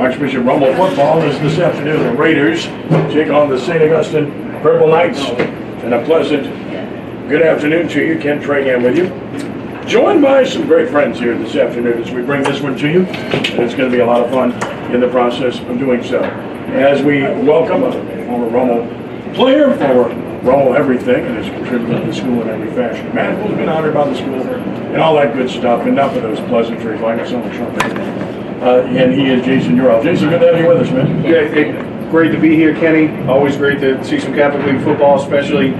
Archbishop Rummel football is this afternoon. The Raiders take on the St. Augustine Purple Knights. And a pleasant good afternoon to you. Ken Trahan with you. Joined by some great friends here this afternoon as we bring this one to you. And it's going to be a lot of fun in the process of doing so. As we welcome a former Rummel player, former Rummel everything, and has contributed to the school in every fashion. Matt has been honored by the school and all that good stuff. Enough of those pleasantries like us on the trumpet. And he is Jason Urell. Jason, good to have you with us, man. Yeah, great to be here, Kenny. Always great to see some Catholic League football, especially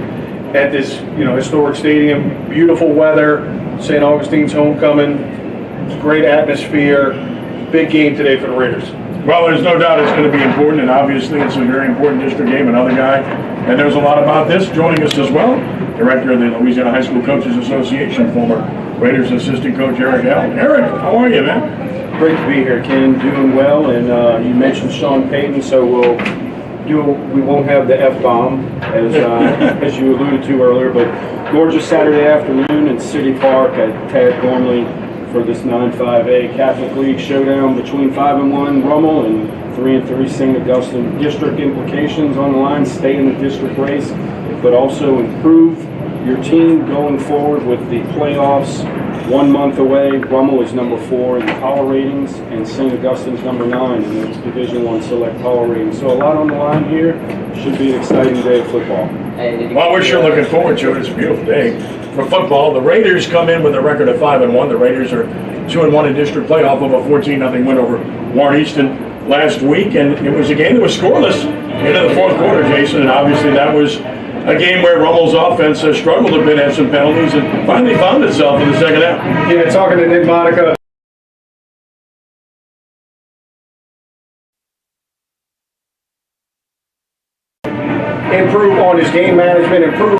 at this, historic stadium. Beautiful weather, St. Augustine's homecoming, great atmosphere. Big game today for the Raiders. Well, there's no doubt it's going to be important, and obviously it's a very important district game. Another guy, and there's a lot about this, joining us as well, Director of the Louisiana High School Coaches Association, former Raiders assistant coach Eric Allen. Eric, how are you, man? Great to be here, Ken. Doing well, and you mentioned Sean Payton, so we won't have the F-bomb as you alluded to earlier, but gorgeous Saturday afternoon in City Park at Tad Gormley for this 9-5A Catholic League showdown between 5-1 Rummel and 3-3 St. Augustine. District implications on the line: stay in the district race, but also improve your team going forward with the playoffs 1 month away. Rummel is number 4 in the power ratings, and St. Augustine's number 9 in its Division I select power ratings. So a lot on the line here. Should be an exciting day of football. Well, we're sure looking forward to it. It's a beautiful day for football. The Raiders come in with a record of 5-1. The Raiders are 2-1 in district playoff of a 14-0 win over Warren Easton last week, and it was a game that was scoreless into the fourth quarter, Jason, and obviously that was a game where Rummel's offense struggled a bit, had some penalties, and finally found itself in the second half. Yeah, talking to Nick Monica. Improve on his game management, improve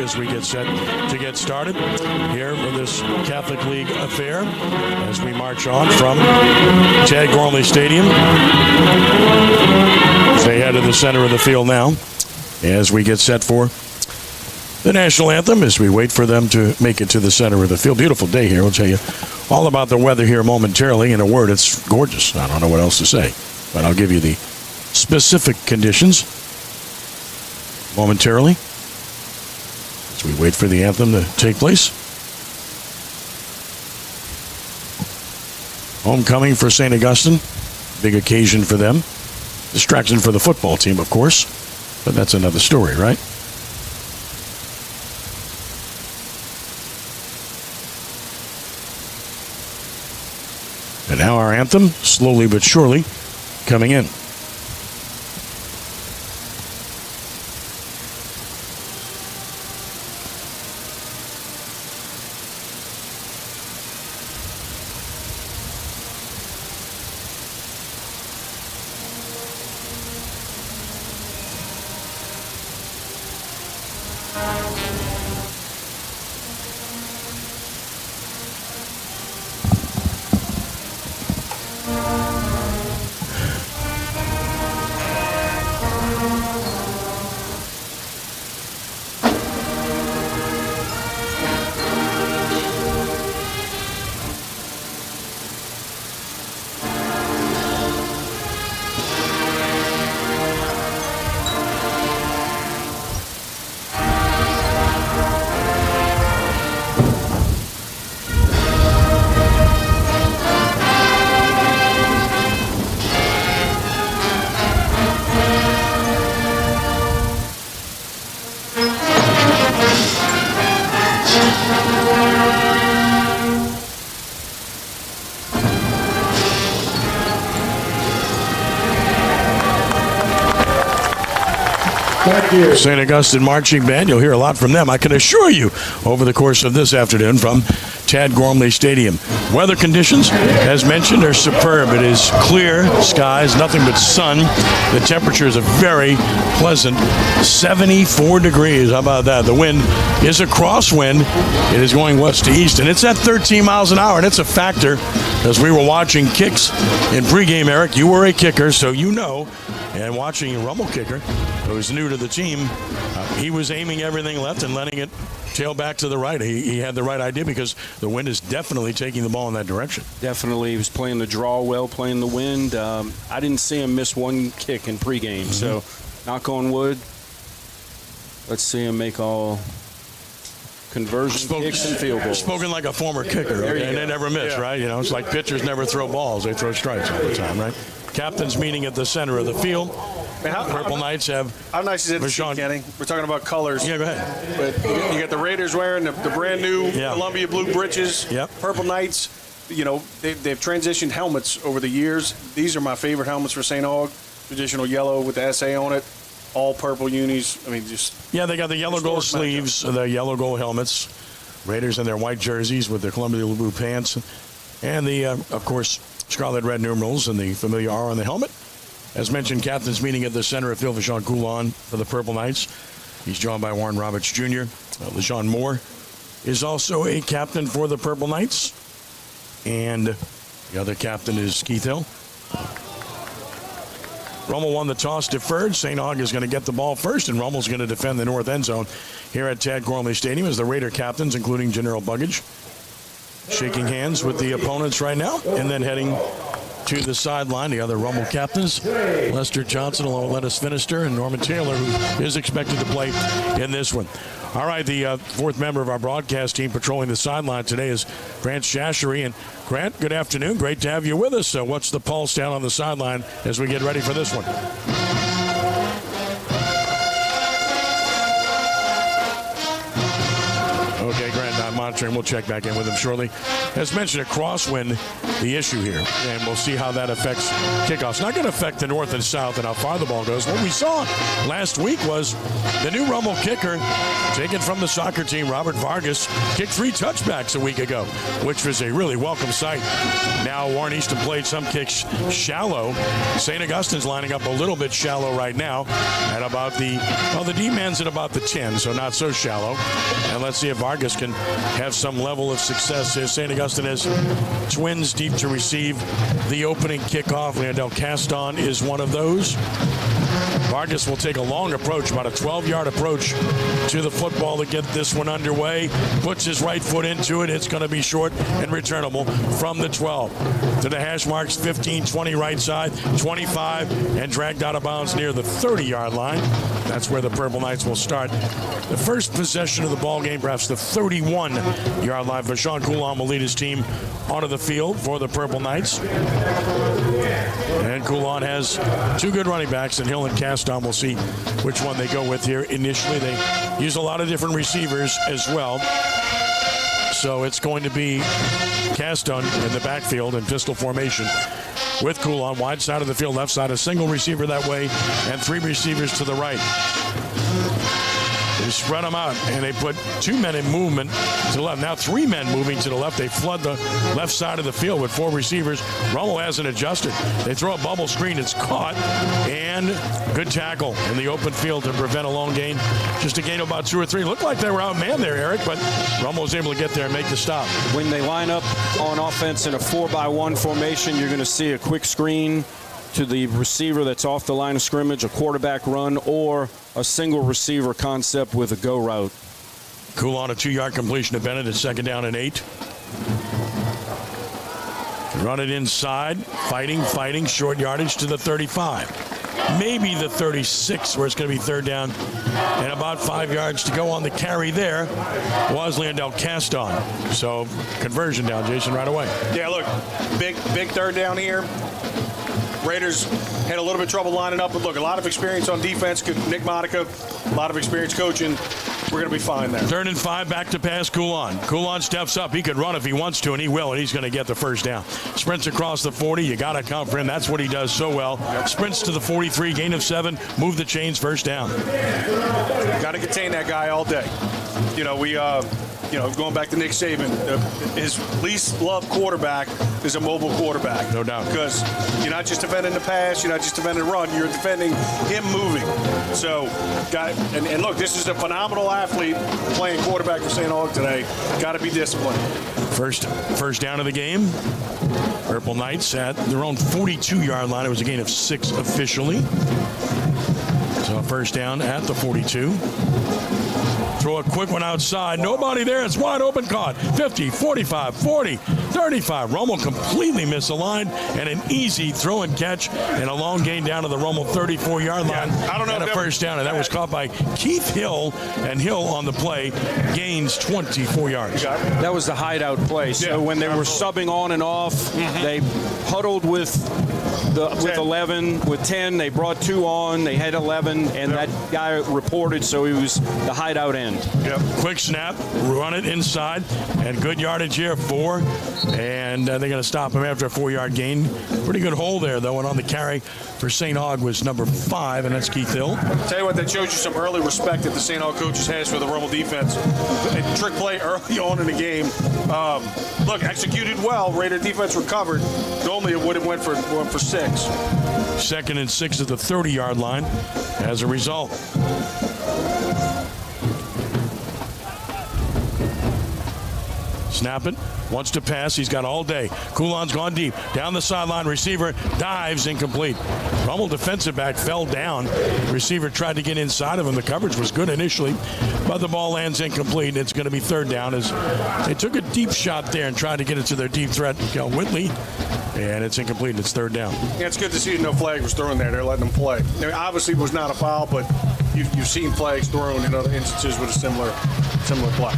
as we get set to get started here for this Catholic League affair as we march on from Tad Gormley Stadium. They head to the center of the field now as we get set for the national anthem as we wait for them to make it to the center of the field. Beautiful day here. We'll tell you all about the weather here momentarily. In a word, it's gorgeous. I don't know what else to say, but I'll give you the specific conditions momentarily as we wait for the anthem to take place. Homecoming for St. Augustine. Big occasion for them. Distraction for the football team, of course, but that's another story, right? And now our anthem, slowly but surely, coming in. St. Augustine Marching Band, you'll hear a lot from them, I can assure you, over the course of this afternoon from Tad Gormley Stadium. Weather conditions, as mentioned, are superb. It is clear skies, nothing but sun. The temperature is a very pleasant 74 degrees. How about that? The wind is a crosswind. It is going west to east, and it's at 13 miles an hour, and it's a factor. As we were watching kicks in pregame, Eric, you were a kicker, so you know. And watching Rummel kicker, who's new to the team, he was aiming everything left and letting it tail back to the right. He had the right idea because the wind is definitely taking the ball in that direction. Definitely. He was playing the draw well, playing the wind. I didn't see him miss one kick in pregame. So, knock on wood, let's see him make all conversion kicks and field goals. Spoken like a former kicker, okay? And they never miss, right? You know, it's like pitchers never throw balls. They throw strikes all the time, right? Captain's meeting at the center of the field. Purple Knights have... How nice is it to see, Kenny? We're talking about colors. Yeah, go ahead. But you got the Raiders wearing the brand new Columbia blue breeches. Yep. Purple Knights, you know, they've transitioned helmets over the years. These are my favorite helmets for St. Aug. Traditional yellow with the SA on it. All purple unis. I mean, just... Yeah, they got the yellow gold sleeves, the yellow gold helmets. Raiders in their white jerseys with their Columbia blue pants. And the, of course, scarlet red numerals and the familiar R on the helmet. As mentioned, captain's meeting at the center of field for Sean Coulon for the Purple Knights. He's joined by Warren Roberts Jr. LeJean Moore is also a captain for the Purple Knights. And the other captain is Keith Hill. Rummel won the toss, deferred. St. Aug is going to get the ball first, and Rummel's going to defend the north end zone here at Tad Gormley Stadium as the Raider captains, including General Buggage, shaking hands with the opponents right now, and then heading to the sideline. The other Rummel captains, Lester Johnson, along with Lennis Finister, and Norman Taylor, who is expected to play in this one. All right, the fourth member of our broadcast team patrolling the sideline today is Grant Shashery. And Grant, good afternoon. Great to have you with us. So what's the pulse down on the sideline as we get ready for this one? Okay, Grant, I'm monitoring. We'll check back in with him shortly. As mentioned, a crosswind, the issue here, and we'll see how that affects kickoffs. Not going to affect the north and south and how far the ball goes. What we saw last week was the new Rummel kicker, taken from the soccer team, Robert Vargas, kicked 3 touchbacks a week ago, which was a really welcome sight. Now Warren Easton played some kicks shallow. St. Augustine's lining up a little bit shallow right now at about the deep man's at about the 10, so not so shallow. And let's see if Vargas can have some level of success here. St. Augustine has twins deep to receive the opening kickoff. Leandell Caston is one of those. Vargas will take a long approach, about a 12-yard approach to the football to get this one underway. Puts his right foot into it. It's going to be short and returnable from the 12 to the hash marks, 15, 20 right side, 25, and dragged out of bounds near the 30-yard line. That's where the Purple Knights will start. The first possession of the ball game, perhaps the 31-yard line. Vashon Coulon will lead his team onto the field for the Purple Knights. And Coulon has 2 good running backs, and Hill and Caston. We'll see which one they go with here. Initially, they use a lot of different receivers as well. So it's going to be Caston in the backfield in pistol formation with Coulon, wide side of the field, left side, a single receiver that way, and 3 receivers to the right. They spread them out, and they put 2 men in movement to the left. Now 3 men moving to the left. They flood the left side of the field with 4 receivers. Rummel hasn't adjusted. They throw a bubble screen. It's caught, and good tackle in the open field to prevent a long gain. Just a gain of about 2 or 3. Looked like they were outmanned there, Eric, but Rummel was able to get there and make the stop. When they line up on offense in a 4-by-1 formation, you're going to see a quick screen to the receiver that's off the line of scrimmage, a quarterback run, or a single receiver concept with a go route. Coulon, a 2-yard completion to Bennett at 2nd down and 8. Run it inside, fighting, short yardage to the 35. Maybe the 36, where it's going to be 3rd down, and about 5 yards to go on the carry there was Leandell Caston. So conversion down, Jason, right away. Yeah, look, big 3rd down here. Raiders had a little bit of trouble lining up, but look, a lot of experience on defense. Nick Monica, a lot of experience coaching. We're going to be fine there. 3rd and 5, back to pass Coulon. Coulon steps up. He could run if he wants to, and he will, and he's going to get the 1st down. Sprints across the 40. You got to count for him. That's what he does so well. Sprints to the 43, gain of 7, move the chains, 1st down. Got to contain that guy all day. Going back to Nick Saban, his least loved quarterback is a mobile quarterback. No doubt. Because you're not just defending the pass, you're not just defending the run, you're defending him moving. So, and look, this is a phenomenal athlete playing quarterback for St. Aug today. Got to be disciplined. First down of the game. Purple Knights at their own 42-yard line. It was a gain of 6 officially. So 1st down at the 42. Throw a quick one outside. Nobody there. It's wide open. Caught. 50, 45, 40, 35. Rummel completely misaligned, and an easy throw and catch and a long gain down to the Rummel 34-yard line. I don't know. And a 1st down, and that was caught by Keith Hill, and Hill on the play gains 24 yards. That was the hideout play. So when they were subbing on and off, they huddled with 11, with 10. They brought 2 on. They had 11, and that guy reported, so he was the hideout end. Yep. Quick snap, run it inside, and good yardage here, 4. And they're going to stop him after a 4-yard gain. Pretty good hole there, though, and on the carry for St. Aug was number 5, and that's Keith Hill. Tell you what, that shows you some early respect that the St. Aug coaches has for the Rummel defense. A trick play early on in the game. Look, executed well. Raider defense recovered. Normally it would have went for 6. 2nd and 6 at the 30-yard line as a result. Snap it. Wants to pass. He's got all day. Coulon's gone deep. Down the sideline. Receiver dives incomplete. Rummel defensive back fell down. Receiver tried to get inside of him. The coverage was good initially, but the ball lands incomplete. It's going to be 3rd down as they took a deep shot there and tried to get it to their deep threat, Cal Whitley. And it's incomplete. It's 3rd down. Yeah, it's good to see no flag was thrown there. They're letting them play. I mean, obviously, it was not a foul, but you've seen flags thrown in other instances with a similar play.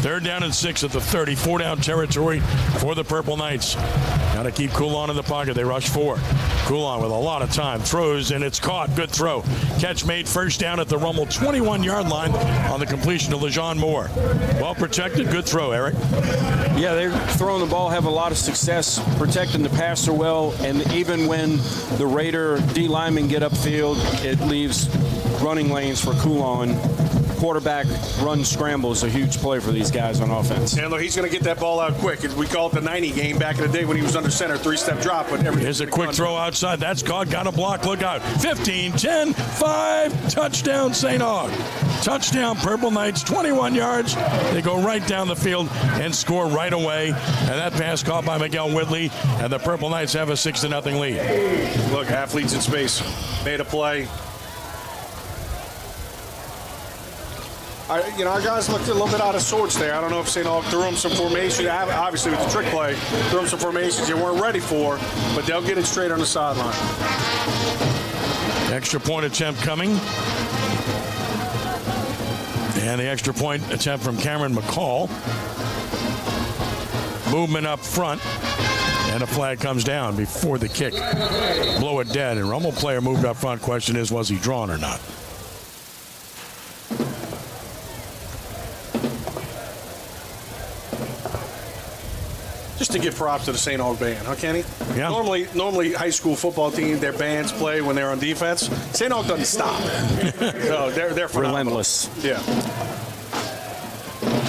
Third down and 6 at the 30. 4-down territory for the Purple Knights. Got to keep Coulon in the pocket. They rush forward. Coulon with a lot of time. Throws, and it's caught. Good throw. Catch made. First down at the Rummel 21-yard line on the completion of LeJean Moore. Well protected. Good throw, Eric. Yeah, they're throwing the ball, have a lot of success protecting the passer well, and even when the Raider D linemen get upfield, it leaves running lanes for Coulon. Quarterback run scramble is a huge play for these guys on offense. And look, he's going to get that ball out quick. We call it the 90 game back in the day when he was under center, 3-step drop. But here's a quick throw outside. That's caught. Got a block. Look out. 15, 10, 5. Touchdown, St. Aug. Touchdown, Purple Knights. 21 yards. They go right down the field and score right away. And that pass caught by Miguel Whitley. And the Purple Knights have a 6-0 lead. Look, athletes in space. Made a play. Our guys looked a little bit out of sorts there. I don't know if St. Aug threw them some formation. Obviously, with the trick play, threw them some formations they weren't ready for, but they'll get it straight on the sideline. Extra point attempt coming. And the extra point attempt from Cameron McCall. Movement up front. And a flag comes down before the kick. Blow it dead. And Rummel player moved up front. Question is, was he drawn or not? Just to give props to the St. Aug band, huh, Kenny? Yeah. Normally high school football team, their bands play when they're on defense. St. Aug doesn't stop. So they're phenomenal. Relentless. Yeah.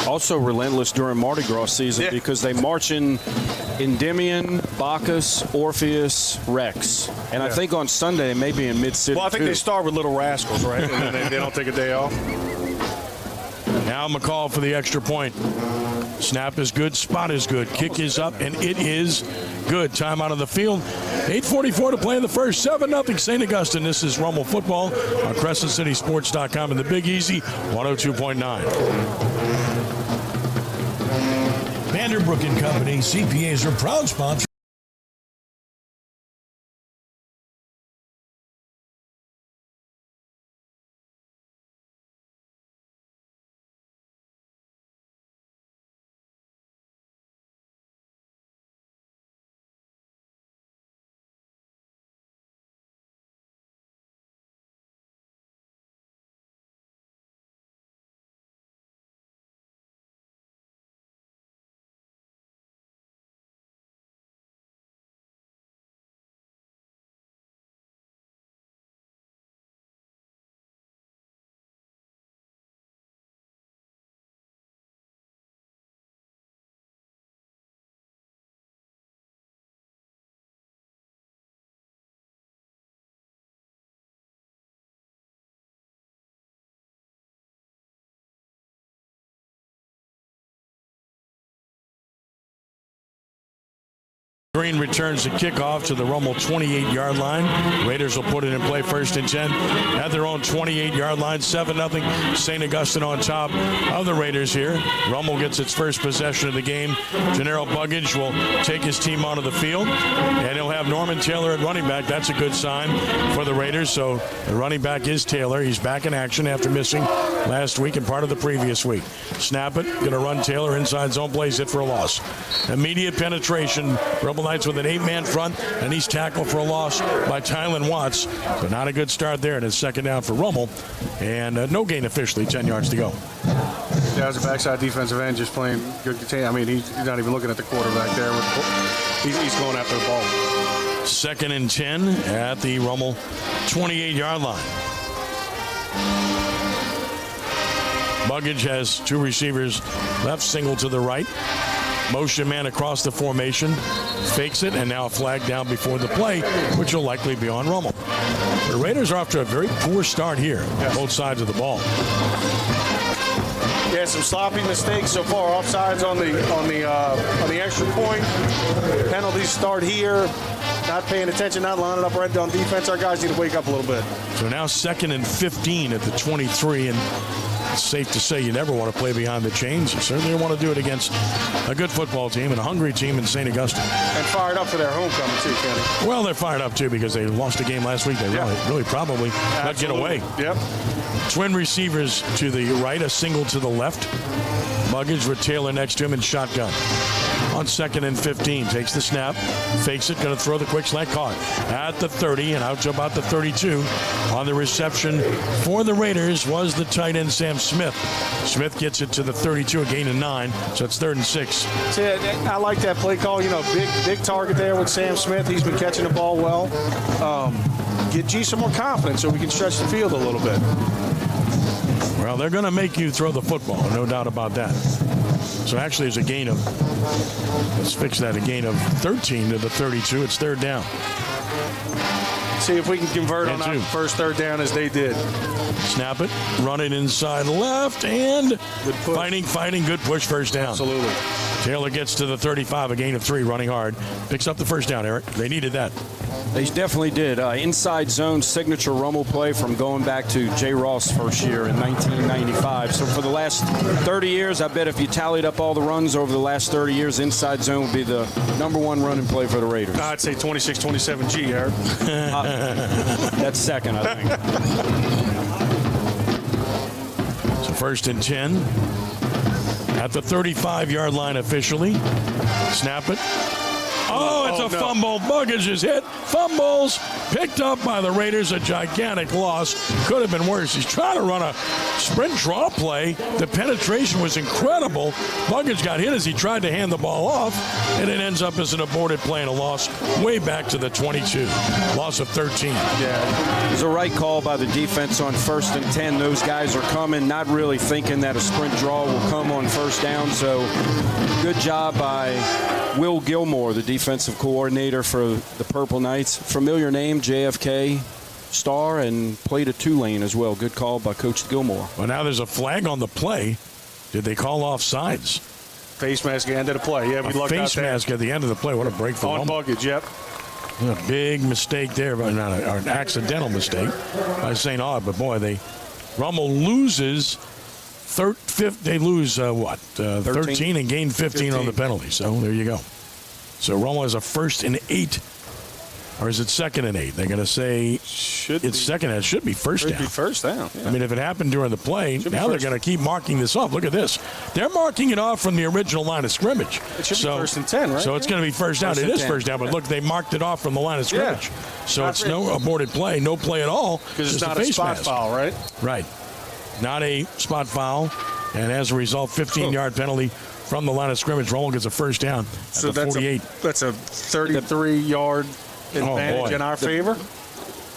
Also relentless during Mardi Gras season because they march in Endymion, Bacchus, Orpheus, Rex. And I think on Sunday they may be in Mid-City. Well, I think they start with Little Rascals, right? And then they don't take a day off. Now McCall for the extra point. Snap is good, spot is good, kick is up, and it is good. Time out of the field. 8:44 to play in the first. 7-0 St. Augustine. This is Rummel Football on CrescentCitySports.com and the Big Easy 102.9. Vanderbrook & Company, CPAs are proud sponsors. Green returns the kickoff to the Rummel 28-yard line. Raiders will put it in play first and 10 at their own 28-yard line. 7-0 St. Augustine on top of the Raiders here. Rummel gets its first possession of the game. Gennaro Buggage will take his team onto the field, and he'll have Norman Taylor at running back. That's a good sign for the Raiders. So the running back is Taylor. He's back in action after missing last week and part of the previous week. Snap it. Going to run Taylor inside zone, plays it for a loss. Immediate penetration. Rebel Knights with an 8-man front, and he's tackled for a loss by Tylen Watts. But not a good start there, and it's second down for Rummel. And no gain officially, 10 yards to go. Yeah, as a backside defensive end, just playing good contain. I mean, he's not even looking at the quarterback there. He's going after the ball. Second and 10 at the Rummel 28-yard line. Buggage has two receivers left, single to the right. Motion man across the formation, fakes it, and now a flag down before the play, which will likely be on Rummel. The Raiders are off to a very poor start here, both sides of the ball. Yeah, some sloppy mistakes so far. Offsides on the extra point. Penalties start here. not paying attention, not lining up right on defense. Our guys need to wake up a little bit. So now 2nd and 15 at the 23, and it's safe to say you never want to play behind the chains. You certainly want to do it against a good football team and a hungry team in St. Augustine. And fired up for their homecoming too, Kenny. Well, they're fired up too because they lost a game last week. They really probably let get away. Yep. Twin receivers to the right, a single to the left. Buggage with Taylor next to him in shotgun. On 2nd and 15, takes the snap, fakes it, going to throw the quick slant, caught at the 30 and out to about the 32. On the reception for the Raiders was the tight end Sam Smith. Smith gets it to the 32, a gain of 9, so it's 3rd and 6. See, I like that play call. You know, big target there with Sam Smith. He's been catching the ball well. Get G some more confidence so we can stretch the field a little bit. Well, they're going to make you throw the football, no doubt about that. So actually, it's a gain of, let's fix that, a gain of 13 to the 32. It's 3rd down. See if we can convert on that first 3rd down as they did. Snap it, run it inside left, and fighting, good push, first down. Absolutely. Taylor gets to the 35, a gain of 3, running hard. Picks up the first down, Eric. They needed that. They definitely did. Inside zone signature Rummel play from going back to Jay Ross' first year in 1995. So for the last 30 years, I bet if you tallied up all the runs over the last 30 years, inside zone would be the #1 running play for the Raiders. I'd say 26-27G, Eric. That's second, I think. So 1st and 10 at the 35-yard line officially. Snap it. Oh, it's a fumble. Buggage is hit. Fumbles. Picked up by the Raiders. A gigantic loss. Could have been worse. He's trying to run a sprint draw play. The penetration was incredible. Buggage got hit as he tried to hand the ball off, and it ends up as an aborted play and a loss way back to the 22. Loss of 13. Yeah, it was a right call by the defense on 1st and 10. Those guys are coming, not really thinking that a sprint draw will come on 1st down. So good job by Will Gilmore, the defensive coordinator for the Purple Knights. Familiar name, JFK star, and played at Tulane as well. Good call by Coach Gilmore. Well, now there's a flag on the play. Did they call offsides? Face mask at the end of the play. Yeah, we lucked out there. Face mask at the end of the play. What a break for on Buggage, yep. A big mistake there, but not an accidental mistake by St. Aug. But boy, Rummel loses. They lose 13 and gain 15 on the penalty. So there you go. So Rummel has a 1st and 8, or is it 2nd and 8? They're going to say it's second. It should be first down. Should be first down. Yeah. I mean, if it happened during the play, now they're going to keep marking this off. Look at this. They're marking it off from the original line of scrimmage. It should be 1st and 10, right? So it's going to be first down. It is first down, but look, they marked it off from the line of scrimmage. Yeah. So it's no aborted play, no play at all. Because it's not a spot foul, right? Right. Not a spot foul. And as a result, 15-yard penalty from the line of scrimmage. Rummel gets a first down at the 48. That's a 33-yard advantage in our favor.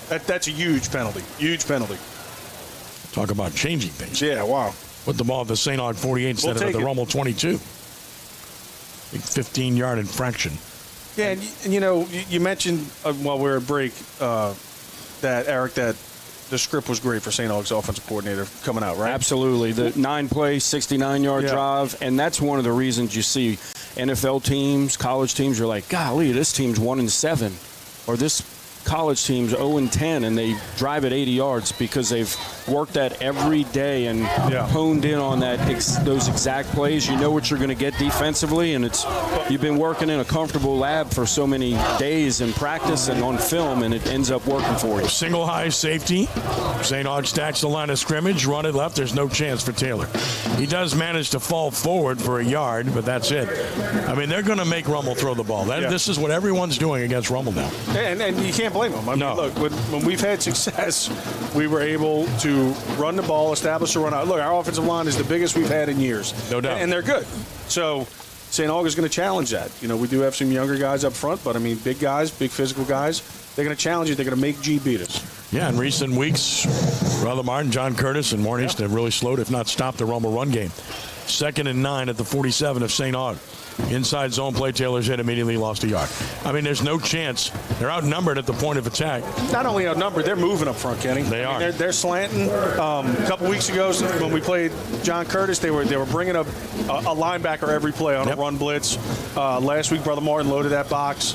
That's a huge penalty. Huge penalty. Talk about changing things. Yeah, wow. Put the ball at the St. Aug 48 instead of at the Rummel 22. Big 15-yard infraction. Yeah, and you know, you mentioned while we were at break that, Eric, that the script was great for St. Aug's offensive coordinator coming out, right? Absolutely. The 9-play, 69-yard drive, and that's one of the reasons you see NFL teams, college teams, you're like, golly, this team's 1-7, or this college team's 0-10, and they drive it 80 yards because they've worked that every day and honed in on those exact plays. You know what you're going to get defensively, and you've been working in a comfortable lab for so many days in practice and on film, and it ends up working for you. Single high safety. St. Aug stacks the line of scrimmage, run it left. There's no chance for Taylor. He does manage to fall forward for a yard, but that's it. I mean, they're going to make Rummel throw the ball. This is what everyone's doing against Rummel now. And you can't blame them. I mean, look, when we've had success, we were able to run the ball, establish a run out. Look, our offensive line is the biggest we've had in years. No doubt. And they're good. So St. Aug is going to challenge that. You know, we do have some younger guys up front, but, I mean, big guys, big physical guys. They're going to challenge it. They're going to make G beat us. Yeah, in recent weeks, Brother Martin, John Curtis, and Mornings have really slowed, if not stopped, the Rummel run game. 2nd and 9 at the 47 of St. Aug. Inside zone play, Taylor's hit, immediately lost a yard. I mean, there's no chance. They're outnumbered at the point of attack. Not only outnumbered, they're moving up front, Kenny. They are. They're slanting. A couple weeks ago, when we played John Curtis, they were bringing up a linebacker every play on a run blitz. Last week, Brother Martin loaded that box.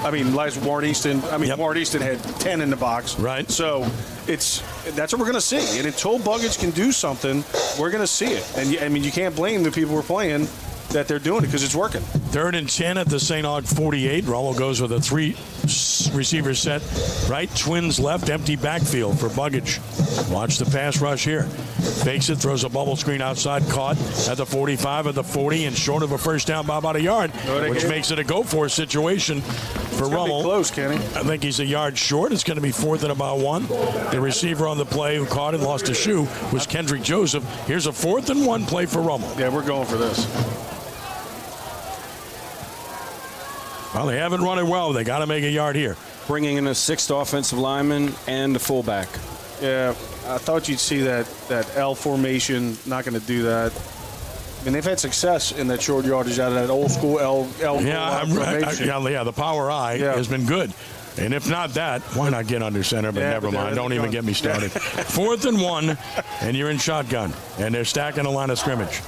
I mean, last Warren Easton. Warren Easton had 10 in the box. Right. So that's what we're going to see. And until Buggage can do something, we're going to see it. And you can't blame the people who are playing that they're doing it because it's working. 3rd and 10 at the St. Aug 48. Rummel goes with a 3-receiver set. Right, twins left, empty backfield for Buggage. Watch the pass rush here. Fakes it, throws a bubble screen outside, caught at the 45, at the 40, and short of a first down by about a yard, which makes it a go-for situation for Rummel. Close, Kenny. I think he's a yard short. It's going to be 4th and about 1. The receiver on the play who caught and lost a shoe was Kendrick Joseph. Here's a 4th and 1 play for Rummel. Yeah, we're going for this. Well, they haven't run it well. They got to make a yard here. Bringing in a 6th offensive lineman and a fullback. Yeah, I thought you'd see that L formation. Not going to do that. I mean, they've had success in that short yardage out of that old school L formation. The power I has been good. And if not that, why not get under center? But never mind. Don't even get me started. 4th and 1, and you're in shotgun. And they're stacking a line of scrimmage.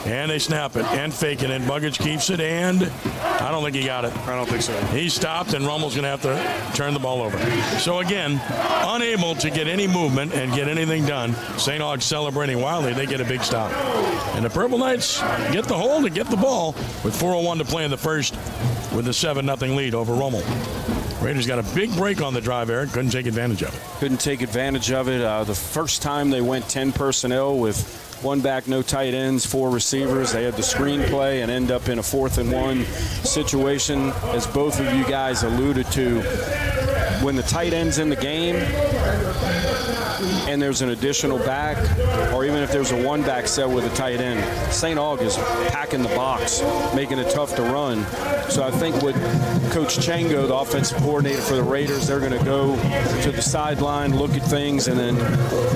And they snap it and fake it, and Buggage keeps it, and I don't think he got it. I don't think so. He stopped, and Rummel's going to have to turn the ball over. So again, unable to get any movement and get anything done. St. Aug celebrating wildly. They get a big stop. And the Purple Knights get the hold and get the ball with 4:01 to play in the first with a 7-0 lead over Rummel. Raiders got a big break on the drive, Eric. Couldn't take advantage of it. Couldn't take advantage of it. The first time they went 10 personnel with 1 back, no tight ends, 4 receivers. They had the screen play and end up in a 4th and 1 situation. As both of you guys alluded to, when the tight end's in the game and there's an additional back, or even if there's a 1-back set with a tight end, St. Aug is packing the box, making it tough to run. So I think with Coach Chango, the offensive coordinator for the Raiders, they're going to go to the sideline, look at things, and then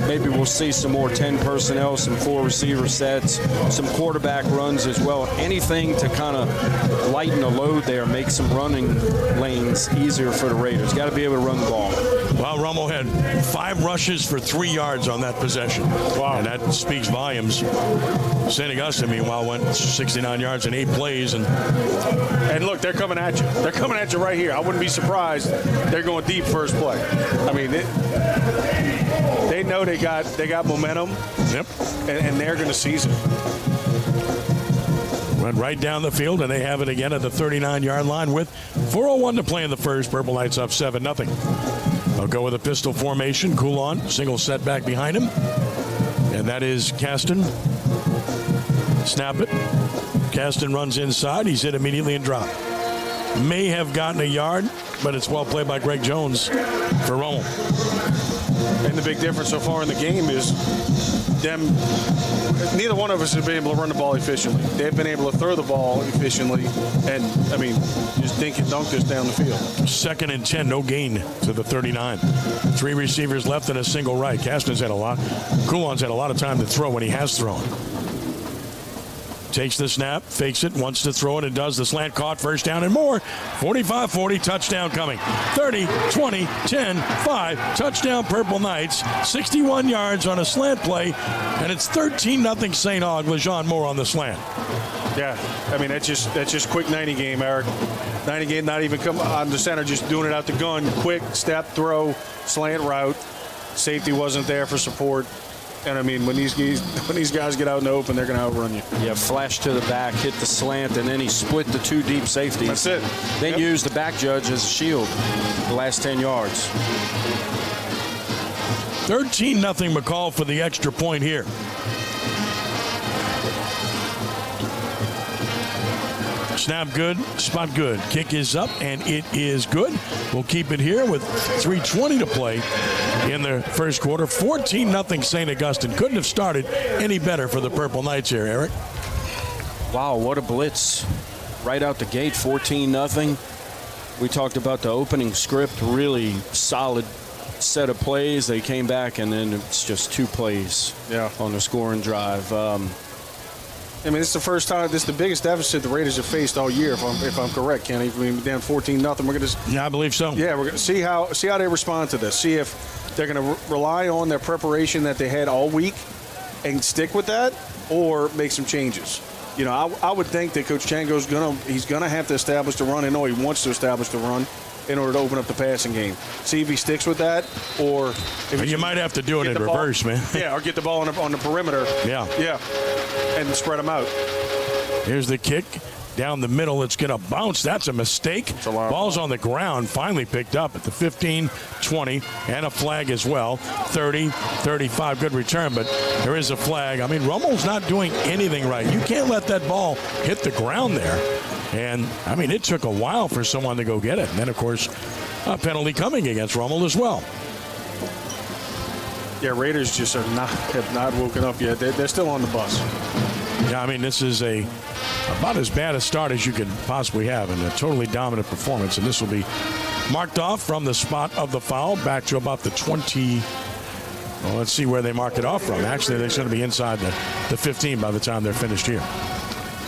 maybe we'll see some more 10 personnel, some 4 receiver sets, some quarterback runs as well. Anything to kind of lighten the load there, make some running lanes easier for the Raiders. Got to be able to run the ball. Well, Rummel had 5 rushes for 3 yards on that possession. Wow. And that speaks volumes. St. Augustine, meanwhile, went 69 yards in 8 plays. And look, they're coming at you. They're coming at you right here. I wouldn't be surprised they're going deep first play. I mean, they know they got momentum. Yep. And they're going to seize it. Went right down the field, and they have it again at the 39-yard line with 4:01 to play in the first. Purple Knights up 7-0. They'll go with a pistol formation. Coulon, single setback behind him. And that is Caston. Snap it. Caston runs inside. He's hit immediately and dropped. May have gotten a yard, but it's well played by Greg Jones for Rummel. And the big difference so far in the game is neither one of us have been able to run the ball efficiently. They've been able to throw the ball efficiently, and, I mean, just dink and dunk this down the field. 2nd and 10, no gain to the 39. 3 receivers left and a single right. Caston's had a lot. Coulon's had a lot of time to throw when he has thrown. Takes the snap, fakes it, wants to throw it, and does. The slant caught, first down and more. 45-40, touchdown coming. 30, 20, 10, 5, touchdown Purple Knights. 61 yards on a slant play, and it's 13-0 St. Aug. LeJean Moore on the slant. Yeah, I mean, that's just quick 90 game, Eric. 90 game, not even come on the center, just doing it out the gun. Quick step, throw, slant route. Safety wasn't there for support. And I mean, when these guys get out in the open, they're going to outrun you. Yeah, flash to the back, hit the slant, and then he split the 2 deep safeties. That's it. Then use the back judge as a shield the last 10 yards. 13-0 McCall for the extra point here. Snap good, spot good. Kick is up, and it is good. We'll keep it here with 3:20 to play in the first quarter. 14-0 St. Augustine. Couldn't have started any better for the Purple Knights here, Eric. Wow, what a blitz. Right out the gate, 14-0. We talked about the opening script, really solid set of plays. They came back, and then it's just 2 plays on the scoring drive. I mean, this is the first time. This is the biggest deficit the Raiders have faced all year. If I'm correct, Kenny, I mean, down 14-0. We're gonna. Yeah, I believe so. Yeah, we're gonna see how they respond to this. See if they're gonna rely on their preparation that they had all week and stick with that, or make some changes. You know, I would think that Coach Chango's he's gonna have to establish the run. I know he wants to establish the run in order to open up the passing game. See if he sticks with that, or if you might have to do it in reverse, man. Yeah, or get the ball on the perimeter. Yeah, and spread them out. Here's the kick. Down the middle, it's going to bounce. That's a mistake. Ball's on the ground, finally picked up at the 15, 20, and a flag as well. 30, 35, good return, but there is a flag. I mean, Rummel's not doing anything right. You can't let that ball hit the ground there. And, I mean, it took a while for someone to go get it. And then, of course, a penalty coming against Rummel as well. Yeah, Raiders just have not woken up yet. They're still on the bus. Yeah, I mean, this is about as bad a start as you could possibly have, and a totally dominant performance. And this will be marked off from the spot of the foul back to about the 20. Well, let's see where they mark it off from. Actually, they're going to be inside the 15 by the time they're finished here.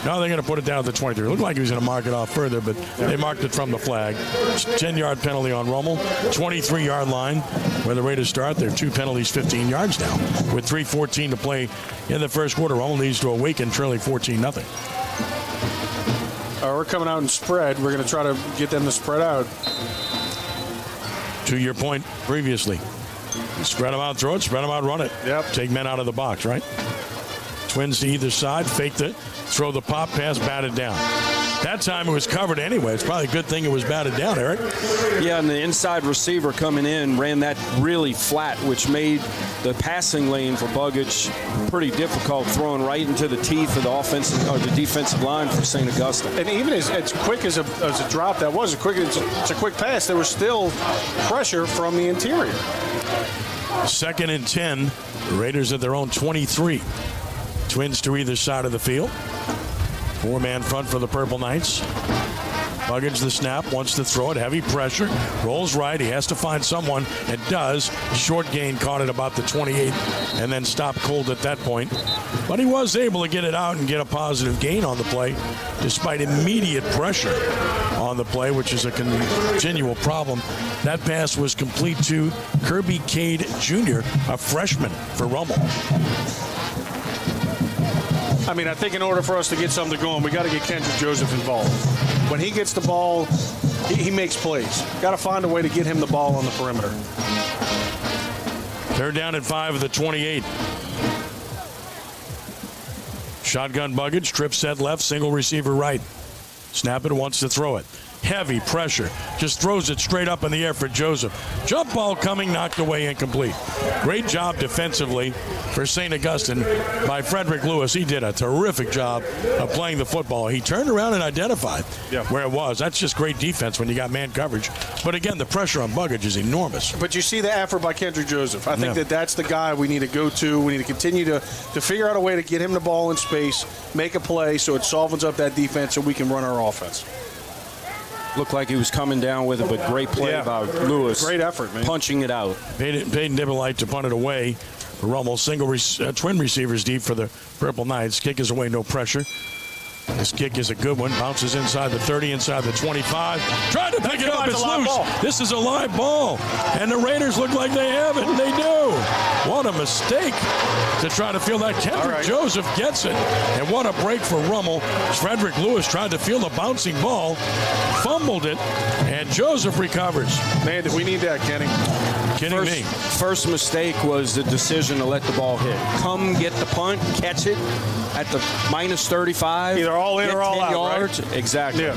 No, they're going to put it down at the 23. It looked like he was going to mark it off further, but they marked it from the flag. 10-yard penalty on Rummel. 23-yard line where the Raiders start. They're 2 penalties, 15 yards now. With 3:14 to play in the first quarter, Rummel needs to awaken, trailing 14-0. We're coming out and spread. We're going to try to get them to spread out. To your point previously. Spread them out, throw it, spread them out, run it. Yep. Take men out of the box, right? Twins to either side, faked it, throw the pop, pass, batted down. That time it was covered anyway. It's probably a good thing it was batted down, Eric. Yeah, and the inside receiver coming in ran that really flat, which made the passing lane for Bugich pretty difficult, throwing right into the teeth of the offensive or the defensive line for St. Augustine. And even as quick as a drop that was, it's a quick pass, there was still pressure from the interior. 2nd and 10. The Raiders at their own 23. Twins to either side of the field. 4-man front for the Purple Knights. Bugich the snap, wants to throw it, heavy pressure, rolls right, he has to find someone, and does. Short gain, caught it about the 28, and then stopped cold at that point. But he was able to get it out and get a positive gain on the play, despite immediate pressure on the play, which is a continual problem. That pass was complete to Kirby Cade Jr., a freshman for Rummel. I mean, I think in order for us to get something going, we got to get Kendrick Joseph involved. When he gets the ball, he makes plays. Got to find a way to get him the ball on the perimeter. 3rd down and 5 of the 28. Shotgun Bugich, trip set left, single receiver right. Snap it, wants to throw it. Heavy pressure. Just throws it straight up in the air for Joseph. Jump ball coming, knocked away, incomplete. Great job defensively for St. Augustine by Frederick Lewis. He did a terrific job of playing the football. He turned around and identified where it was. That's just great defense when you got man coverage. But again, the pressure on Bugich is enormous. But you see the effort by Kendrick Joseph. I think that's the guy we need to go to. We need to continue to figure out a way to get him the ball in space, make a play so it softens up that defense so we can run our offense. Looked like he was coming down with it, but great play by Lewis. Great effort, man. Punching it out. Peyton Dibbolite to punt it away. Rummel, twin receivers deep for the Purple Knights. Kick is away, no pressure. This kick is a good one. Bounces inside the 30, inside the 25. Trying to pick it up. It's loose. This is a live ball. And the Raiders look like they have it, and they do. What a mistake to try to field that. Kendrick Joseph gets it. And what a break for Rummel. Frederick Lewis tried to field a bouncing ball, fumbled it, and Joseph recovers. Man, we need that, Kenny. Kidding me. First mistake was the decision to let the ball hit. Come get the punt, catch it at the minus 35. Either all in or all out, yards. Right? Exactly. Yeah.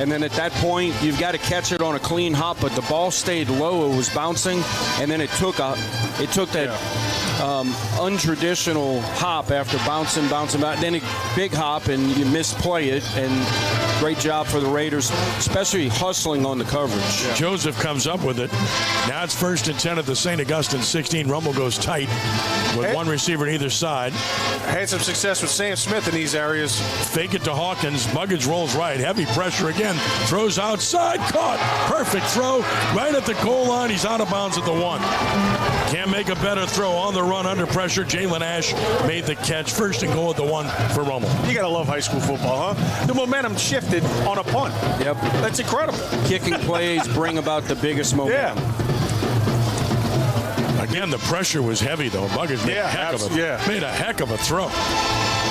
And then at that point, you've got to catch it on a clean hop, but the ball stayed low. It was bouncing, and then it took that untraditional hop after bouncing back. Then a big hop, and you misplay it. And great job for the Raiders, especially hustling on the coverage. Yeah. Joseph comes up with it. Now it's 1st and 10 at the St. Augustine 16. Rummel goes tight with one receiver on either side. Had some success with Sam Smith in these areas. Fake it to Hawkins. Bugich rolls right. Heavy pressure again. Throws outside. Caught. Perfect throw. Right at the goal line. He's out of bounds at the 1. Can't make a better throw on the run under pressure. Jalen Ash made the catch. 1st and goal at the 1 for Rummel. You got to love high school football, huh? The momentum shifted on a punt. Yep. That's incredible. Kicking plays bring about the biggest momentum. Yeah. Again, the pressure was heavy, though. Buggers made a heck of a throw.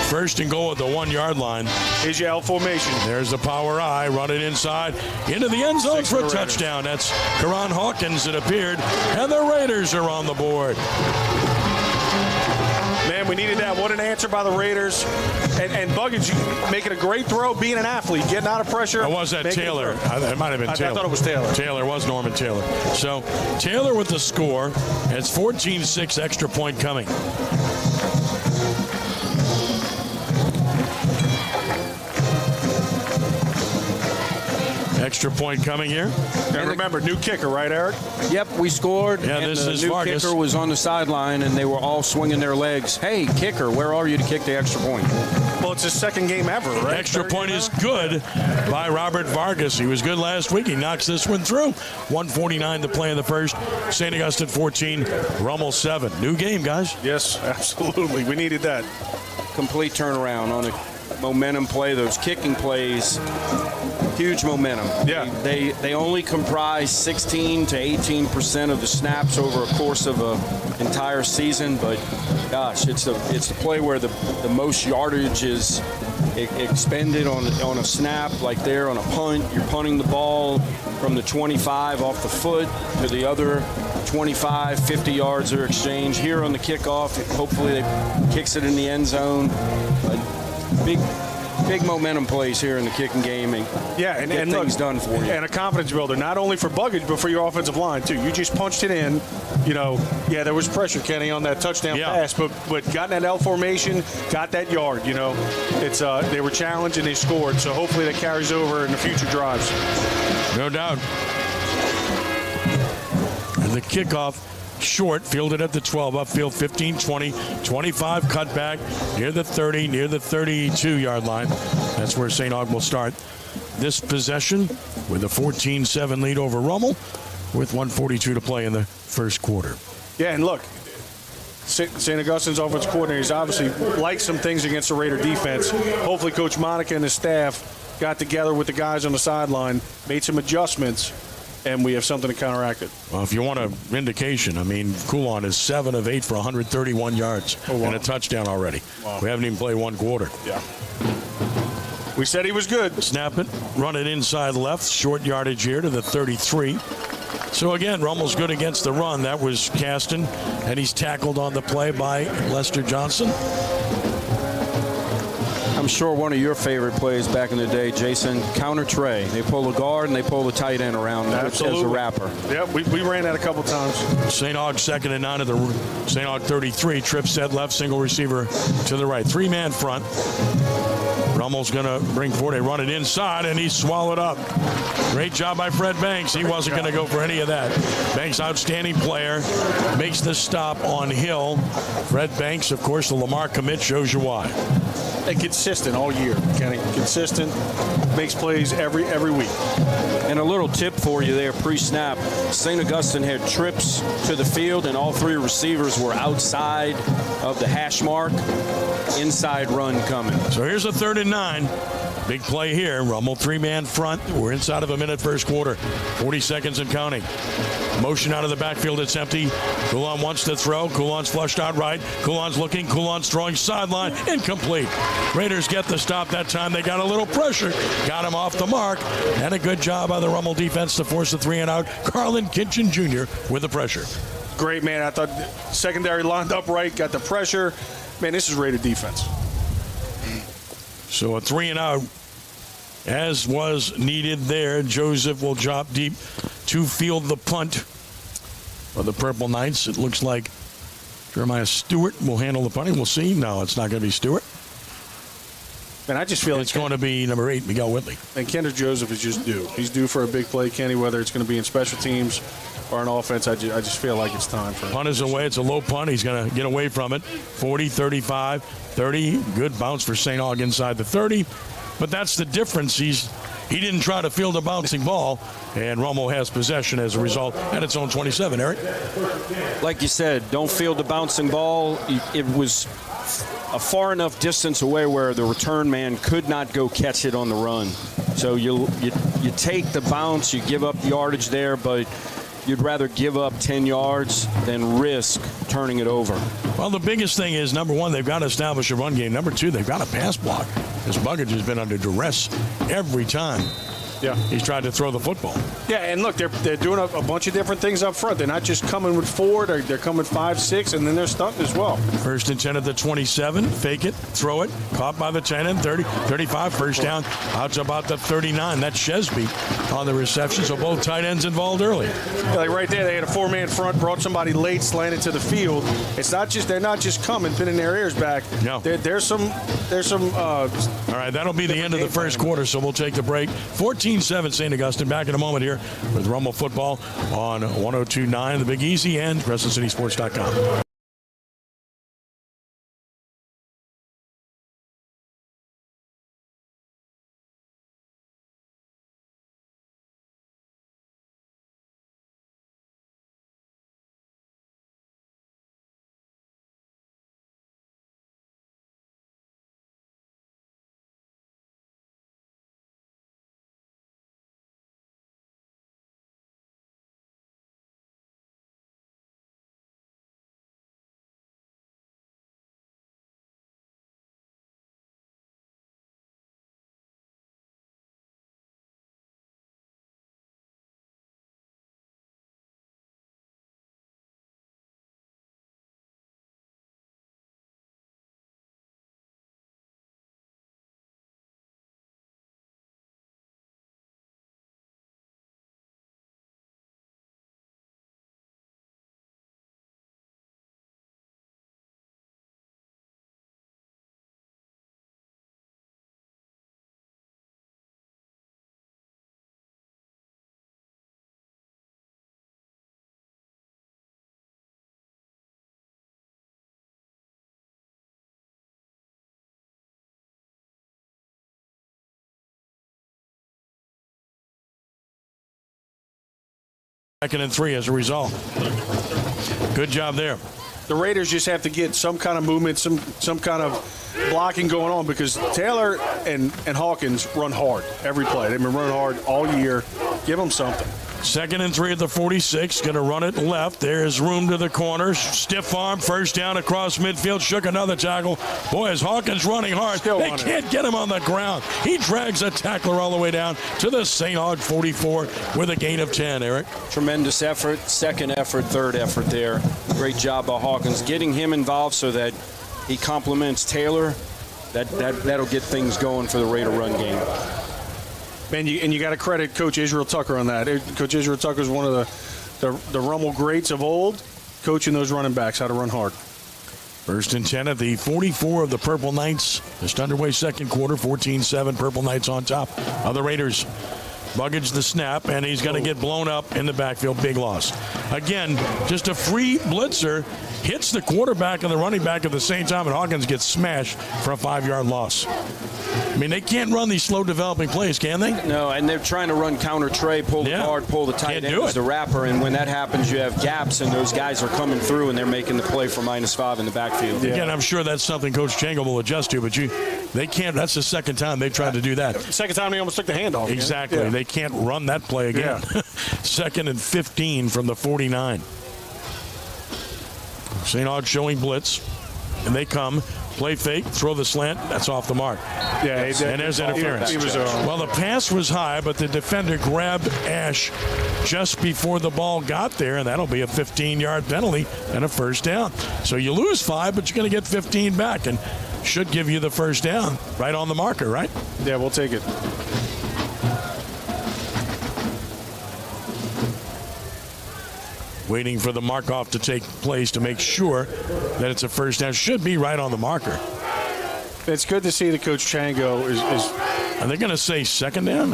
First and goal at the 1 yard line. Here's your L formation. There's the power I. Run it inside into the end zone for a touchdown. That's Karan Hawkins, it appeared. And the Raiders are on the board. Man, we needed that. What an answer by the Raiders. And Buggins making a great throw, being an athlete, getting out of pressure. Or was that Taylor? It might have been Taylor. I thought it was Taylor. Taylor was Norman Taylor. So Taylor with the score. It's 14-6, extra point coming. Extra point coming here. And remember, new kicker, right, Eric? Yep, we scored. Yeah, and this the is new Vargas. kicker was on the sideline, and they were all swinging their legs. Hey, kicker, where are you to kick the extra point? Well, it's his second game ever, right? Extra point is good by Robert Vargas. He was good last week. He knocks this one through. 1:49 to play in the first. St. Augustine 14, Rummel 7. New game, guys. Yes, absolutely. We needed that. Complete turnaround on a momentum play. Those kicking plays, huge momentum. Yeah. They only comprise 16 to 18% of the snaps over a course of an entire season, but gosh, it's the play where the most yardage is expended on a snap, like there on a punt. You're punting the ball from the 25 off the foot to the other 25, 50 yards are exchanged. Here on the kickoff, hopefully they kicks it in the end zone. But big momentum plays here in the kicking game, and and get things done for you. And a confidence builder, not only for Buggage, but for your offensive line, too. You just punched it in. There was pressure, Kenny, on that touchdown pass, but got in that L formation, got that yard, It's they were challenged and they scored, so hopefully that carries over in the future drives. No doubt. And the kickoff short, fielded at the 12, upfield 15, 20, 25, cutback near the 30, near the 32-yard line. That's where St. Aug will start this possession with a 14-7 lead over Rummel with 1:42 to play in the first quarter. Yeah, and look, St. Augustine's offensive coordinator has obviously liked some things against the Raider defense. Hopefully Coach Monica and his staff got together with the guys on the sideline, made some adjustments, and we have something to counteract it. Well, if you want an indication, Coulon is 7 of 8 for 131 yards and a touchdown already. Wow. We haven't even played one quarter. Yeah. We said he was good. Snap it, run it inside left, short yardage here to the 33. So again, Rummel's good against the run. That was Caston, and he's tackled on the play by Lester Johnson. I'm sure one of your favorite plays back in the day, Jason, counter tray. They pull a guard and they pull the tight end around as a wrapper. Yeah, we ran that a couple times. St. Aug 2nd and 9 at the St. Aug 33. Trip set left, single receiver to the right. 3-man front. Rummel's going to bring forward. They run it inside, and he's swallowed up. Great job by Fred Banks. He wasn't going to go for any of that. Banks, outstanding player, makes the stop on Hill. Fred Banks, of course, the Lamar commit, shows you why. And consistent all year, Kenny. Consistent, makes plays every week. And a little tip for you there, pre-snap. St. Augustine had trips to the field, and all three receivers were outside of the hash mark. Inside run coming. So here's a 3rd and 9. Big play here. Rummel 3-man front. We're inside of a minute first quarter. 40 seconds and counting. Motion out of the backfield. It's empty. Coulon wants to throw. Coulon's flushed out right. Coulon's looking. Coulon's throwing sideline. Incomplete. Raiders get the stop that time. They got a little pressure. Got him off the mark. And a good job by the Rummel defense to force the 3-and-out. Carlin Kitchen Jr. with the pressure. Great, man. I thought secondary lined up right. Got the pressure. Man, this is Raider defense. So a 3-and-out, as was needed there. Joseph will drop deep to field the punt for the Purple Knights. It looks like Jeremiah Stewart will handle the punting. We'll see. No, it's not going to be Stewart. And I just feel it's going to be number 8, Miguel Whitley. And Kendrick Joseph is just due. He's due for a big play, Kenny, whether it's going to be in special teams or an offense. I just feel like it's time for him. Punt is away. It's a low punt. He's going to get away from it. 40, 35, 30. Good bounce for St. Aug inside the 30. But that's the difference. He didn't try to field a bouncing ball, and Rummel has possession as a result at its own 27, Eric. Like you said, don't field the bouncing ball. It was a far enough distance away where the return man could not go catch it on the run. So you take the bounce, you give up yardage there, but you'd rather give up 10 yards than risk turning it over. Well, the biggest thing is, number one, they've got to establish a run game. Number two, they've got a pass block. This Buggage has been under duress every time he's tried to throw the football. Yeah, and look, they're doing a bunch of different things up front. They're not just coming with 4, they're coming 5, 6, and then they're stunting as well. First and 10 at the 27. Fake it, throw it, caught by the 10 and 30, 35. First down out to about the 39. That's Shesby on the reception. So both tight ends involved early. Yeah, like right there, they had a 4-man front, brought somebody late, slanted to the field. They're not just coming, pinning their ears back. No, there's some. All right, that'll be the end of the first quarter. So we'll take the break. 14-7 St. Augustine. Back in a moment here with Rummel football on 102.9 The Big Easy and CrescentCitySports.com. Second and 3 as a result. Good job there. The Raiders just have to get some kind of movement, some kind of blocking going on, because Taylor and Hawkins run hard every play. They've been running hard all year. Give them something. Second and 3 at the 46. Going to run it left. There's room to the corner. Stiff arm. First down across midfield. Shook another tackle. Boy, is Hawkins running hard. They can't get him on the ground. He drags a tackler all the way down to the St. Aug 44 with a gain of 10, Eric. Tremendous effort. Second effort, third effort there. Great job by Hawkins. Getting him involved so that he complements Taylor. That'll get things going for the Raider run game. Man, you got to credit Coach Israel Tucker on that. Coach Israel Tucker is one of the Rummel greats of old, coaching those running backs how to run hard. First and 10 at the 44 of the Purple Knights. Just underway second quarter, 14-7. Purple Knights on top of the Raiders. Buggage the snap, and he's going to get blown up in the backfield. Big loss. Again, just a free blitzer hits the quarterback and the running back at the same time, and Hawkins gets smashed for a 5-yard loss. I mean, they can't run these slow developing plays, can they? No, and they're trying to run counter Trey, pull the guard, pull the tight end as the wrapper, and when that happens, you have gaps, and those guys are coming through, and they're making the play for -5 in the backfield. Yeah. Again, I'm sure that's something Coach Changle will adjust to, but they can't. That's the second time they've tried to do that. Second time they almost took the handoff. Exactly. Yeah. They can't run that play again. Yeah. Second and 15 from the 49. St. Aug showing blitz, and they come. Play fake, throw the slant, that's off the mark. Yeah, and there's interference. Well, the pass was high, but the defender grabbed Ash just before the ball got there, and that'll be a 15-yard penalty and a first down. So you lose 5, but you're going to get 15 back, and should give you the first down right on the marker, right? Yeah, we'll take it. Waiting for the mark-off to take place to make sure that it's a first down. Should be right on the marker. It's good to see that Coach Chango is Are they going to say second down?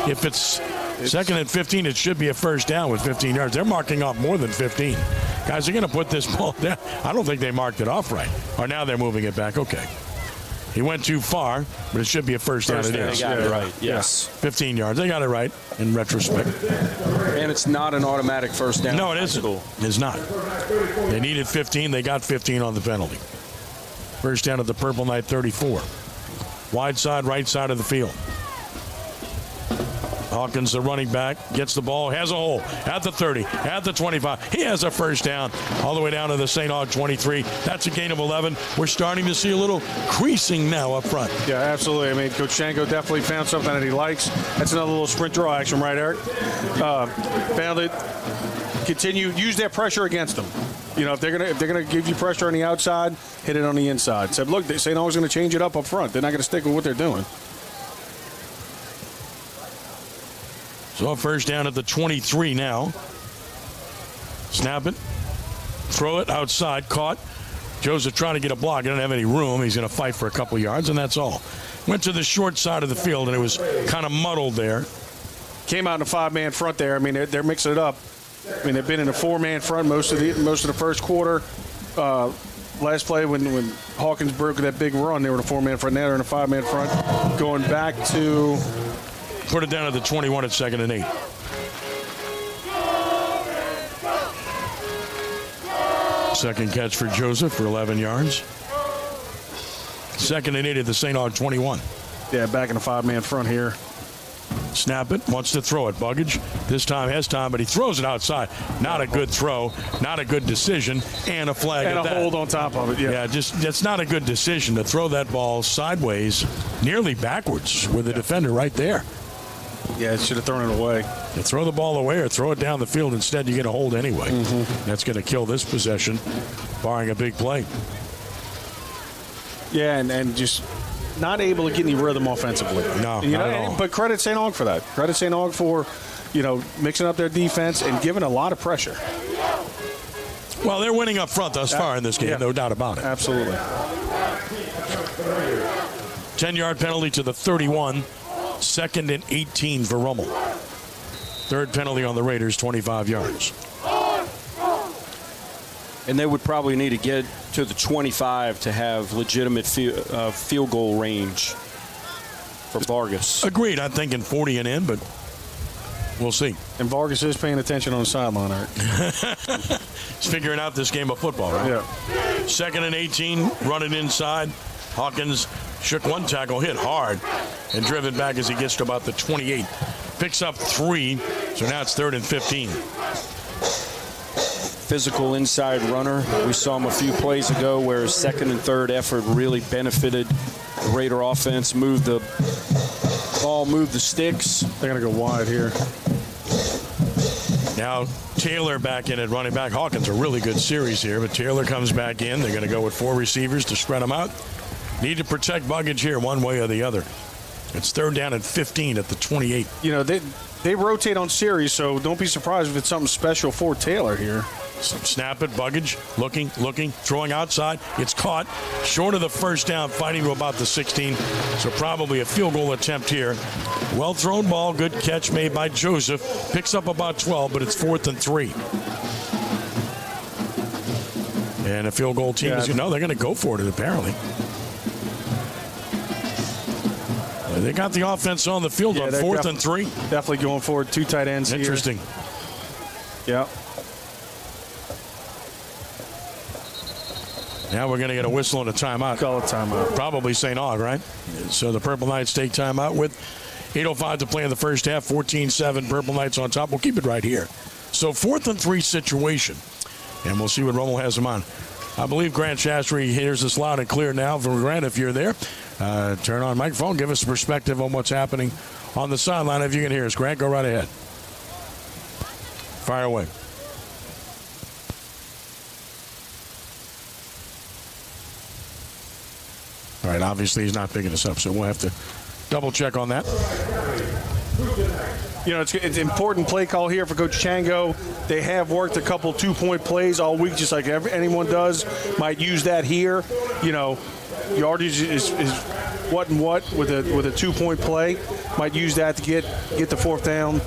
If it's second and 15, it should be a first down with 15 yards. They're marking off more than 15. Guys, they're going to put this ball down. I don't think they marked it off right. Or now they're moving it back. Okay. He went too far, but it should be a first down. They got it right, yes. 15 yards. They got it right in retrospect. And it's not an automatic first down. No, it isn't. It's not. They needed 15. They got 15 on the penalty. First down at the Purple Knight 34. Wide side, right side of the field. Hawkins, the running back, gets the ball, has a hole at the 30, at the 25. He has a first down all the way down to the St. Aug 23. That's a gain of 11. We're starting to see a little creasing now up front. Yeah, absolutely. I mean, Coach Shango definitely found something that he likes. That's another little sprint draw action, right, Eric? Found it. Continue, use that pressure against them. You know, if they're gonna give you pressure on the outside, hit it on the inside. Said, look, St. Aug's going to change it up front. They're not going to stick with what they're doing. So first down at the 23 now. Snap it. Throw it outside. Caught. Joseph trying to get a block. He doesn't have any room. He's going to fight for a couple yards, and that's all. Went to the short side of the field, and it was kind of muddled there. Came out in a 5-man front there. I mean, they're mixing it up. I mean, they've been in a 4-man front most of the first quarter. Last play when Hawkins broke that big run, they were in a 4-man front. Now they're in a 5-man front. Going back to... Put it down at the 21 at 2nd and 8. Second catch for Joseph for 11 yards. 2nd and 8 at the St. Aug 21. Yeah, back in the 5-man front here. Snap it, wants to throw it. Buggage this time has time, but he throws it outside. Not a good throw, not a good decision, and a flag and at that. And a hold on top of it, yeah. Yeah, just that's not a good decision to throw that ball sideways, nearly backwards with the defender right there. Yeah, it should have thrown it away. You throw the ball away or throw it down the field. Instead, you get a hold anyway. That's going to kill this possession, barring a big play. Yeah, and just not able to get any rhythm offensively. No, not at all. But credit St. Aug for that. Credit St. Aug for, mixing up their defense and giving a lot of pressure. Well, they're winning up front thus far in this game, no doubt about it. Absolutely. 10-yard penalty to the 31. 2nd and 18 for Rummel. Third penalty on the Raiders, 25 yards. And they would probably need to get to the 25 to have legitimate field goal range for Vargas. Agreed. I'm thinking 40 and in, but we'll see. And Vargas is paying attention on the sideline, Art. He's figuring out this game of football, right? Yeah. 2nd and 18, running inside. Hawkins shook one tackle, hit hard, and driven back as he gets to about the 28. Picks up 3, so now it's 3rd and 15. Physical inside runner. We saw him a few plays ago where his 2nd and 3rd effort really benefited the Raider offense. Moved the ball, moved the sticks. They're going to go wide here. Now Taylor back in at running back. Hawkins, a really good series here, but Taylor comes back in. They're going to go with 4 receivers to spread them out. Need to protect Buggage here one way or the other. It's 3rd down and 15 at the 28. They rotate on series, so don't be surprised if it's something special for Taylor here. Snap it, Buggage, looking, throwing outside. It's caught, short of the first down, fighting to about the 16. So probably a field goal attempt here. Well thrown ball, good catch made by Joseph. Picks up about 12, but it's 4th and 3. And a field goal team is, they're going to go for it apparently. They got the offense on the field on 4th and 3. Definitely going forward. 2 tight ends here. Interesting. Yeah. Now we're going to get a whistle and a timeout. Call a timeout. Probably St. Aug, right? So the Purple Knights take timeout with 8:05 to play in the first half. 14-7, Purple Knights on top. We'll keep it right here. So 4th and 3 situation. And we'll see what Rummel has them on. I believe Grant Shastry hears us loud and clear now. From Grant, if you're there, turn on microphone. Give us a perspective on what's happening on the sideline. If you can hear us, Grant, go right ahead. Fire away. All right, obviously he's not picking us up, so we'll have to double check on that. It's important play call here for Coach Chango. They have worked a couple 2-point plays all week, just like anyone does. Might use that here. Yardage is what and what with a 2-point play. Might use that to get the 4th down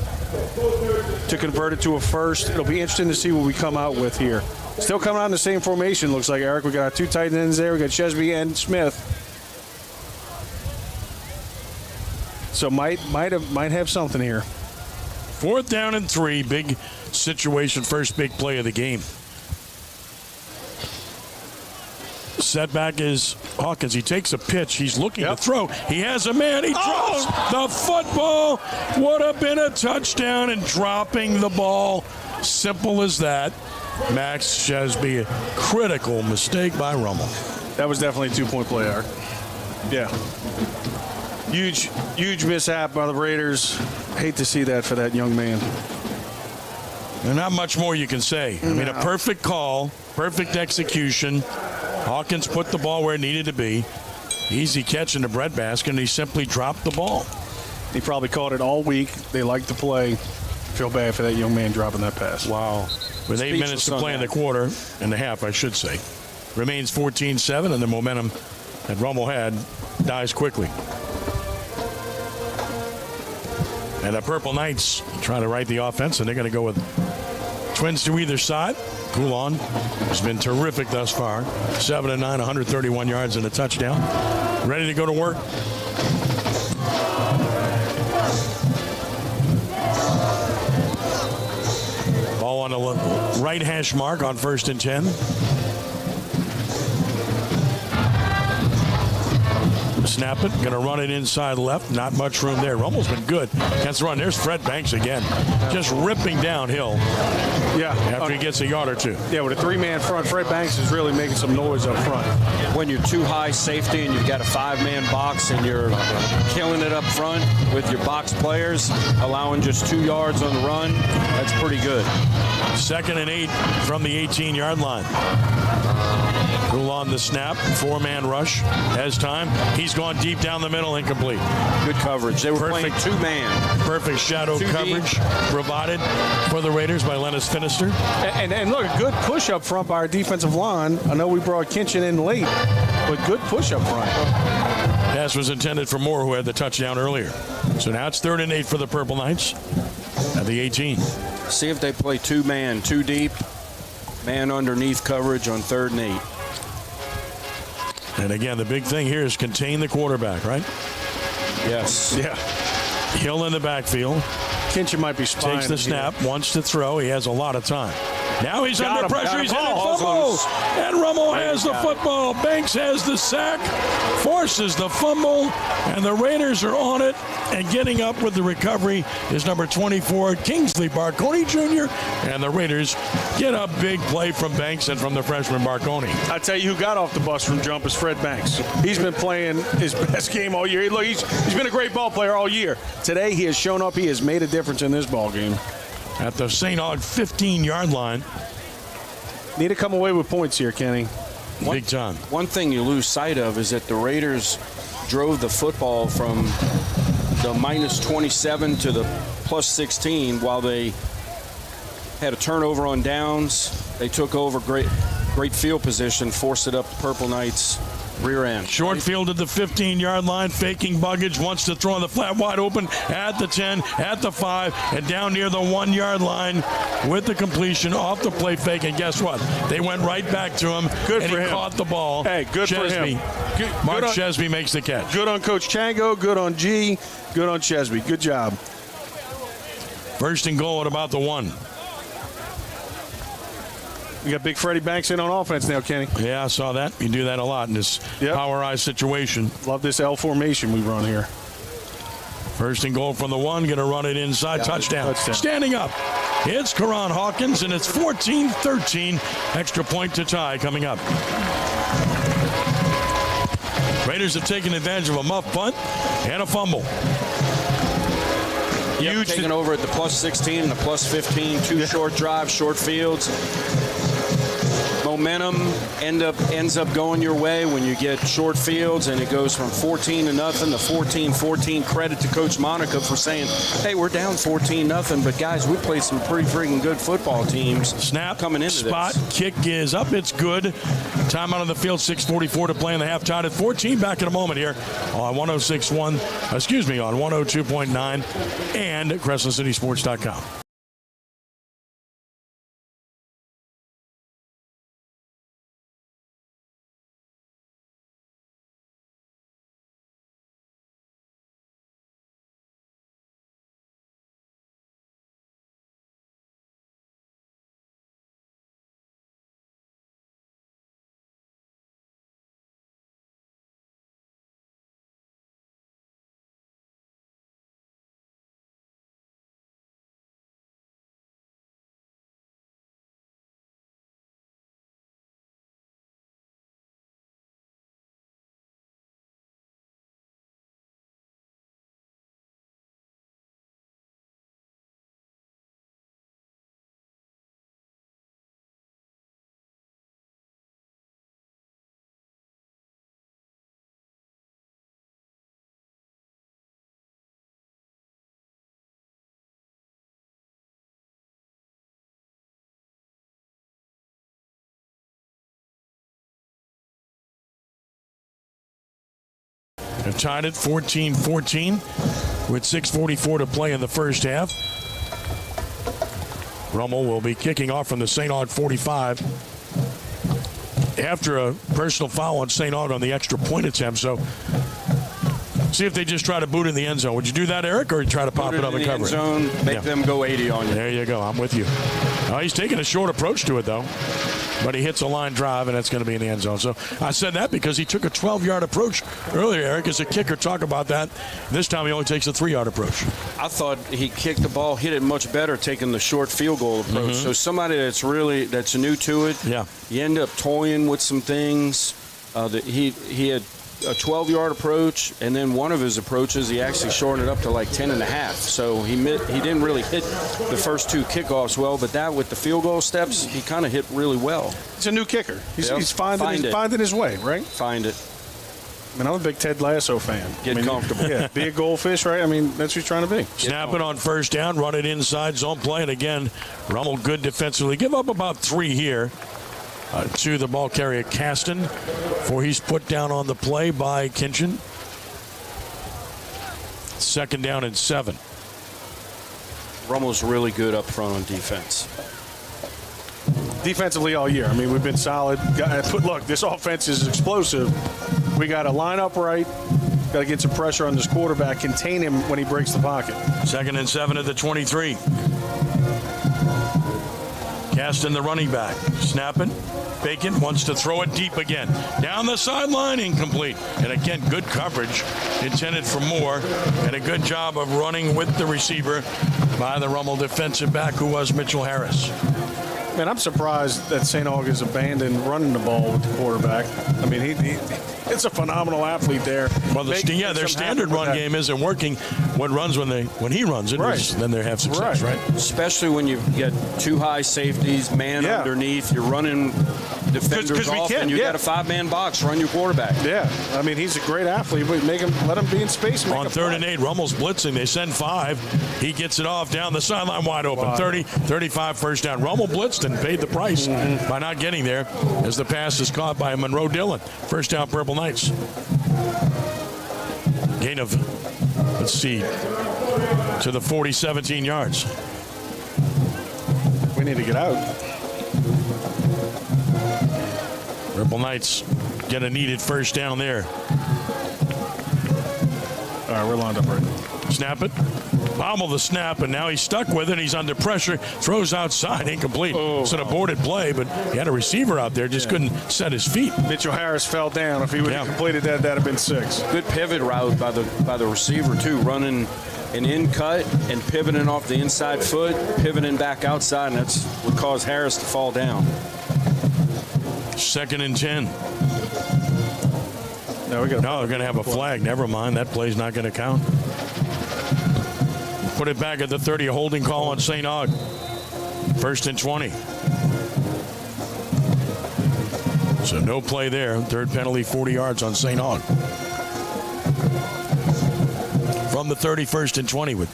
to convert it to a first. It'll be interesting to see what we come out with here. Still coming out in the same formation, looks like, Eric. We got our 2 tight ends there. We got Chesby and Smith. So might have something here. 4th down and 3, big situation, first big play of the game. setback is Hawkins. He takes a pitch. He's looking to throw. He has a man. He drops the football. Would have been a touchdown, and dropping the ball. Simple as that. Max Chesby, a critical mistake by Rummel. That was definitely a 2-point play, Art. Yeah. Huge mishap by the Raiders. Hate to see that for that young man. And not much more you can say. I mean, a perfect call, perfect execution. Hawkins put the ball where it needed to be. Easy catch in the breadbasket, and he simply dropped the ball. He probably caught it all week. They like to play. Feel bad for that young man dropping that pass. Wow. With 8 minutes to play in the quarter, and the half, I should say. Remains 14-7, and the momentum that Rummel had dies quickly. And the Purple Knights try to right the offense, and they're going to go with twins to either side. Coulon has been terrific thus far. 7-9, 131 yards and a touchdown. Ready to go to work. Ball on the right hash mark on 1st and 10. Snap it, going to run it inside left. Not much room there. Rummel's been good against the run. There's Fred Banks again, just ripping downhill. Yeah, after he gets a yard or two. Yeah, with a 3-man front, Fred Banks is really making some noise up front. When you're too high safety and you've got a 5-man box and you're killing it up front with your box players, allowing just 2 yards on the run, that's pretty good. 2nd and 8 from the 18-yard line. Coulon the snap, 4-man rush. Has time. He's gone deep down the middle, incomplete. Good coverage. They were playing 2-man. Perfect shadow coverage provided for the Raiders by Lennis Finister. And look, a good push up front by our defensive line. I know we brought Kinchin in late, but good push up front. Pass was intended for Moore, who had the touchdown earlier. So now it's 3rd and 8 for the Purple Knights at the 18. See if they play 2-man, 2 deep, man underneath coverage on 3rd and 8. And again, the big thing here is contain the quarterback, right? Yes. Yeah. Hill in the backfield. Kinchin might be spying. Takes the snap, wants to throw. He has a lot of time. Now he's under pressure. He's in a fumble. And Rummel has the football. Banks has the sack, forces the fumble, and the Raiders are on it. And getting up with the recovery is number 24, Kingsley Barconi Jr. And the Raiders get a big play from Banks and from the freshman Barconi. I tell you who got off the bus from jump is Fred Banks. He's been playing his best game all year. Look, he's been a great ball player all year. Today he has shown up. He has made a difference in this ball game. At the St. Aug 15-yard line. Need to come away with points here, Kenny. Big time. One thing you lose sight of is that the Raiders drove the football from the -27 to the +16 while they had a turnover on downs. They took over great field position, forced it up the Purple Knights' rear end. Short field at the 15-yard line, faking Buggage, wants to throw on the flat wide open at the 10, at the 5, and down near the 1-yard line with the completion off the play fake. And guess what? They went right back to him. Good and for he him. Caught the ball. Hey, good Chesby. for him. Mark Chesby makes the catch. Good on Coach Chango. Good on G. Good on Chesby. Good job. 1st and goal at about the 1. We got Big Freddie Banks in on offense now, Kenny. Yeah, I saw that. You do that a lot in this powerized situation. Love this L formation we run here. 1st and goal from the 1. Going to run it inside. Touchdown. Standing up. It's Karan Hawkins, and it's 14-13. Extra point to tie coming up. Raiders have taken advantage of a muff punt and a fumble. Huge taking over at the +16 and the +15. 2 short drives, short fields. Momentum ends up going your way when you get short fields, and it goes from 14-0 to 14-14. Credit to Coach Monica for saying, hey, we're down 14-0, but guys, we played some pretty freaking good football teams. Snap, coming into spot, this. Kick is up, it's good. Time out on the field, 6:44 to play in the half, tied at 14. Back in a moment here on 102.9 and CrescentCitySports.com. They're tied at 14-14 with 6:44 to play in the first half. Rummel will be kicking off from the St. Aug 45 after a personal foul on St. Aug on the extra point attempt. So see if they just try to boot in the end zone. Would you do that, Eric, or try to pop it up and cover it? Zone, make them go 80 on you. There you go. I'm with you. He's taking a short approach to it, though. But he hits a line drive, and that's going to be in the end zone. So I said that because he took a 12-yard approach earlier, Eric, as a kicker. Talk about that. This time he only takes a 3-yard approach. I thought he kicked the ball, hit it much better, taking the short field goal approach. So somebody that's new to it, Yeah. you end up toying with some things. He had a 12-yard approach, and then one of his approaches, he actually shortened it up to like 10 and a half. So he didn't really hit the first two kickoffs well, but that with the field goal steps, he kind of hit really well. He's a new kicker. He's Yep. finding his way, right? Find it. I mean, I'm a big Ted Lasso fan. Get comfortable. Yeah, be a goldfish, right? I mean, that's what he's trying to be. Snap it on first down, run it inside zone play, and again, Rummel good defensively. Give up about 3 here to the ball carrier Caston, for he's put down on the play by Kinchin. 2nd down and 7. Rummel's really good up front on defense. Defensively all year. I mean, we've been solid. Look, this offense is explosive. We got to line up right. Got to get some pressure on this quarterback, contain him when he breaks the pocket. 2nd and 7 at the 23. Caston, the running back, snapping. Bacon wants to throw it deep again. Down the sideline, incomplete. And again, good coverage, intended for more. And a good job of running with the receiver by the Rummel defensive back, who was Mitchell Harris. Man, I'm surprised that St. Aug has abandoned running the ball with the quarterback. I mean, it's a phenomenal athlete there. Well, their standard run game isn't working. What runs when he runs it, then they have success, right? Especially when you get 2 high safeties, man underneath, you're running defenders off, and you got a 5-man box, run your quarterback. Yeah, I mean, he's a great athlete, but let him be in space. On 3rd and 8, Rummel's blitzing. They send 5. He gets it off down the sideline, wide open. 30, 35, first down. Rummel blitzed and paid the price by not getting there, as the pass is caught by Monroe Dillon. First down, Purple Knights. Gain of, let's see, to the 40, 17 yards. We need to get out. Purple Knights get a needed first down there. All right, we're lined up right. Snap it. Bommel the snap, and now he's stuck with it. He's under pressure. Throws outside, incomplete. It's an aborted play, but he had a receiver out there, just couldn't set his feet. Mitchell Harris fell down. If he would have completed that, that'd have been 6. Good pivot route by the receiver too, running an in cut and pivoting off the inside foot, pivoting back outside, and that's what caused Harris to fall down. 2nd and 10. No, they're going to have a flag. Never mind. That play's not going to count. Put it back at the 30. A holding call on St. Aug. 1st and 20. So no play there. 3rd penalty, 40 yards on St. Aug. From the 31st and 20 with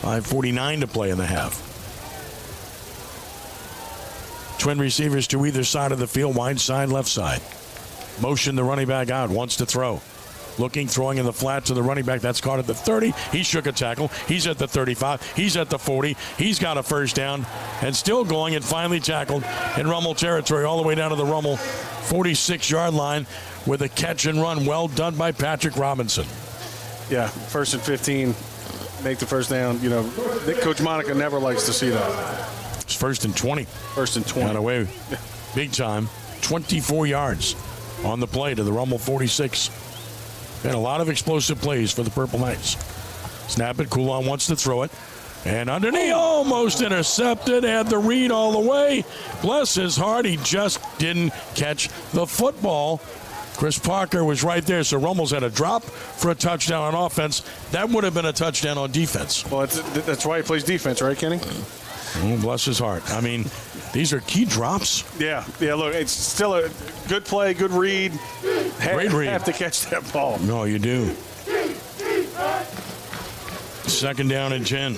5:49 to play in the half. Twin receivers to either side of the field, wide side, left side. Motion the running back out, wants to throw. Looking, throwing in the flat to the running back. That's caught at the 30. He shook a tackle. He's at the 35. He's at the 40. He's got a first down and still going, and finally tackled in Rummel territory all the way down to the Rummel 46-yard line with a catch and run. Well done by Patrick Robinson. Yeah, 1st and 15. Make the first down. You know, Coach Monica never likes to see that. It's 1st and 20. 1st and 20. Got away big time. 24 yards on the play to the Rummel 46. Been a lot of explosive plays for the Purple Knights. Snap it. Coulon wants to throw it. And underneath, almost intercepted. Had the read all the way. Bless his heart, he just didn't catch the football. Chris Parker was right there, so Rummel's had a drop for a touchdown on offense. That would have been a touchdown on defense. Well, that's why he plays defense, right, Kenny? Oh, bless his heart. I mean, these are key drops. Yeah, look, it's still a good play, good read. Great read. Have to catch that ball. No, you do. 2nd down and 10.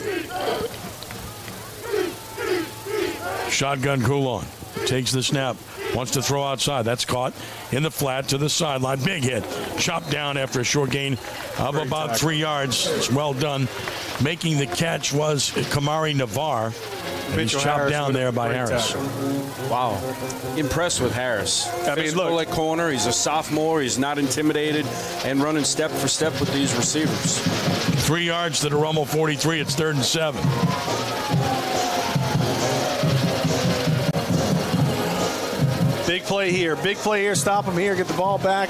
Shotgun Coulon. takes the snap, wants to throw outside. That's caught in the flat to the sideline. Big hit. Chopped down after a short gain of about 3 yards. It's well done. Making the catch was Kamari Navar. And he's chopped down there by Harris. Wow. Impressed with Harris. I mean, look. At corner. He's a sophomore. He's not intimidated and running step for step with these receivers. 3 yards to the Rummel 43. It's 3rd and 7. Big play here. Big play here. Stop him here. Get the ball back.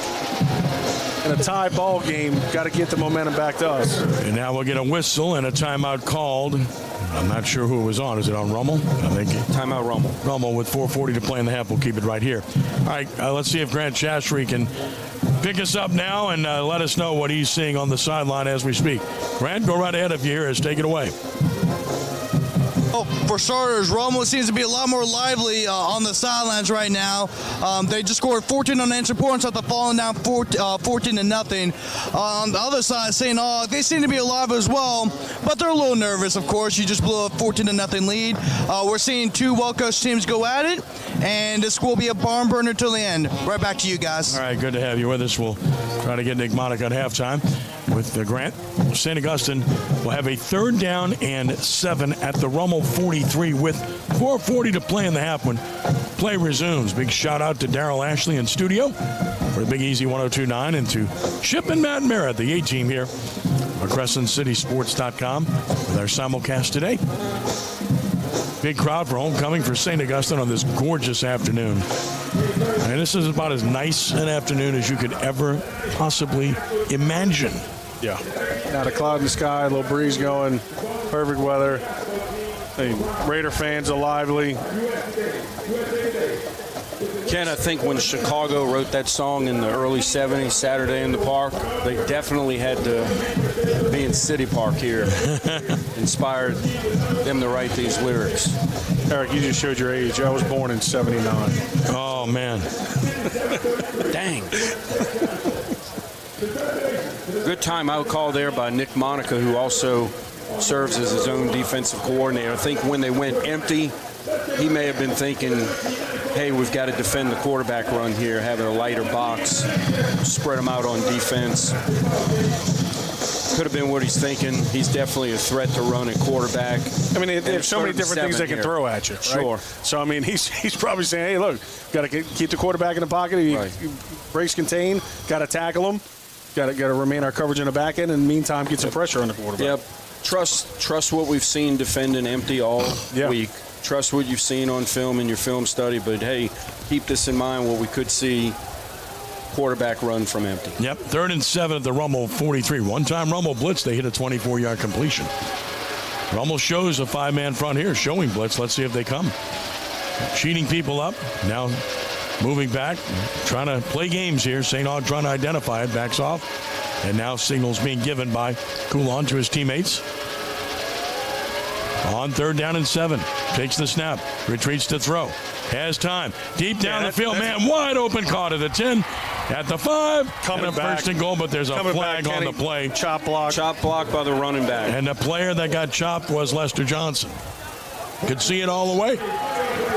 In a tie ball game, got to get the momentum back to us. And now we'll get a whistle and a timeout called. I'm not sure who it was on. Is it on Rummel? I think Timeout Rummel. Rummel with 4:40 to play in the half. We'll keep it right here. All right, let's see if Grant Shastry can pick us up now and let us know what he's seeing on the sideline as we speak. Grant, go right ahead if you hear us. Take it away. Oh, for starters, Rummel seems to be a lot more lively on the sidelines right now. They just scored 14 unanswered points after falling down 14 to nothing. On the other side, St. Aug, they seem to be alive as well, but they're a little nervous, of course. You just blew a 14 to nothing lead. We're seeing two well-coached teams go at it, and this will be a barn burner till the end. Right back to you guys. All right, good to have you with us. We'll try to get Nick Monica at halftime with Grant. St. Augustine will have a 3rd down and 7 at the Rummel 43 with 4:40 to play in the half when play resumes. Big shout out to Darrell Ashley in studio for the Big Easy 102.9 and to Chip and Matt Merritt, the A-team here on CrescentCitySports.com with our simulcast today. Big crowd for homecoming for St. Augustine on this gorgeous afternoon. And this is about as nice an afternoon as you could ever possibly imagine. Yeah. Not a cloud in the sky, a little breeze going, perfect weather. The Raider fans are lively. Ken, I think when Chicago wrote that song in the early 70s, Saturday in the Park, they definitely had to be in City Park here. Inspired them to write these lyrics. Eric, you just showed your age. I was born in 79. Oh, man. Dang. Good timeout call there by Nick Monica, who also serves as his own defensive coordinator. I think when they went empty, he may have been thinking, hey, we've got to defend the quarterback run here, having a lighter box, spread them out on defense. Could have been what he's thinking. He's definitely a threat to run at quarterback. I mean, there's so many different things they can throw at you, right? Sure. So, I mean, he's probably saying, hey, look, got to keep the quarterback in the pocket. Right. Breaks contain, got to tackle him. Got to remain our coverage in the back end, and in the meantime, get some pressure on the quarterback. Yep. Trust what we've seen defending empty all week. Trust what you've seen on film in your film study, but hey, keep this in mind what we could see quarterback run from empty. Yep, 3rd and 7 at the Rummel 43. One-time Rummel blitz, they hit a 24-yard completion. Rummel shows a 5-man front here, showing blitz. Let's see if they come. Cheating people up, now moving back, trying to play games here. St. Aug trying to identify it, backs off. And now signals being given by Coulon to his teammates. On 3rd down and 7. Takes the snap. Retreats to throw. Has time. Deep down the field. Man, wide open. Caught at the 10. At the 5. Coming back. 1st and goal, but there's a flag on the play. Chop block. Chop block by the running back. And the player that got chopped was Lester Johnson. Could see it all the way.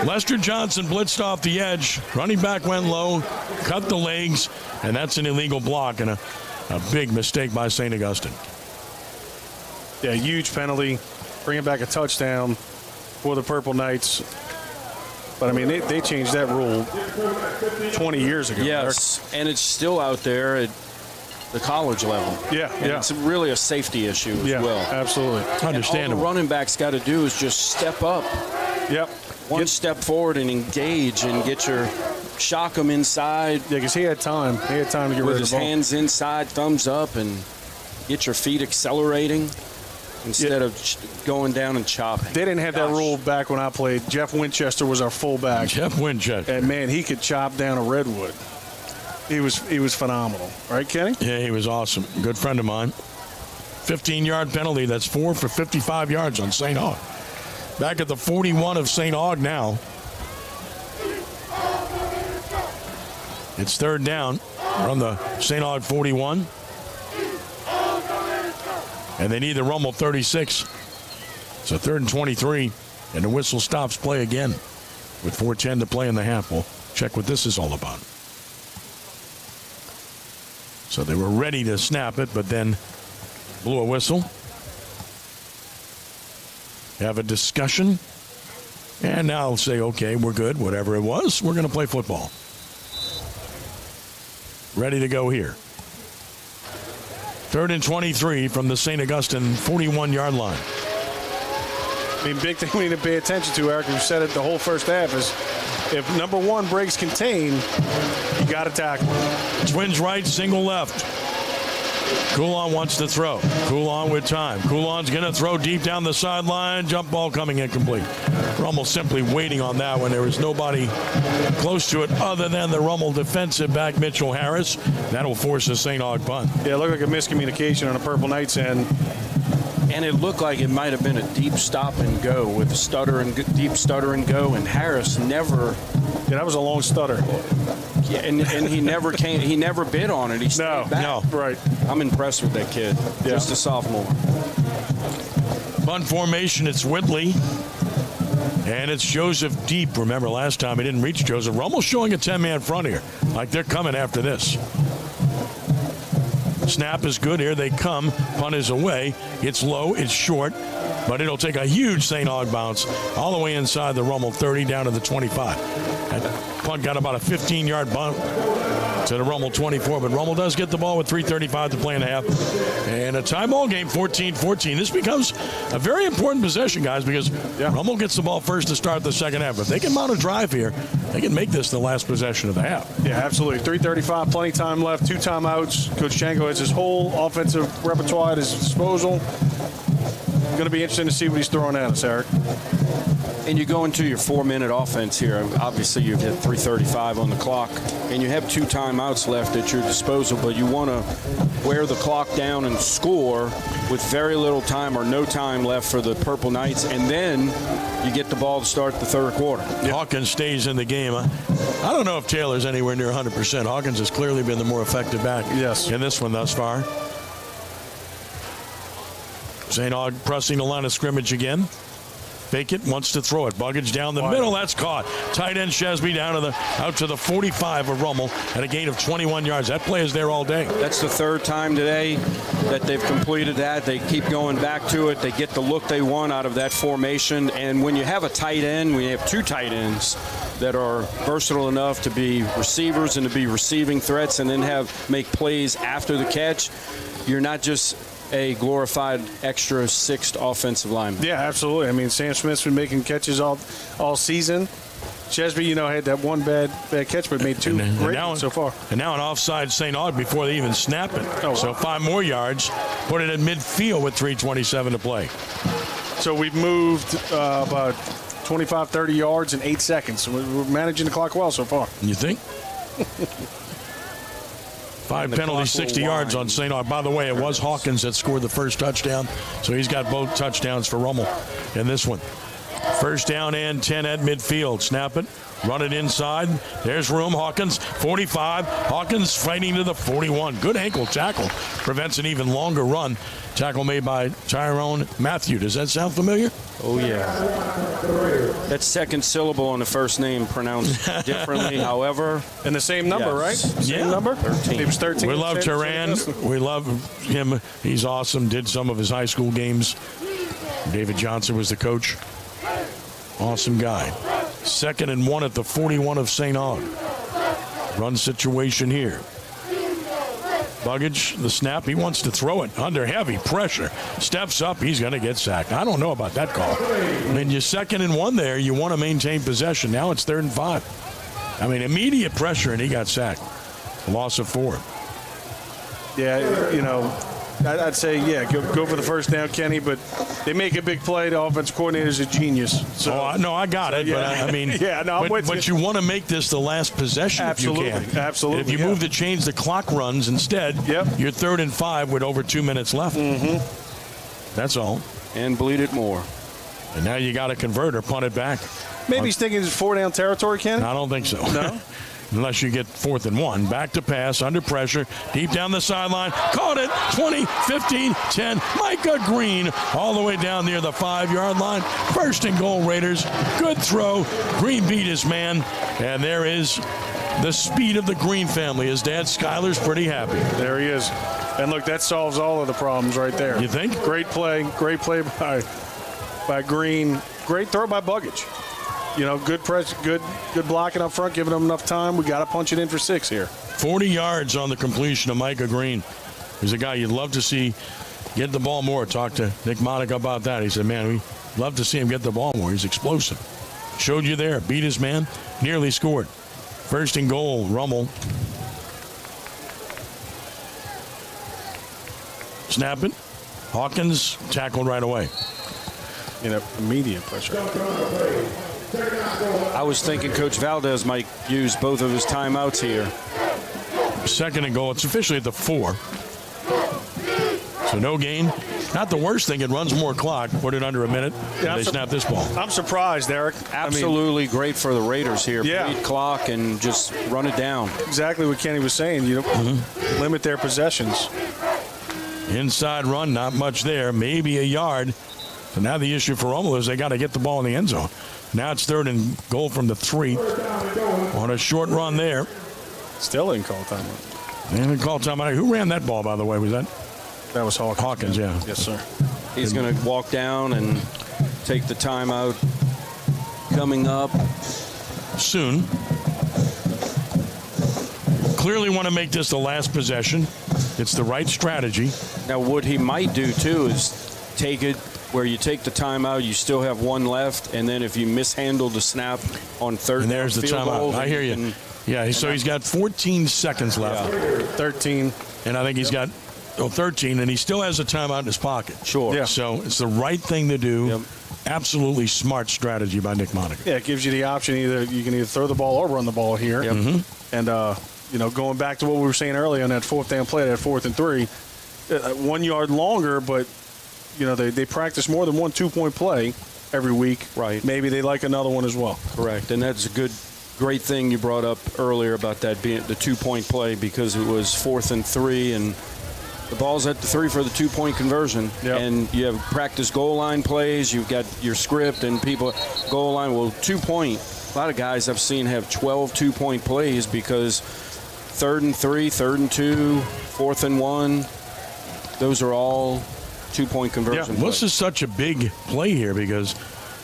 Lester Johnson blitzed off the edge. Running back went low. Cut the legs. And that's an illegal block and a big mistake by St. Augustine. Yeah, huge penalty. Bringing back a touchdown for the Purple Knights. But, I mean, they changed that rule 20 years ago. Yes, and it's still out there at the college level. Yeah, and it's really a safety issue as well. Absolutely. Understandable. All the running back's got to do is just step up. Yep. One step forward and engage and shock him inside. Yeah, because he had time. He had time to get rid of the ball. With his hands inside, thumbs up, and get your feet accelerating instead of going down and chopping. They didn't have that rule back when I played. Jeff Winchester was our fullback. Jeff Winchester. And, man, he could chop down a redwood. He was phenomenal. Right, Kenny? Yeah, he was awesome. Good friend of mine. 15-yard penalty. That's 4 for 55 yards on St. Aug. Back at the 41 of St. Aug now. It's 3rd down from the St. Aug 41. And they need the Rummel 36. So 3rd and 23. And the whistle stops play again. with 4:10 to play in the half. We'll check what this is all about. So they were ready to snap it, but then blew a whistle. Have a discussion. And now I'll say, okay, we're good. Whatever it was, we're going to play football. Ready to go here. 3rd and 23 from the St. Augustine 41-yard line. I mean, big thing we need to pay attention to, Eric, we've said it the whole first half, is if number one breaks contain, you got to tackle. Twins right, single left. Coulon wants to throw. Coulon with time. Coulon's going to throw deep down the sideline. Jump ball coming incomplete. Rummel simply waiting on that when there was nobody close to it other than the Rummel defensive back, Mitchell Harris. That'll force a St. Aug punt. Yeah, it looked like a miscommunication on the Purple Knights end. And it looked like it might have been a deep stop and go with deep stutter and go, and Harris never. Yeah, that was a long stutter. Yeah, and he never came. He never bid on it. He stayed back. No, right. I'm impressed with that kid. Yeah. Just a sophomore. Punt formation, it's Whitley. And it's Joseph deep. Remember last time he didn't reach Joseph. Rummel showing a 10-man front here. Like they're coming after this. Snap is good. Here they come. Punt is away. It's low. It's short. But it'll take a huge St. Aug bounce all the way inside the Rummel 30 down to the 25. That punt got about a 15-yard bump to the Rummel 24. But Rummel does get the ball with 3:35 to play in the half. And a tie ball game, 14-14. This becomes a very important possession, guys, because Rummel gets the ball first to start the second half. If they can mount a drive here, they can make this the last possession of the half. Yeah, absolutely. 3:35, plenty of time left, 2 timeouts. Coach Janko has his whole offensive repertoire at his disposal. Going to be interesting to see what he's throwing at us, Eric. And you go into your 4-minute offense here. Obviously, you've hit 3:35 on the clock, and you have 2 timeouts left at your disposal, but you want to wear the clock down and score with very little time or no time left for the Purple Knights, and then you get the ball to start the third quarter. Hawkins stays in the game. I don't know if Taylor's anywhere near 100%. Hawkins has clearly been the more effective back in this one thus far. St. Aug pressing the line of scrimmage again. Fake it, wants to throw it. Buggage down the middle, that's caught. Tight end Chesby down to out to the 45 of Rummel at a gain of 21 yards. That play is there all day. That's the 3rd time today that they've completed that. They keep going back to it. They get the look they want out of that formation. And when you have a tight end, we have 2 tight ends that are versatile enough to be receivers and to be receiving threats and then make plays after the catch. You're not just a glorified extra 6th offensive lineman. Yeah, absolutely. I mean, Sam Smith's been making catches all season. Chesby, had that one bad catch, but made 2 great ones so far. And now an offside St. Aug before they even snap it. So 5 more yards, put it in midfield with 3:27 to play. So we've moved about 25, 30 yards in 8 seconds. We're managing the clock well so far. You think? 5 penalties, 60 yards on St. Aug. By the way, it was Hawkins that scored the first touchdown, so he's got both touchdowns for Rummel in this one. First down and 10 at midfield. Snap it, run it inside. There's room. Hawkins, 45. Hawkins fighting to the 41. Good ankle tackle. Prevents an even longer run. Tackle made by Tyrone Matthew. Does that sound familiar? Oh, yeah. That second syllable on the first name pronounced differently, however. And the same number, right? Same number? 13. He was 13. We love Turan. We love him. He's awesome. Did some of his high school games. David Johnson was the coach. Awesome guy. 2nd and 1 at the 41 of St. Aug. Run situation here. Buggage, the snap, he wants to throw it under heavy pressure. Steps up, he's going to get sacked. I don't know about that call. I mean, you're 2nd and 1 there. You want to maintain possession. Now it's 3rd and 5. I mean, immediate pressure, and he got sacked. A loss of 4. Yeah, I'd say, go for the first down, Kenny, but they make a big play. The offensive coordinator's a genius. So, I got it, but I mean, I'm with but you want to make this the last possession if you can. Absolutely. And if you move the chains, the clock runs instead. You're 3rd and 5 with over 2 minutes left. That's all. And bleed it more. And now you got to convert or punt it back. Maybe he's thinking it's 4-down territory, Kenny? I don't think so. No? unless you get 4th and 1. Back to pass, under pressure, deep down the sideline. Caught it, 20, 15, 10. Micah Green all the way down near the 5-yard line. 1st and goal, Raiders. Good throw. Green beat his man. And there is the speed of the Green family. His dad, Skyler's, pretty happy. There he is. And look, that solves all of the problems right there. You think? Great play by Green. Great throw by Buggage. You know, good press, good blocking up front, giving them enough time. We got to punch it in for 6 here. 40 yards on the completion of Micah Green. He's a guy you'd love to see get the ball more. Talked to Nick Monica about that. He said, man, we love to see him get the ball more. He's explosive. Showed you there. Beat his man. Nearly scored. 1st and goal, Rummel. Snap it. Hawkins tackled right away. You know, immediate pressure. I was thinking Coach Valdez might use both of his timeouts here. 2nd and goal. It's officially at the 4. So no gain. Not the worst thing. It runs more clock. Put it under a minute. Yeah, They snap this ball. I'm surprised, Eric. Absolutely great for the Raiders here. Yeah. Bleed clock and just run it down. Exactly what Kenny was saying. You know, limit their possessions. Inside run, not much there. Maybe a yard. So now the issue for Rummel is they got to get the ball in the end zone. Now it's 3rd and goal from the 3. On a short run there. Still didn't call timeout. They didn't call timeout. Who ran that ball, by the way? Was that? That was Hawkins. Hawkins, yeah. Yes, sir. He's going to walk down and take the timeout coming up. Soon. Clearly want to make this the last possession. It's the right strategy. Now, what he might do, too, is take it where you take the timeout, you still have 1 left, and then if you mishandle the snap on 3rd And there's the field timeout. goal, I hear you. Yeah, so he's got 14 seconds left. 13. And I think he's got 13, and he still has a timeout in his pocket. Sure. Yeah. So it's the right thing to do. Yep. Absolutely smart strategy by Nick Monica. Yeah, it gives you the option you can either throw the ball or run the ball here. Yep. And you know, going back to what we were saying earlier on that 4th down play, that 4th and 3, 1 yard longer, but you know they practice more than one 2-point play every week. Right. Maybe they like another one as well. Correct. And that's a great thing you brought up earlier about that being the 2-point play, because it was 4th and 3 and the ball's at the 3 for the 2-point conversion. Yep. And you have practice goal line plays, you've got your script and people goal line. Well, 2-point, a lot of guys I've seen have 12 2-point plays because 3rd and 3, 3rd and 2, 4th and 1, those are all 2-point conversion plays. This is such a big play here because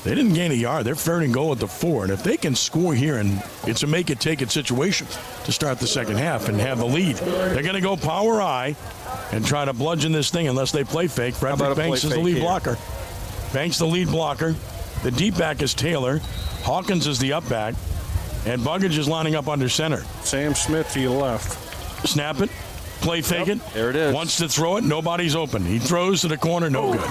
they didn't gain a yard. They're 3rd and goal at the 4. And if they can score here, and it's a make-it-take-it situation to start the second half and have the lead, they're going to go power I and try to bludgeon this thing unless they play fake. Frederick Banks is the lead blocker. Banks the lead blocker. The deep back is Taylor. Hawkins is the up back. And Buggage is lining up under center. Sam Smith to your left. Snap it. Play fake it. There it is. Wants to throw it. Nobody's open. He throws to the corner. No good.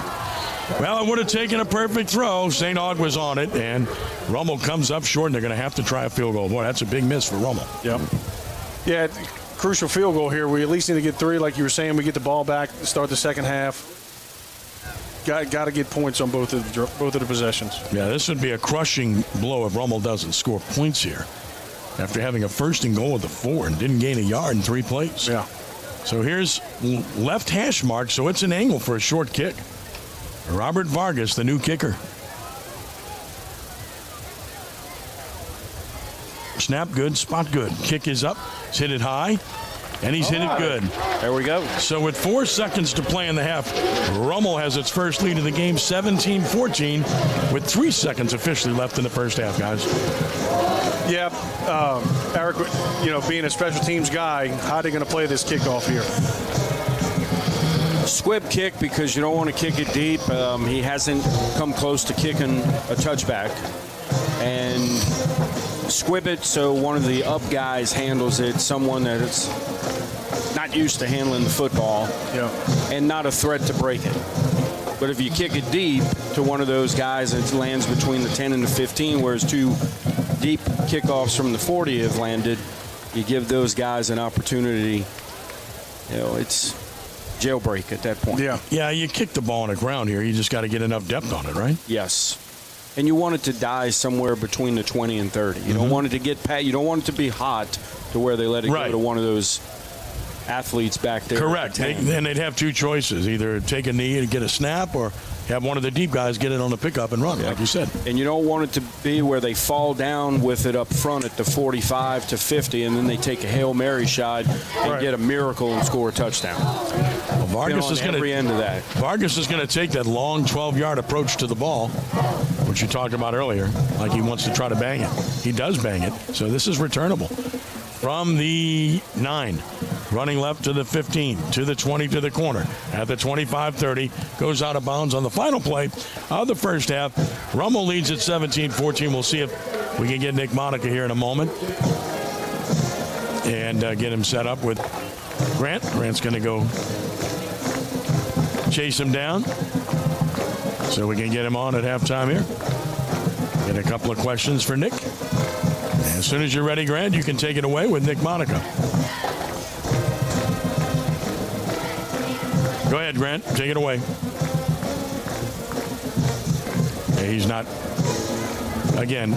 Well, it would have taken a perfect throw. St. Aug was on it, and Rummel comes up short, and they're going to have to try a field goal. Boy, that's a big miss for Rummel. Yep. Yeah, crucial field goal here. We at least need to get 3, like you were saying. We get the ball back, start the second half. Got to get points on both of the possessions. Yeah, this would be a crushing blow if Rummel doesn't score points here after having a 1st and goal at the 4 and didn't gain a yard in 3 plays. Yeah. So here's left hash mark, so it's an angle for a short kick. Robert Vargas, the new kicker. Snap good, spot good. Kick is up. He's hit it high, and he's hit it good. There we go. So with 4 seconds to play in the half, Rummel has its first lead of the game, 17-14, with 3 seconds officially left in the first half, guys. Yeah, Eric, you know, being a special teams guy, how are they going to play this kickoff here? Squib kick because you don't want to kick it deep. He hasn't come close to kicking a touchback. And squib it so one of the up guys handles it, someone that is not used to handling the football, and not a threat to break it. But if you kick it deep to one of those guys, it lands between the 10 and the 15, whereas 2 deep kickoffs from the 40 have landed. You give those guys an opportunity. You know, it's jailbreak at that point. Yeah. Yeah, you kick the ball on the ground here. You just got to get enough depth on it, right? Yes. and you want it to die somewhere between the 20 and 30. You don't want it to get you don't want it to be hot to where they let it go to one of those athletes back there. Correct. Then they'd have two choices: either take a knee and get a snap, or have one of the deep guys get it on the pickup and run, like you said. And you don't want it to be where they fall down with it up front at the 45 to 50, and then they take a Hail Mary shot and get a miracle and score a touchdown. Well, Vargas is going to take that long 12-yard approach to the ball, which you talked about earlier, like he wants to try to bang it. He does bang it, so this is returnable. From the 9, running left to the 15, to the 20, to the corner. At the 25-30, goes out of bounds on the final play of the first half. Rummel leads at 17-14. We'll see if we can get Nick Monica here in a moment and get him set up with Grant. Grant's going to go chase him down so we can get him on at halftime here. Get a couple of questions for Nick. As soon as you're ready, Grant, you can take it away with Nick Monica. Go ahead, Grant. Take it away. Yeah, he's not, again,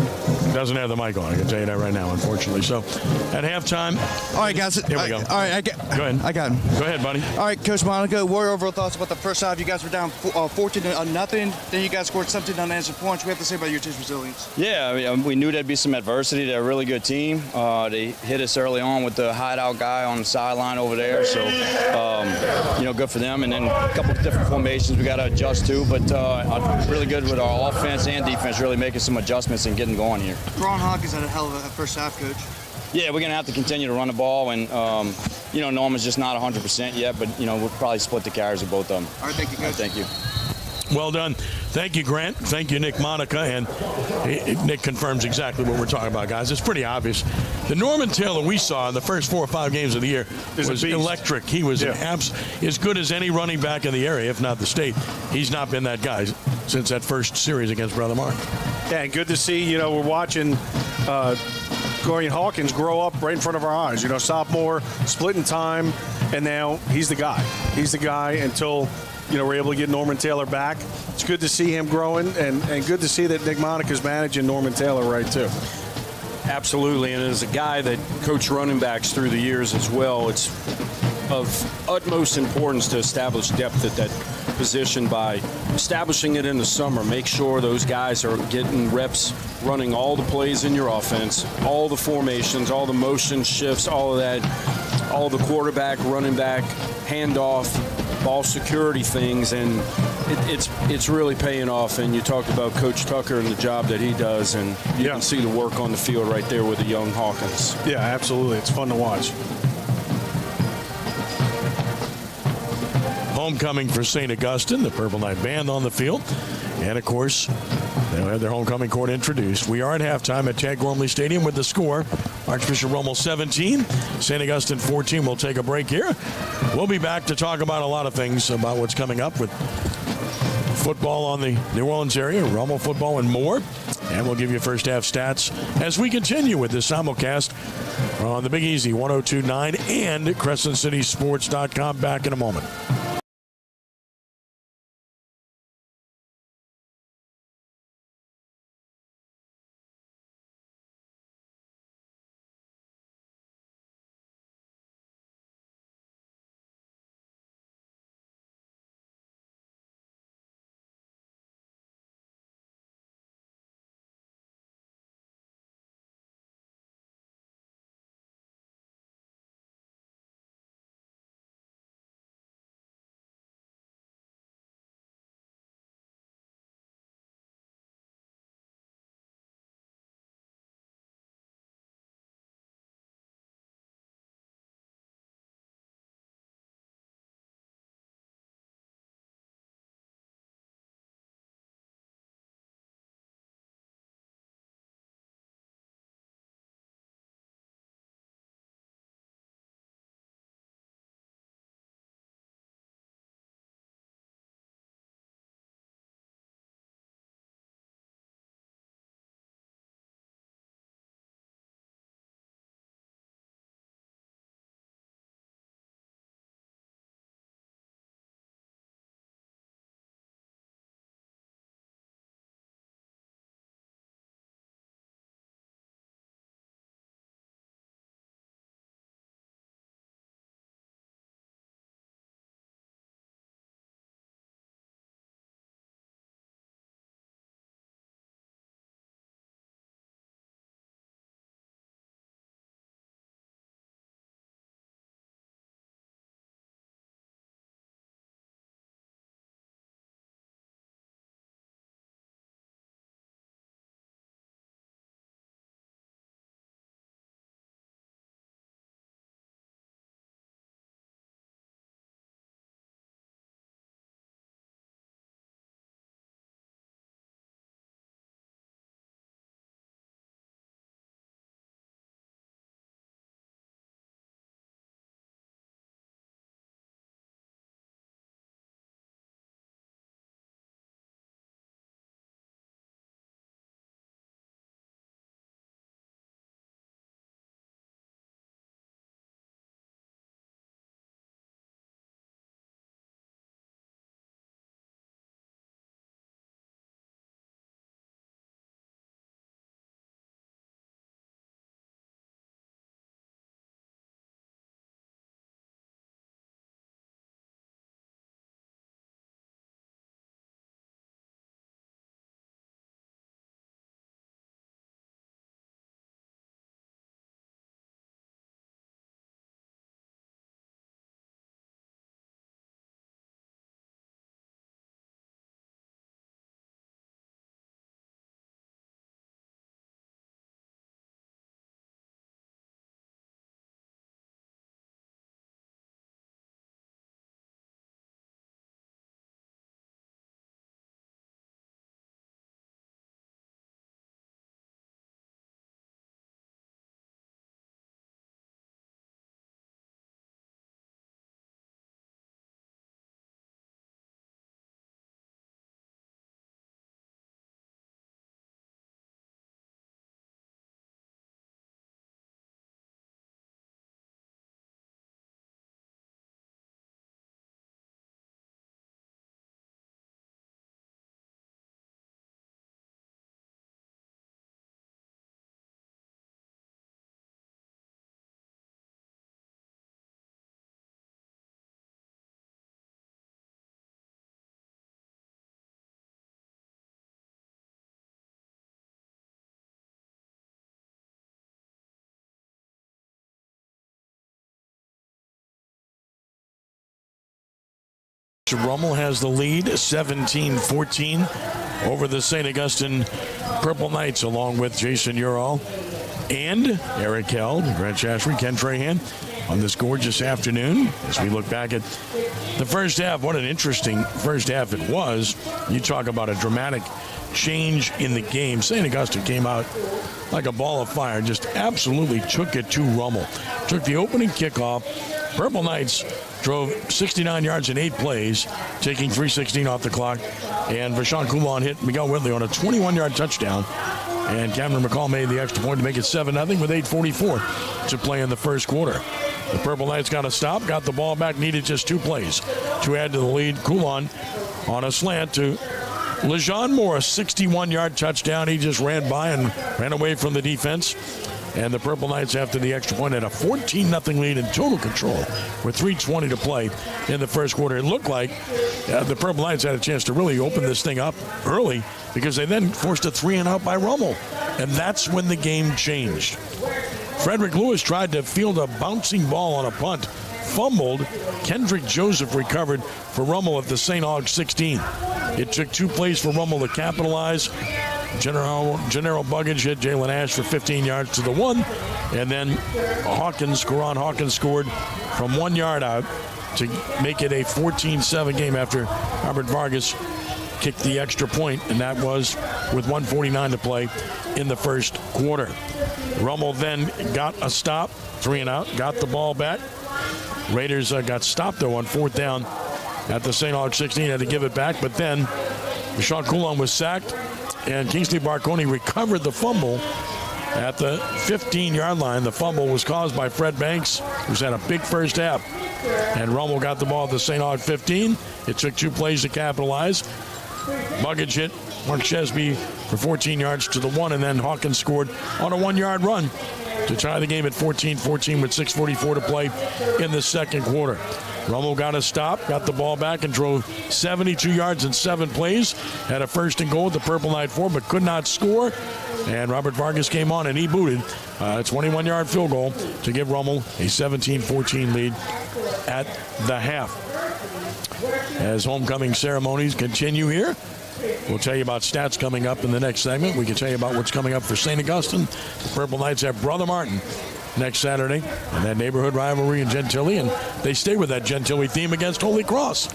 doesn't have the mic on. I can tell you that right now, unfortunately. So, at halftime. All right, guys. Here we go. All right, go ahead. I got him. Go ahead, buddy. All right, Coach Monica, what are your overall thoughts about the first half? You guys were down 14-0. Then you guys scored 17 unanswered points. What do you have to say about your team's resilience? Yeah, I mean, we knew there'd be some adversity. They're a really good team. They hit us early on with the hideout guy on the sideline over there. So, good for them. And then a couple of different formations we got to adjust to. But really good with our offense and defense, really making some adjustments and getting going here. Ron Hawkins had a hell of a first half, Coach. Yeah, we're going to have to continue to run the ball. And, Norman's just not 100% yet. But, we'll probably split the carries with both of them. All right, thank you, Coach. Thank you. Well done. Thank you, Grant. Thank you, Nick Monica. And Nick confirms exactly what we're talking about, guys. It's pretty obvious. The Norman Taylor we saw in the first 4 or 5 games of the year was electric. He was as good as any running back in the area, if not the state. He's not been that guy since that first series against Brother Mark. Yeah, and good to see, we're watching Gorian Hawkins grow up right in front of our eyes. Sophomore, splitting time, and now he's the guy. He's the guy until we're able to get Norman Taylor back. It's good to see him growing, and good to see that Nick Monica's managing Norman Taylor right, too. Absolutely, and as a guy that coached running backs through the years as well, it's of utmost importance to establish depth at that position by establishing it in the summer. Make sure those guys are getting reps running all the plays in your offense, all the formations, all the motion shifts, all of that, all the quarterback, running back, handoff, ball security things, and it's really paying off. And you talked about Coach Tucker and the job that he does, and you can see the work on the field right there with the young Hawkins. Yeah, absolutely. It's fun to watch. Homecoming for St. Augustine, the Purple Knight Band on the field. And, of course, they'll have their homecoming court introduced. We are at halftime at Tad Gormley Stadium with the score. Archbishop Rummel 17, St. Augustine 14. We'll take a break here. We'll be back to talk about a lot of things about what's coming up with football on the New Orleans area, Rummel football, and more. And we'll give you first half stats as we continue with this simulcast on the Big Easy 102.9 and CrescentCitySports.com. Back in a moment. Coach Rummel has the lead, 17-14 over the St. Augustine Purple Knights, along with Jason Ural and Eric Held, Grant Shashry, Ken Trahan on this gorgeous afternoon. As we look back at the first half, what an interesting first half it was. You talk about a dramatic change in the game. St. Augustine came out like a ball of fire, just absolutely took it to Rummel. Took the opening kickoff. Purple Knights drove 69 yards in 8 plays, taking 3:16 off the clock. And Vashon Coulon hit Miguel Whitley on a 21-yard touchdown. And Cameron McCall made the extra point to make it 7-0 with 8:44 to play in the first quarter. The Purple Knights got a stop, got the ball back, needed just 2 plays to add to the lead. Coulon on a slant to LeJean Moore, a 61-yard touchdown. He just ran by and ran away from the defense. And the Purple Knights, after the extra point, had a 14-0 lead in total control with 3:20 to play in the first quarter. It looked like the Purple Knights had a chance to really open this thing up early because they then forced a 3-and-out by Rummel. And that's when the game changed. Frederick Lewis tried to field a bouncing ball on a punt, fumbled. Kendrick Joseph recovered for Rummel at the St. Aug 16. It took 2 plays for Rummel to capitalize. General Buggage hit Jalen Ash for 15 yards to the 1. And then Karan Hawkins scored from 1 yard out to make it a 14-7 game after Robert Vargas kicked the extra point, and that was with 1:49 to play in the first quarter. Rummel then got a stop, 3-and-out, got the ball back. Raiders got stopped, though, on 4th down at the St. Aug 16, had to give it back, but then Vashon Coulon was sacked, and Kingsley Barconi recovered the fumble at the 15-yard line. The fumble was caused by Fred Banks, who's had a big first half. And Rummel got the ball at the St. Aug 15. It took 2 plays to capitalize. Buggage hit Mark Chesby for 14 yards to the 1, and then Hawkins scored on a 1-yard run to tie the game at 14-14 with 6:44 to play in the second quarter. Rummel got a stop, got the ball back, and drove 72 yards in 7 plays. Had a 1st and goal at the Purple Knight 4, but could not score. And Robert Vargas came on, and he booted a 21-yard field goal to give Rummel a 17-14 lead at the half. As homecoming ceremonies continue here, we'll tell you about stats coming up in the next segment. We can tell you about what's coming up for St. Augustine. The Purple Knights have Brother Martin next Saturday in that neighborhood rivalry in Gentilly, and they stay with that Gentilly theme against Holy Cross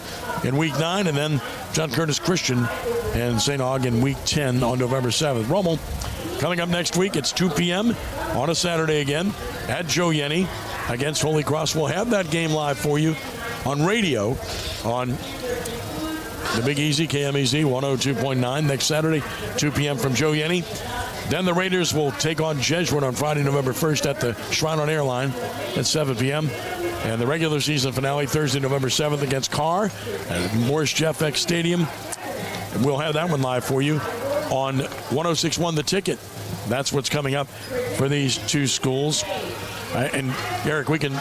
in Week 9, and then John Curtis Christian and St. Aug in Week 10 on November 7th. Rummel coming up next week. It's 2 p.m. on a Saturday again at Joe Yenny against Holy Cross. We'll have that game live for you on radio on the Big Easy, KMEZ 102.9 next Saturday, 2 p.m. from Joe Yenny. Then the Raiders will take on Jesuit on Friday, November 1st at the Shrine on Airline at 7 p.m. And the regular season finale Thursday, November 7th against Carr at Morris Jeff X Stadium. And we'll have that one live for you on 106.1 The Ticket. That's what's coming up for these 2 schools. And Eric, we can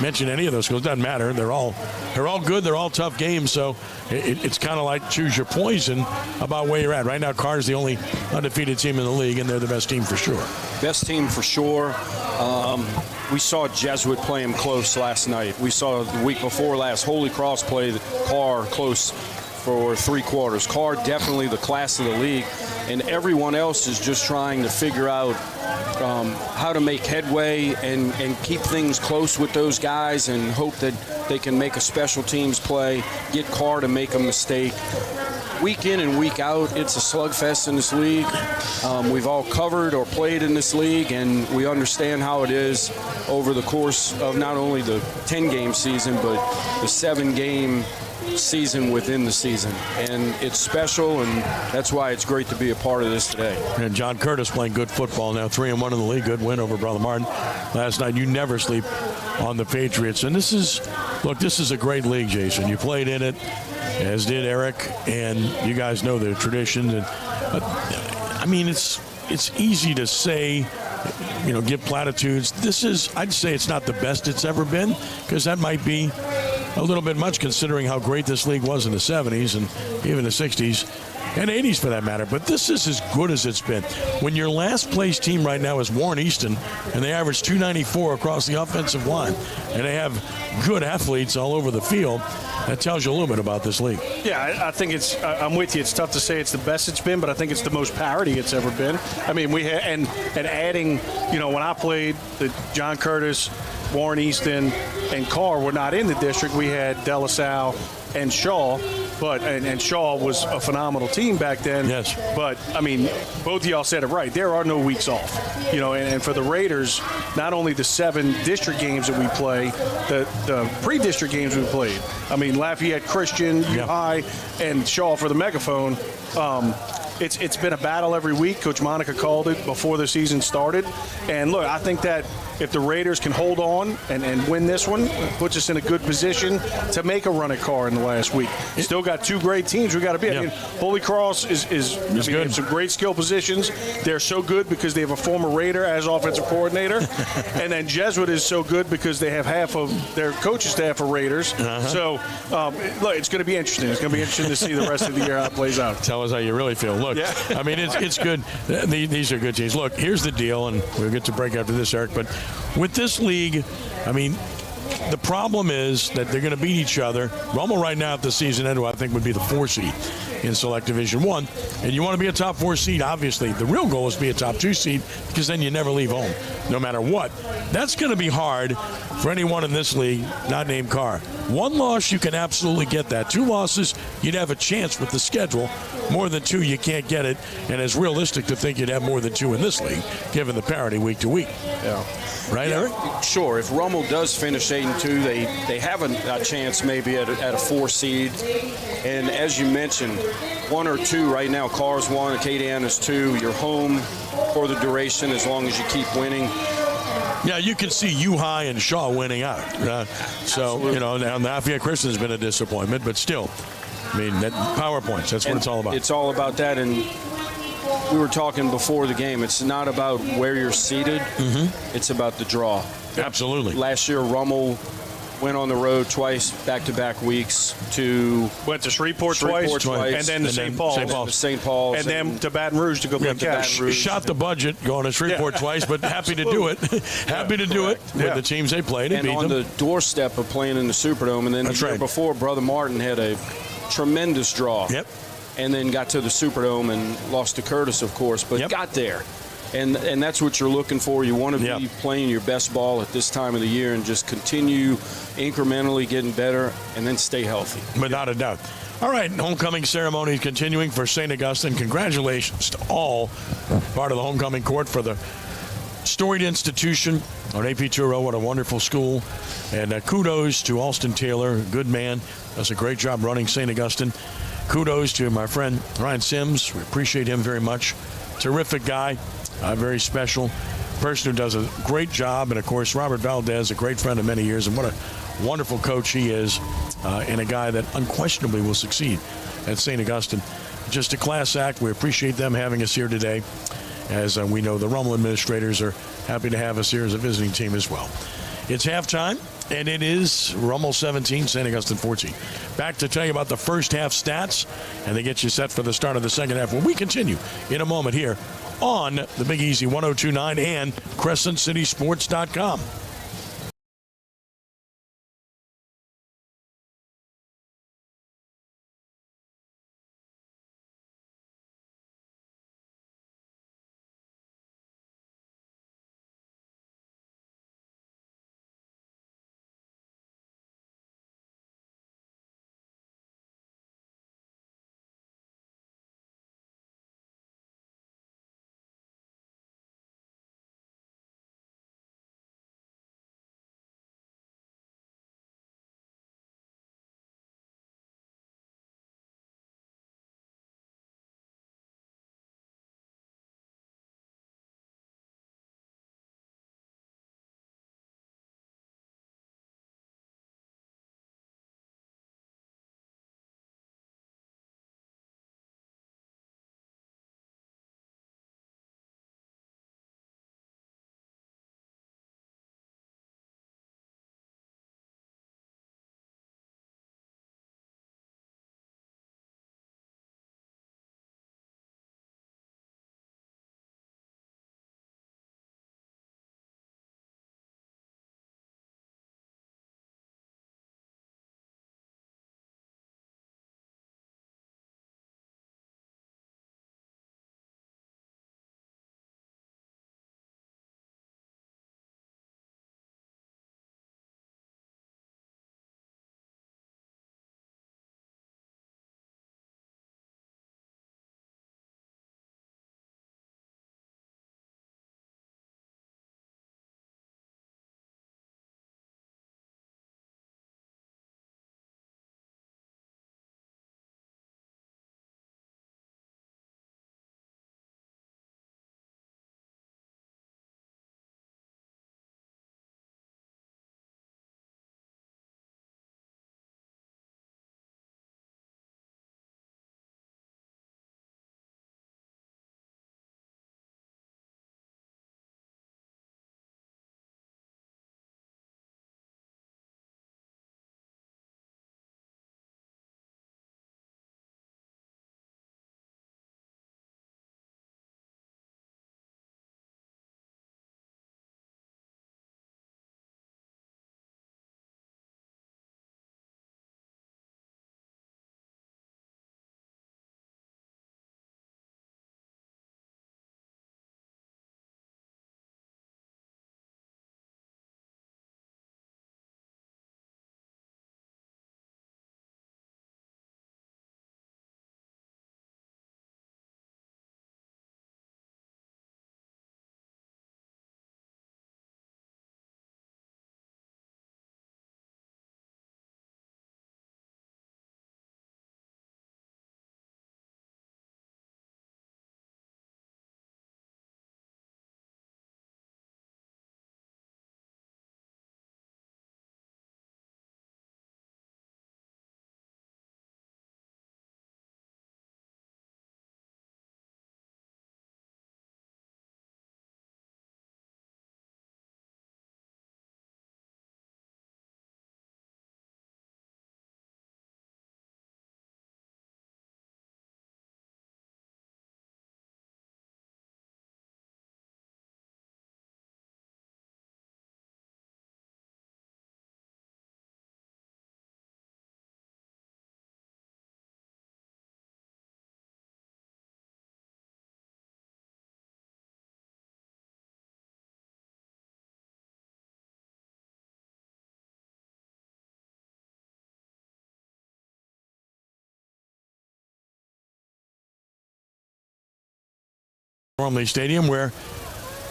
mention any of those schools. It doesn't matter. They're all good. They're all tough games. So it's kind of like choose your poison about where you're at. Right now, Carr's the only undefeated team in the league, and they're the best team for sure. Best team for sure. We saw Jesuit play him close last night. We saw the week before last Holy Cross play Carr close for 3 quarters. Carr definitely the class of the league, and everyone else is just trying to figure out how to make headway and keep things close with those guys and hope that they can make a special teams play, get Carr to make a mistake. Week in and week out, it's a slugfest in this league. We've all covered or played in this league, and we understand how it is over the course of not only the 10-game season, but the 7-game season within the season. And it's special, and that's why it's great to be a part of this today. And John Curtis playing good football now, 3-1 in the league. Good win over Brother Martin last night. You never sleep on the Patriots. And this is a great league, Jason. You played in it, as did Eric, and you guys know the tradition. And I mean, it's easy to say, give platitudes. I'd say it's not the best it's ever been, because that might be a little bit much considering how great this league was in the 70s and even the 60s. and 80s for that matter. But this is as good as it's been. When your last place team right now is Warren Easton, and they average 294 across the offensive line, and they have good athletes all over the field, that tells you a little bit about this league. Yeah, I think I'm with you. It's tough to say it's the best it's been, but I think it's the most parity it's ever been. I mean, we had and adding, when I played, the John Curtis, Warren Easton, and Carr were not in the district. We had De La Salle and Shaw, and Shaw was a phenomenal team back then. Yes. But I mean, both of y'all said it right. There are no weeks off. And for the Raiders, not only the 7 district games that we play, the pre-district games we played. I mean, Lafayette Christian, U-High, and Shaw for the Megaphone. It's been a battle every week. Coach Monica called it before the season started. And look, I think that if the Raiders can hold on and win this one, it puts us in a good position to make a run at Carr in the last week. Still got 2 great teams we got to beat. I mean, Holy Cross is good. Some great skill positions. They're so good because they have a former Raider as offensive coordinator. And then Jesuit is so good because they have half of their coaching staff are Raiders. So, look, it's going to be interesting. It's going to be interesting to see the rest of the year how it plays out. Tell us how you really feel. Look, I mean, it's good. These are good teams. Look, here's the deal, and we'll get to break after this, Eric, but with this league, I mean, the problem is that they're going to beat each other. Rummel right now at the season end, I think, would be the 4 seed in Select Division 1. And you want to be a top 4 seed, obviously. The real goal is to be a top 2 seed because then you never leave home, no matter what. That's going to be hard for anyone in this league not named Carr. 1 loss, you can absolutely get that. 2 losses, you'd have a chance with the schedule. More than 2, you can't get it. And it's realistic to think you'd have more than 2 in this league, given the parity week to week. Yeah. Right, Eric? Sure. If Rummel does finish 8-2, they have a chance maybe at a 4 seed. And as you mentioned, 1 or 2 right now. Carr's 1, Acadiana's 2. You're home for the duration as long as you keep winning. Yeah, you can see U-High and Shaw winning out. So, now Lafayette Christian has been a disappointment, but still, I mean, power points, that's what it's all about. It's all about that, and we were talking before the game. It's not about where you're seated. It's about the draw. Absolutely. Last year, Rummel went on the road twice, back-to-back weeks went to Shreveport twice, and then to St. Paul's. And then to Baton Rouge to go play cash. Shot the budget going to Shreveport twice, but happy to do it. Happy to do it with the teams they played and beat on them. the doorstep of playing in the Superdome. And then the year before, Brother Martin had a tremendous draw. Yep. And then got to the Superdome and lost to Curtis, of course, but got there. And that's what you're looking for. You want to be playing your best ball at this time of the year and just continue incrementally getting better and then stay healthy. Without a doubt. All right, homecoming ceremony is continuing for St. Augustine. Congratulations to all part of the homecoming court for the storied institution on AP Turo. What a wonderful school. And kudos to Alston Taylor, good man. Does a great job running St. Augustine. Kudos to my friend Ryan Sims. We appreciate him very much. Terrific guy. Very special person who does a great job. And, of course, Robert Valdez, a great friend of many years. And what a wonderful coach he is, and a guy that unquestionably will succeed at St. Augustine. Just a class act. We appreciate them having us here today. As we know, the Rummel administrators are happy to have us here as a visiting team as well. It's halftime, and it is Rummel 17, St. Augustine 14. Back to tell you about the first half stats, and they get you set for the start of the second half. When we continue in a moment here on the Big Easy 102.9 and CrescentCitySports.com. Rummel Stadium, where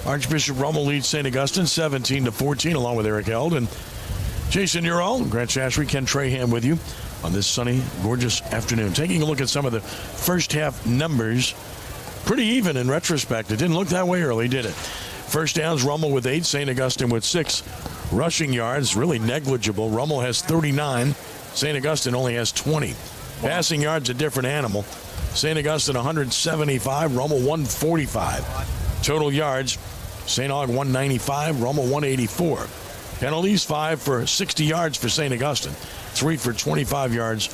Archbishop Rummel leads St. Augustine 17-14, along with Eric Held and Jason Urall. Grant Shashry, Ken Trahan with you on this sunny, gorgeous afternoon. Taking a look at some of the first half numbers. Pretty even in retrospect. It didn't look that way early, did it? First downs, Rummel with 8, St. Augustine with 6. Rushing yards, really negligible. Rummel has 39. St. Augustine only has 20. Passing yards, a different animal. St. Augustine 175, Rummel 145. Total yards, St. Aug 195, Rummel 184. Penalties, 5 for 60 yards for St. Augustine, 3 for 25 yards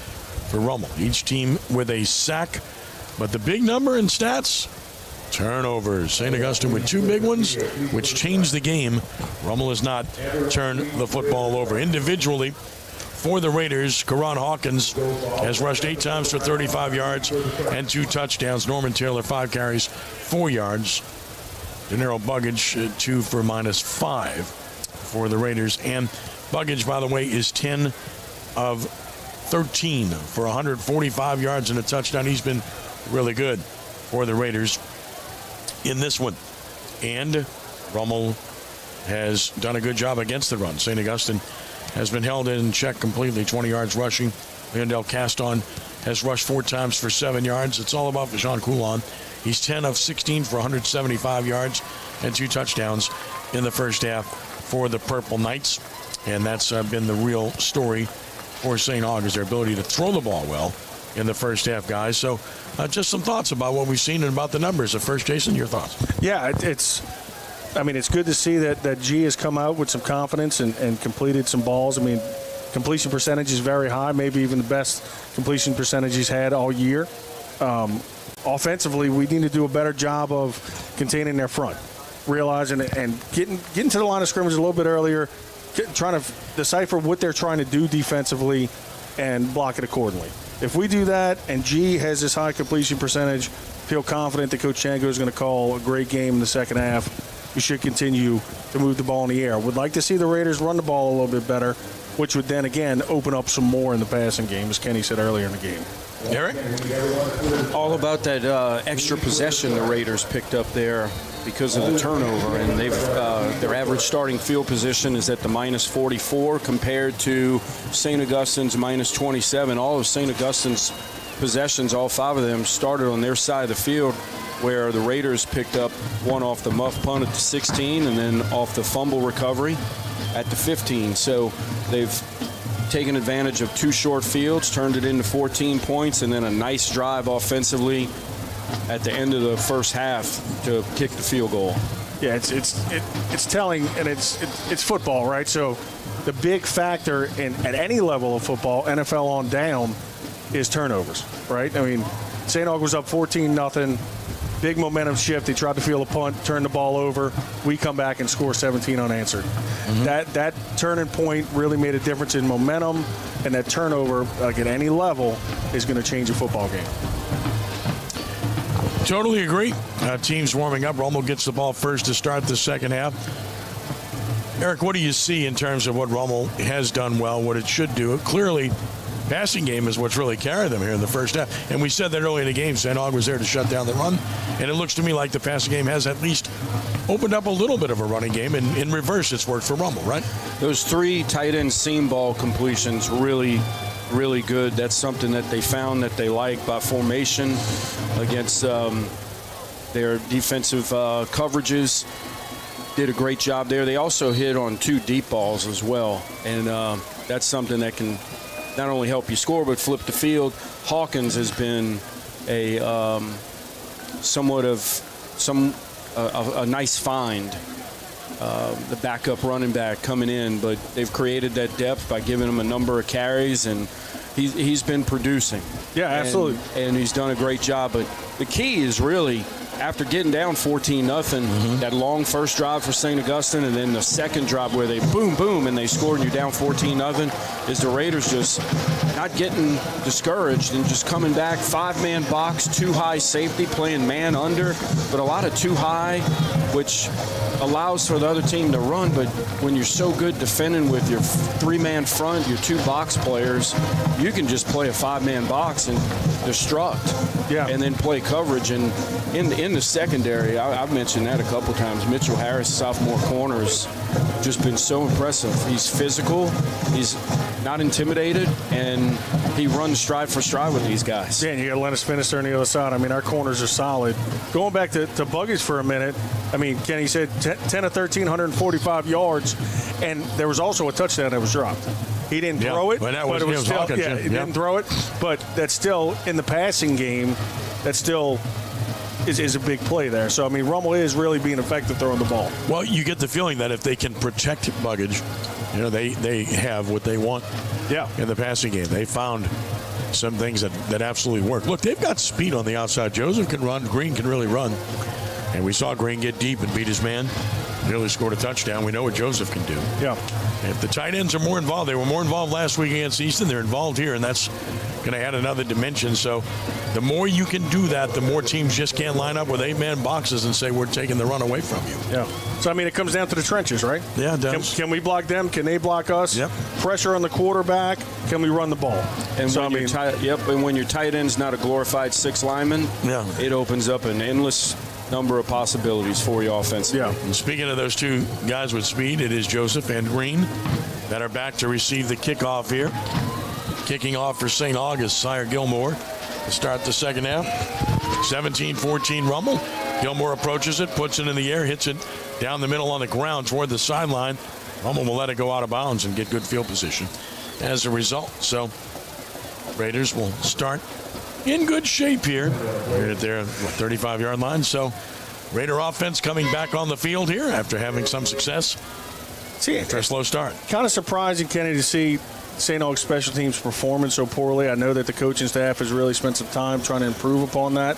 for Rummel. Each team with a sack, but the big number in stats, turnovers. St. Augustine with 2 big ones, which changed the game. Rummel has not turned the football over. Individually, for the Raiders, Karan Hawkins has rushed 8 times for 35 yards and 2 touchdowns. Norman Taylor, 5 carries, 4 yards. Denero Buggage, 2 for -5 for the Raiders. And Buggage, by the way, is 10 of 13 for 145 yards and a touchdown. He's been really good for the Raiders in this one. And Rummel has done a good job against the run. St. Augustine has been held in check completely, 20 yards rushing. Leondell Caston has rushed 4 times for 7 yards. It's all about Vashawn Coulon. He's 10 of 16 for 175 yards and 2 touchdowns in the first half for the Purple Knights. And that's been the real story for St. Aug, is their ability to throw the ball well in the first half, guys. So just some thoughts about what we've seen and about the numbers. At first, Jason, your thoughts? Yeah, it's good to see that G has come out with some confidence and completed some balls. I mean, completion percentage is very high, maybe even the best completion percentage he's had all year. Offensively, we need to do a better job of containing their front, realizing it and getting to the line of scrimmage a little bit earlier, trying to decipher what they're trying to do defensively and block it accordingly. If we do that and G has this high completion percentage, feel confident that Coach Chango is going to call a great game in the second half. We should continue to move the ball in the air. Would like to see the Raiders run the ball a little bit better, which would then, again, open up some more in the passing game, as Kenny said earlier in the game. Eric? All about that extra possession the Raiders picked up there because of the turnover, and they've their average starting field position is at the -44 compared to St. Augustine's -27. All of St. Augustine's possessions, all 5 of them, started on their side of the field, where the Raiders picked up one off the muff punt at the 16 and then off the fumble recovery at the 15. So they've taken advantage of 2 short fields, turned it into 14 points, and then a nice drive offensively at the end of the first half to kick the field goal. Yeah, it's telling, and it's football, right? So the big factor at any level of football, NFL on down, is turnovers, right? I mean, St. Aug was up 14-0. Big momentum shift. They tried to field a punt, turn the ball over. We come back and score 17 unanswered. Mm-hmm. That turning point really made a difference in momentum, and that turnover, like at any level, is going to change a football game. Totally agree. Teams warming up. Rummel gets the ball first to start the second half. Eric, what do you see in terms of what Rummel has done well, what it should do? Clearly, passing game is what's really carried them here in the first half. And we said that early in the game, St. Aug was there to shut down the run. And it looks to me like the passing game has at least opened up a little bit of a running game. And in reverse, it's worked for Rummel, right? Those 3 tight end seam ball completions really good. That's something that they found that they like by formation against their defensive coverages. Did a great job there. They also hit on 2 deep balls as well. And that's something that can not only help you score, but flip the field. Hawkins has been a nice find, the backup running back coming in, but they've created that depth by giving him a number of carries, and he's been producing. Yeah, absolutely. And he's done a great job. But the key is really, after getting down 14-0, that long first drive for St. Augustine, and then the second drive where they boom, and they scored and you're down 14-0, is the Raiders just not getting discouraged and just coming back. 5-man box, 2 high safety, playing man under, but a lot of 2 high, which allows for the other team to run. But when you're so good defending with your 3-man front, your 2 box players, you can just play a 5-man box. And destruct and then play coverage. And in the secondary, I've mentioned that a couple times. Mitchell Harris, sophomore corner, has just been so impressive. He's physical, he's not intimidated, and he runs stride for stride with these guys. Yeah, and you got Lennis Finister on the other side. I mean, our corners are solid. Going back to Buggies for a minute, I mean, Kenny said 10 of 13, 145 yards, and there was also a touchdown that was dropped. He didn't throw it, but it was still, Hawkins, he didn't throw it, but that's still in the passing game. That still is a big play there. So I mean, Rummel is really being effective throwing the ball. Well, you get the feeling that if they can protect Buggage, they have what they want. In the passing game, they found some things that absolutely work. Look, they've got speed on the outside. Joseph can run. Green can really run, and we saw Green get deep and beat his man. Nearly scored a touchdown. We know what Joseph can do. If the tight ends are more involved, they were more involved last week against Easton. They're involved here, and that's going to add another dimension. So the more you can do that, the more teams just can't line up with 8-man boxes and say, we're taking the run away from you. So, I mean, it comes down to the trenches, right? Yeah, it does. Can we block them? Can they block us? Yep. Pressure on the quarterback. Can we run the ball? And so, and when your tight end's not a glorified 6 lineman, it opens up an endless number of possibilities for you offensively. And speaking of those two guys with speed, it is Joseph and Green that are back to receive the kickoff here. Kicking off for St. August, Sire Gilmore to start the second half. 17-14 Rummel. Gilmore approaches it, puts it in the air, hits it down the middle on the ground toward the sideline. Rummel will let it go out of bounds and get good field position as a result. So Raiders will start in good shape here. Right at their 35-yard line. So Raider offense coming back on the field here after having some success. After a slow start. Kind of surprising, Kenny, to see St. Aug's special teams performing so poorly. I know that the coaching staff has really spent some time trying to improve upon that.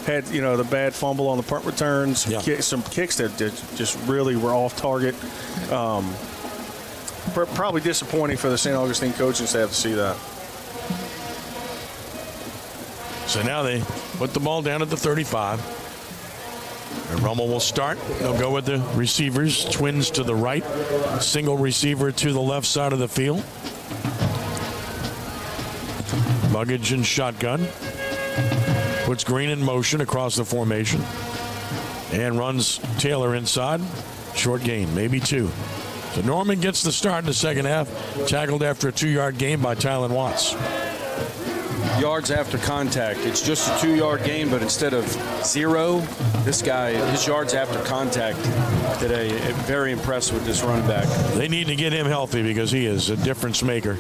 Had, the bad fumble on the punt returns, some kicks that just really were off target. Probably disappointing for the St. Augustine coaching staff to see that. So now they put the ball down at the 35. And Rummel will start. They'll go with the receivers. Twins to the right. Single receiver to the left side of the field. Buggage and shotgun. Puts Green in motion across the formation. And runs Taylor inside. Short gain, maybe 2. So Norman gets the start in the second half. Tackled after a 2-yard gain by Tylen Watts. Yards after contact. It's just a 2-yard gain, but instead of 0, this guy, his yards after contact today, very impressed with this running back. They need to get him healthy because he is a difference maker.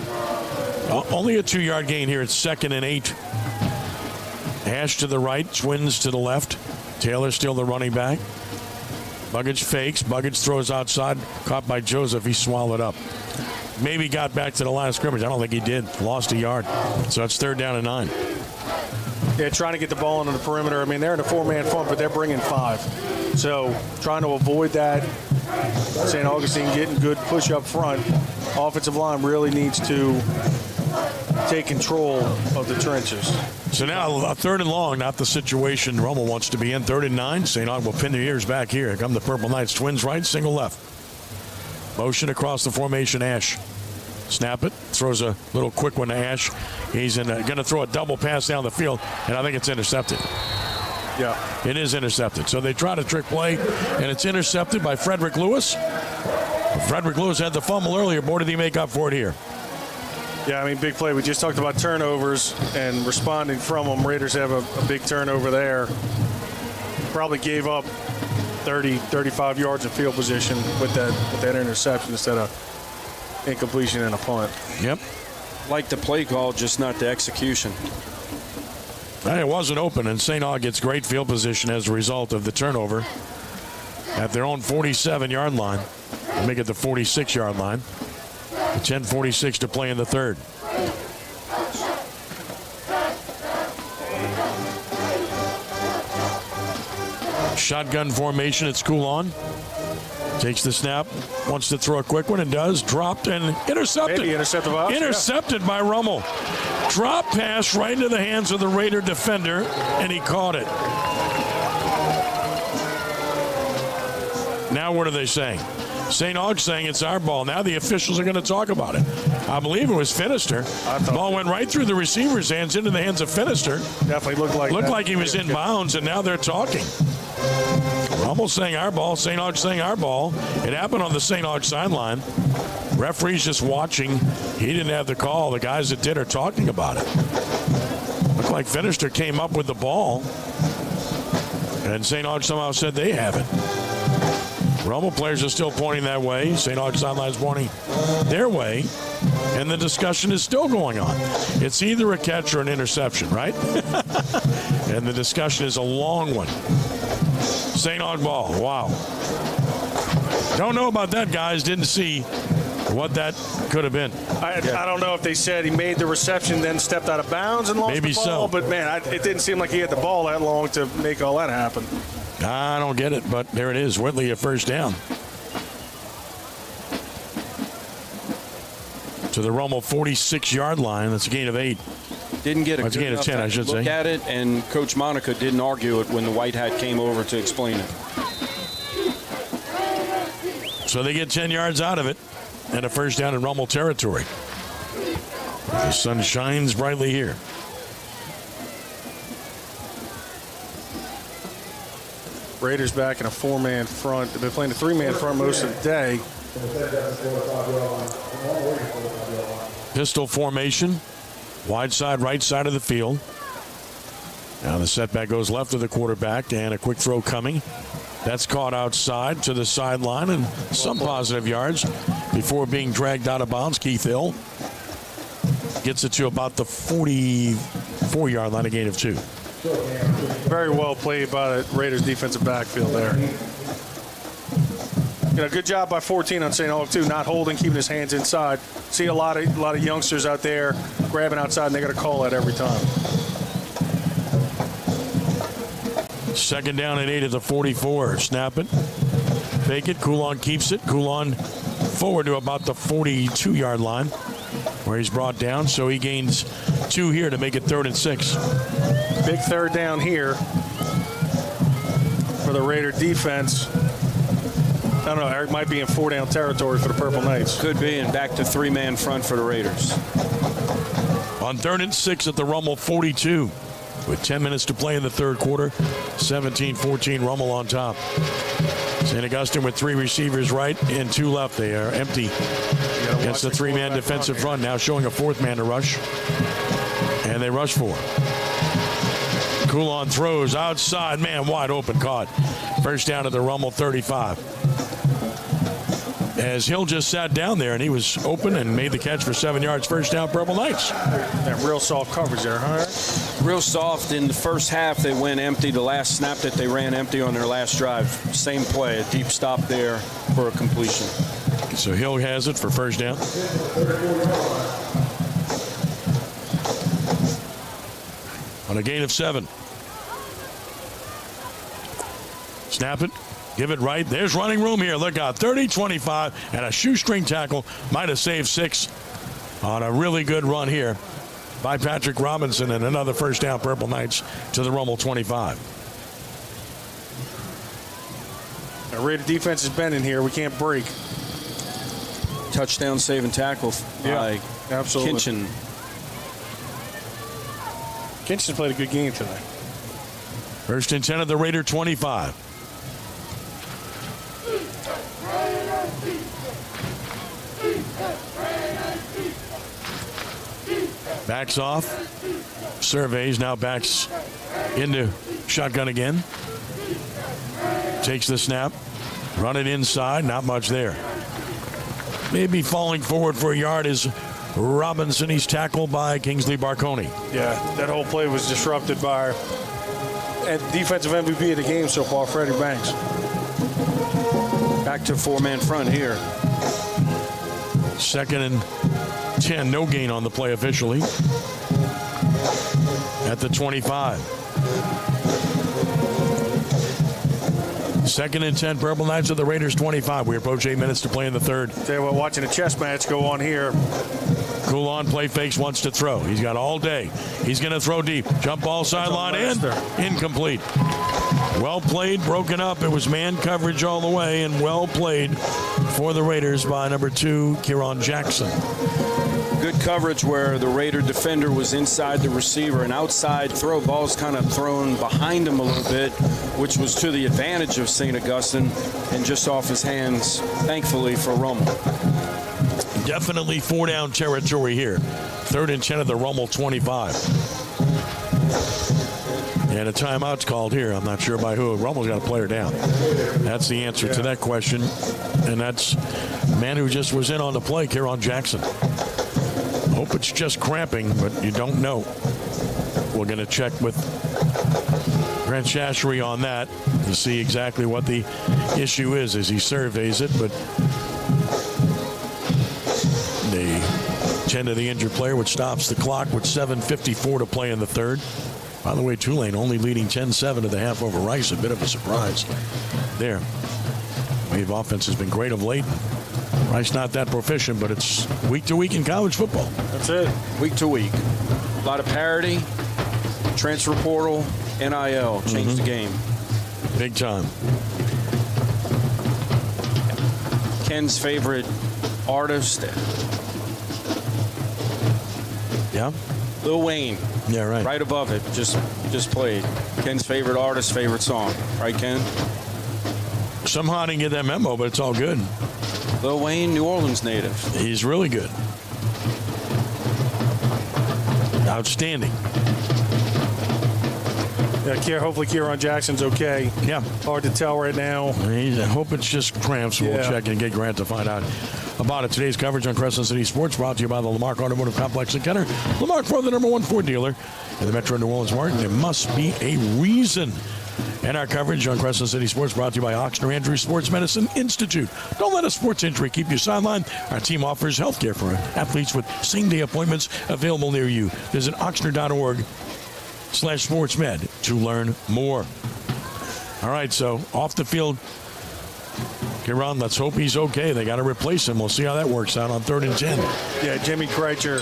Only a 2-yard gain here. It's 2nd and 8. Ash to the right, Twins to the left. Taylor still the running back. Buggage fakes. Buggage throws outside. Caught by Joseph. He swallowed up. Maybe got back to the line of scrimmage. I don't think he did. Lost a yard. So it's 3rd down and 9. Yeah, trying to get the ball into the perimeter. I mean, they're in a 4-man front, but they're bringing 5. So trying to avoid that. St. Augustine getting good push up front. Offensive line really needs to take control of the trenches. So now a 3rd and long, not the situation Rummel wants to be in. 3rd and 9. St. Aug will pin their ears back here. Here come the Purple Knights. Twins right, single left. Motion across the formation, Ash. Snap it. Throws a little quick one to Ash. He's going to throw a double pass down the field, and I think it's intercepted. Yeah. It is intercepted. So they try to trick play, and it's intercepted by Frederick Lewis. Frederick Lewis had the fumble earlier. Boy, did he make up for it here. Yeah, I mean, big play. We just talked about turnovers and responding from them. Raiders have a big turnover there. Probably gave up 30, 35 yards of field position with that interception instead of incompletion and a punt. Yep. Like the play call, just not the execution. And it wasn't open, and St. Aug gets great field position as a result of the turnover at their own 47-yard line. They make it the 46-yard line. 10:46 to play in the 3rd. Shotgun formation. It's Coulon. Takes the snap. Wants to throw a quick one and does. Dropped and intercepted. Maybe intercepted by Rummel. Drop pass right into the hands of the Raider defender, and he caught it. Now what are they saying? St. Aug saying it's our ball. Now the officials are going to talk about it. I believe it was Finister. The ball went right through the receiver's hands into the hands of Finister. Definitely looked like he was in bounds, and now they're talking. Rummel saying our ball, St. Aug saying our ball. It happened on the St. Aug sideline. Referee's just watching. He didn't have the call. The guys that did are talking about it. Looked like Finister came up with the ball, and St. Aug somehow said they have it. Rummel players are still pointing that way. St. Aug sideline's pointing their way, and the discussion is still going on. It's either a catch or an interception, right? And the discussion is a long one. St. Aug ball. Wow. Don't know about that, guys. Didn't see what that could have been. I don't know if they said he made the reception, then stepped out of bounds and lost Maybe the ball. so. But, man, it didn't seem like he had the ball that long to make all that happen. I don't get it, but there it is. Whitley a first down. To the Rummel 46-yard line. That's a gain of 8. Didn't get a That's a gain of 10, I should look say. at it, and Coach Monica didn't argue it when the white hat came over to explain it. So they get 10 yards out of it and a first down in Rummel territory. The sun shines brightly here. Raiders back in a 4-man front. They've been playing a 3-man front most of the day. Pistol formation. Wide side, right side of the field. Now the setback goes left of the quarterback, and a quick throw coming. That's caught outside to the sideline and some positive yards before being dragged out of bounds. Keith Hill gets it to about the 44-yard line, a gain of 2. Very well played by the Raiders defensive backfield there. Good job by 14 on St. Aug, too, not holding, keeping his hands inside. See a lot of youngsters out there grabbing outside, and they got to call that every time. Second down and 8 at the 44. Snap it. Fake it. Coulon keeps it. Coulon forward to about the 42-yard line where he's brought down. So he gains 2 here to make it 3rd and 6. Big third down here for the Raider defense. I don't know, Eric might be in 4-down territory for the Purple Knights. Could be, and back to 3-man front for the Raiders. On 3rd and 6 at the Rummel 42. With 10 minutes to play in the third quarter, 17-14, Rummel on top. St. Augustine with 3 receivers right and 2 left. They are empty against the 3-man defensive front. Now showing a 4th man to rush. And they rush 4. Coulon throws outside. Man, wide open, caught. First down at the Rummel 35. As Hill just sat down there, and he was open and made the catch for 7 yards. First down, Purple Knights. That real soft coverage there, huh? Real soft. In the first half, they went empty. The last snap that they ran empty on their last drive. Same play, a deep stop there for a completion. So Hill has it for first down. On a gain of 7. Snap it. Give it right. There's running room here. Look out. 30-25 and a shoestring tackle. Might have saved 6 on a really good run here by Patrick Robinson, and another first down, Purple Knights to the Rummel 25. The Raider defense is bending here. We can't break. Touchdown saving tackle by absolutely. Kinchin. Kinchin played a good game tonight. First and 10 of the Raider 25. Backs off. Surveys. Now backs into shotgun again. Takes the snap. Run it inside. Not much there. Maybe falling forward for a yard is Robinson. He's tackled by Kingsley Barconi. Yeah, that whole play was disrupted by defensive MVP of the game so far, Freddie Banks. Back to 4-man front here. Second and 10. No gain on the play officially. At the 25. Second and 10. Purple Knights of the Raiders 25. We approach 8 minutes to play in the third. Tell you what, watching a chess match go on here. Coulon play fakes, wants to throw. He's got all day. He's going to throw deep. Jump ball sideline in. Incomplete. Well played, broken up. It was man coverage all the way, and well played for the Raiders by number 2, Kieran Jackson. Good coverage where the Raider defender was inside the receiver. An outside throw. Ball's kind of thrown behind him a little bit, which was to the advantage of St. Augustine and just off his hands, thankfully, for Rummel. Definitely 4-down territory here. 3rd and 10 at the Rummel 25. And a timeout's called here. I'm not sure by who. Rummel's got a player down. That's the answer to that question. And that's the man who just was in on the play, Kieran Jackson. Hope it's just cramping, but you don't know. We're going to check with Grant Shashery on that to see exactly what the issue is as he surveys it. But they tend to the injured player, which stops the clock with 7:54 to play in the 3rd. By the way, Tulane only leading 10-7 to the half over Rice. A bit of a surprise there. Wave offense has been great of late. Rice not that proficient, but it's week to week in college football. That's it. Week to week. A lot of parity, transfer portal, NIL, changed the game. Big time. Ken's favorite artist. Yeah? Lil Wayne. Yeah, right. Right above it, just played. Ken's favorite artist, favorite song. Right, Ken? Somehow I didn't get that memo, but it's all good. Lil Wayne, New Orleans native. He's really good. Outstanding. Yeah, hopefully Kieran Jackson's okay. Yeah. Hard to tell right now. I hope it's just cramps. We'll check and get Grant to find out about it. Today's coverage on Crescent City Sports brought to you by the Lamarck Automotive Complex in Kenner. Lamarck Ford, the #1 Ford dealer in the Metro New Orleans market. There must be a reason. And our coverage on Crescent City Sports brought to you by Ochsner Andrews Sports Medicine Institute. Don't let a sports injury keep you sidelined. Our team offers health care for athletes with same-day appointments available near you. Visit Ochsner.org/sportsmed to learn more. All right, so off the field, Kieran, let's hope he's okay. They got to replace him. We'll see how that works out on 3rd and 10. Yeah, Jimmy Kreitzer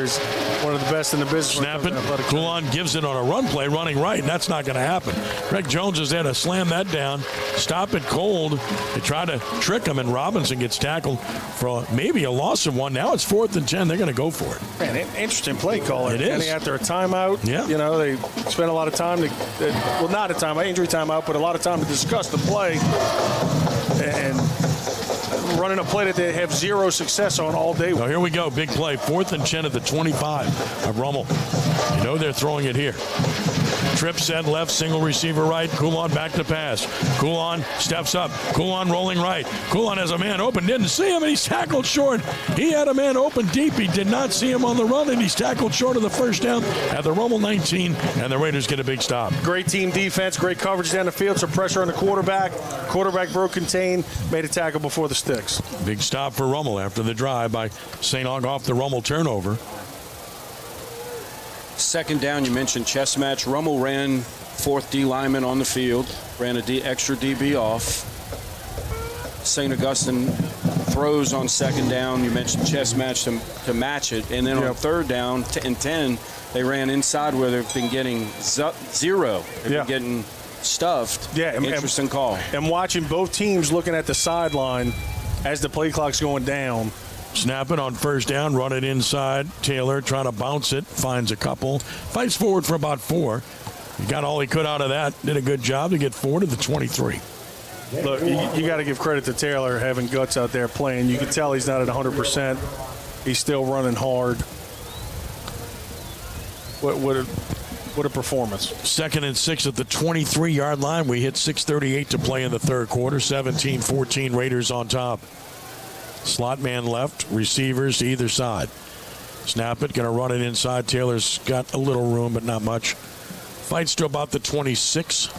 is one of the best in the business. Snap it. Coulon gives it on a run play, running right, and that's not going to happen. Greg Jones is there to slam that down, stop it cold. They try to trick him, and Robinson gets tackled for maybe a loss of 1. Now it's 4th and 10. They're going to go for it. Man, interesting play caller. It is. Getting after a timeout. Yeah. You know, they spent a lot of time not a timeout, injury timeout, but a lot of time to discuss the play and running a play that they have zero success on all day. So here we go. Big play. 4th and 10 at the 25 of Rummel. You know they're throwing it here. Trip set left, single receiver right. Coulon back to pass. Coulon steps up. Coulon rolling right. Coulon has a man open. Didn't see him, and he's tackled short. He had a man open deep. He did not see him on the run, and he's tackled short of the first down at the Rummel 19, and the Raiders get a big stop. Great team defense, great coverage down the field, some pressure on the quarterback. Quarterback broke contain, made a tackle before the sticks. Big stop for Rummel after the drive by St. Aug off the Rummel turnover. 2nd down, you mentioned chess match. Rummel ran 4th D lineman on the field, ran a extra DB off. St. Augustine throws on 2nd down. You mentioned chess match to match it. And then on 3rd down and 10, they ran inside where they've been getting zero. They've been getting stuffed. Yeah, interesting call. And watching both teams looking at the sideline as the play clock's going down. Snap it on 1st down, run it inside. Taylor trying to bounce it, finds a couple, fights forward for about 4. He got all he could out of that. Did a good job to get 4 to the 23. Look, you got to give credit to Taylor having guts out there playing. You can tell he's not at 100%. He's still running hard. What a performance. 2nd and 6 at the 23-yard line. We hit 6:38 to play in the 3rd quarter. 17-14 Raiders on top. Slot man left, receivers to either side. Snap it, going to run it inside. Taylor's got a little room, but not much. Fights to about the 26.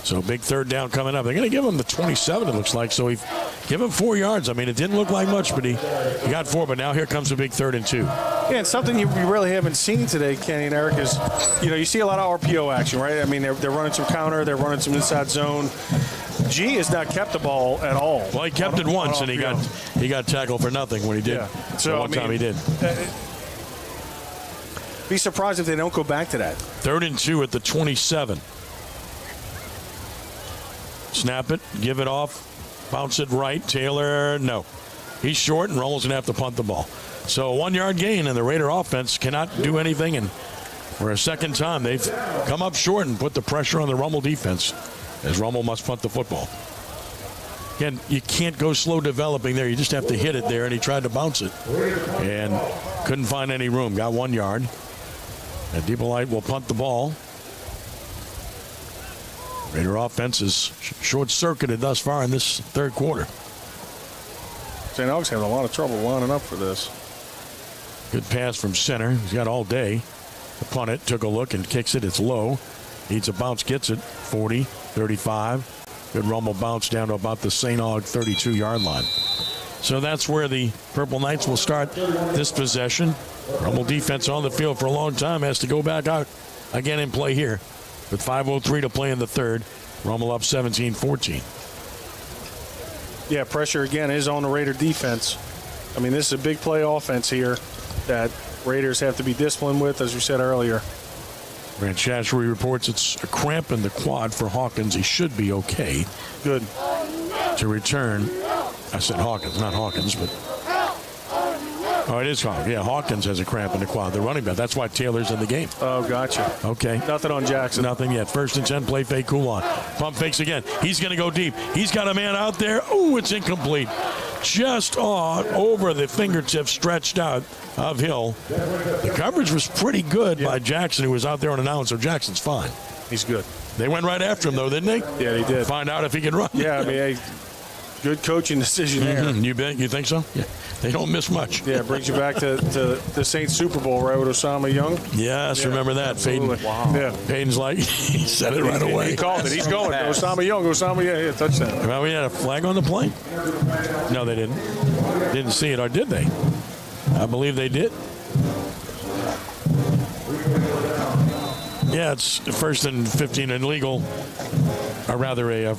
So big 3rd down coming up. They're going to give him the 27, it looks like. So give him 4 yards. I mean, it didn't look like much, but he got 4. But now here comes a big 3rd and 2. Yeah, and something you really haven't seen today, Kenny and Eric, is, you see a lot of RPO action, right? I mean, they're running some counter, they're running some inside zone. G has not kept the ball at all. Well, he kept it once, and he got tackled for nothing when he did. Yeah. So one time he did. Be surprised if they don't go back to that. 3rd and 2 at the 27. Snap it, give it off. Bounce it right. Taylor, no. He's short, and Rummel's going to have to punt the ball. So a 1-yard gain, and the Raider offense cannot do anything. And for a second time, they've come up short and put the pressure on the Rummel defense as Rummel must punt the football. Again, you can't go slow developing there. You just have to hit it there, and he tried to bounce it and couldn't find any room. Got 1 yard. And Deepolite will punt the ball. Raider offense is short-circuited thus far in this third quarter. St. Aug's having a lot of trouble lining up for this. Good pass from center. He's got all day to punt it. Took a look and kicks it. It's low. Needs a bounce. Gets it. 40, 35. Good Rummel bounce down to about the St. Aug 32-yard line. So that's where the Purple Knights will start this possession. Rummel defense on the field for a long time has to go back out again and play here. With 5:03 to play in the third, Rummel up 17-14. Yeah, pressure again is on the Raider defense. I mean, this is a big play offense here that Raiders have to be disciplined with, as we said earlier. Grant Shashery reports it's a cramp in the quad for Hawkins. He should be okay. Good. To return. I said Hawkins, not Hawkins, but... Oh, it is Hawkins. Yeah, Hawkins has a cramp in the quad. The running back. That's why Taylor's in the game. Oh, gotcha. Okay. Nothing on Jackson. Nothing yet. 1st and 10, play fake, Coulon. Pump fakes again. He's going to go deep. He's got a man out there. Oh, it's incomplete. Just over the fingertips stretched out of Hill. The coverage was pretty good by Jackson, who was out there on an out, so Jackson's fine. He's good. They went right after him, though, didn't they? Yeah, they did. Find out if he can run. Yeah, I mean, good coaching decision there. You bet. You think so? Yeah. They don't miss much. Yeah, it brings you back to the Saints Super Bowl, right, with Osama Young? Yes, yeah, remember that. Peyton, wow. Yeah. Peyton's like, he said it right away. He called it. He's going. Osama Young. Yeah, touchdown. Well, we had a flag on the play? No, they didn't. Didn't see it, or did they? I believe they did. Yeah, it's 1st and 15, illegal, or rather a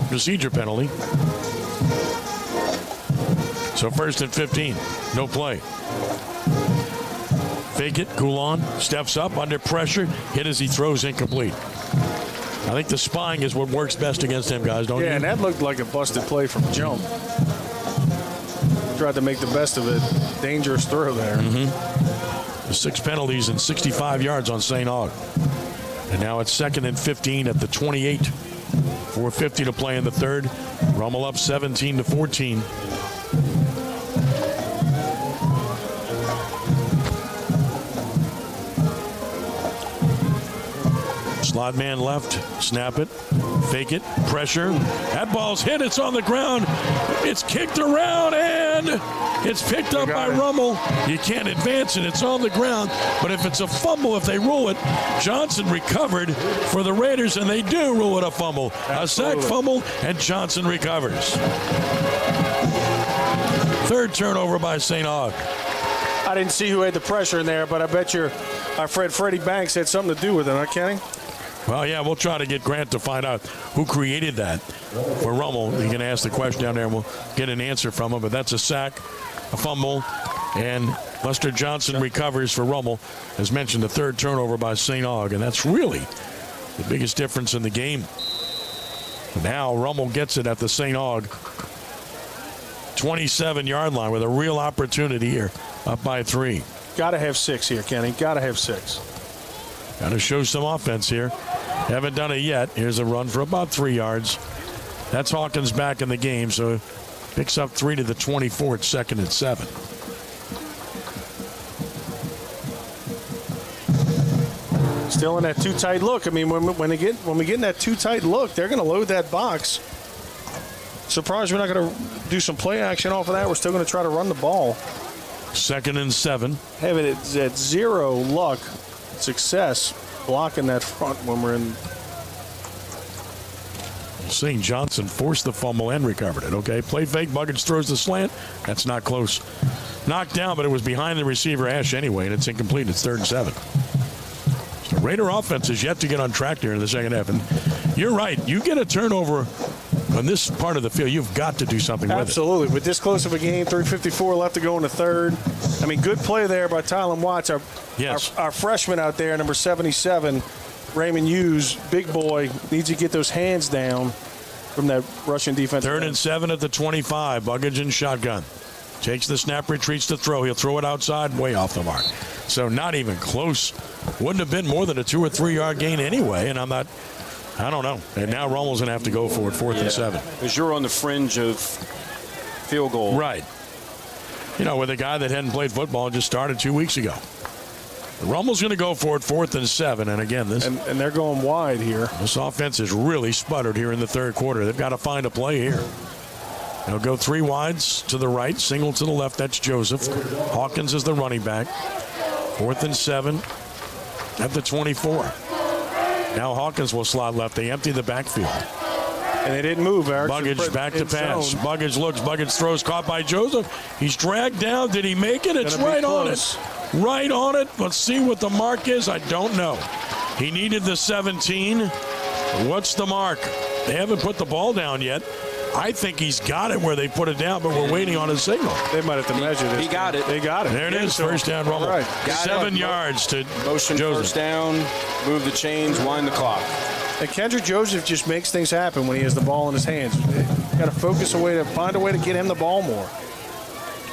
procedure penalty. So 1st and 15, no play. Fake it, Coulon steps up under pressure, hit as he throws incomplete. I think the spying is what works best against him, guys, don't you? Yeah, and that looked like a busted play from jump. Tried to make the best of it. Dangerous throw there. 6 penalties and 65 yards on St. Aug. And now it's 2nd and 15 at the 28. 4:50 to play in the third. Rummel up 17-14. Slot man left, snap it, fake it, pressure. That ball's hit, it's on the ground. It's kicked around and it's picked up by Rummel. You can't advance it, it's on the ground. But if it's a fumble, if they rule it, Johnson recovered for the Raiders, and they do rule it a fumble. A sack fumble, and Johnson recovers. 3rd turnover by St. Aug. I didn't see who had the pressure in there, but I bet our friend Freddie Banks had something to do with it, huh, Kenny? Well, yeah, we'll try to get Grant to find out who created that for Rummel. You can ask the question down there, and we'll get an answer from him. But that's a sack, a fumble, and Lester Johnson recovers for Rummel. As mentioned, the 3rd turnover by St. Aug, and that's really the biggest difference in the game. Now Rummel gets it at the St. Aug 27-yard line with a real opportunity here, up by 3. Got to have 6 here, Kenny. Got to have 6. Got to show some offense here. Haven't done it yet. Here's a run for about 3 yards. That's Hawkins back in the game, so picks up 3 to the 24 at 2nd and 7. Still in that too tight look. I mean, when we get in that too tight look, they're going to load that box. Surprised we're not going to do some play action off of that. We're still going to try to run the ball. 2nd and 7. Having it at 0 luck, success blocking that front when we're in. Seeing Johnson force the fumble and recovered it. Okay, play fake. Buggins throws the slant. That's not close. Knocked down, but it was behind the receiver Ash anyway, and it's incomplete. It's 3rd and 7. The Raider offense is yet to get on track here in the second half. And you're right. You get a turnover on this part of the field, you've got to do something with it. Absolutely. With this close of a game, 3:54 left to go in the third. I mean, good play there by Tylen Watts, our freshman out there, number 77, Raymond Hughes, big boy, needs to get those hands down from that Russian defense. 3rd and 7 at the 25. Buggage in shotgun. Takes the snap, retreats to throw. He'll throw it outside, way off the mark. So not even close. Wouldn't have been more than a 2 or 3 yard gain anyway, and I don't know. And now Rummel's going to have to go for it, 4th and 7. Because you're on the fringe of field goal. Right. With a guy that hadn't played football and just started 2 weeks ago. Rummel's going to go for it, 4th and 7. And again, and they're going wide here. This offense has really sputtered here in the 3rd quarter. They've got to find a play here. They'll go 3 wides to the right, single to the left. That's Joseph. Hawkins is the running back. 4th and 7 at the 24. Now Hawkins will slot left. They empty the backfield. And they didn't move, Eric. Buggage back to pass. Buggage looks. Buggage throws. Caught by Joseph. He's dragged down. Did he make it? It's right on it. Right on it. Let's see what the mark is. I don't know. He needed the 17. What's the mark? They haven't put the ball down yet. I think he's got it where they put it down, but we're waiting on a signal. They might have to measure this. He got it. They got it. There it is. First down, Rummel. Right. 7 yards to Motion Joseph. first down, move the chains, wind the clock. And Kendrick Joseph just makes things happen when he has the ball in his hands. Got to find a way to get him the ball more.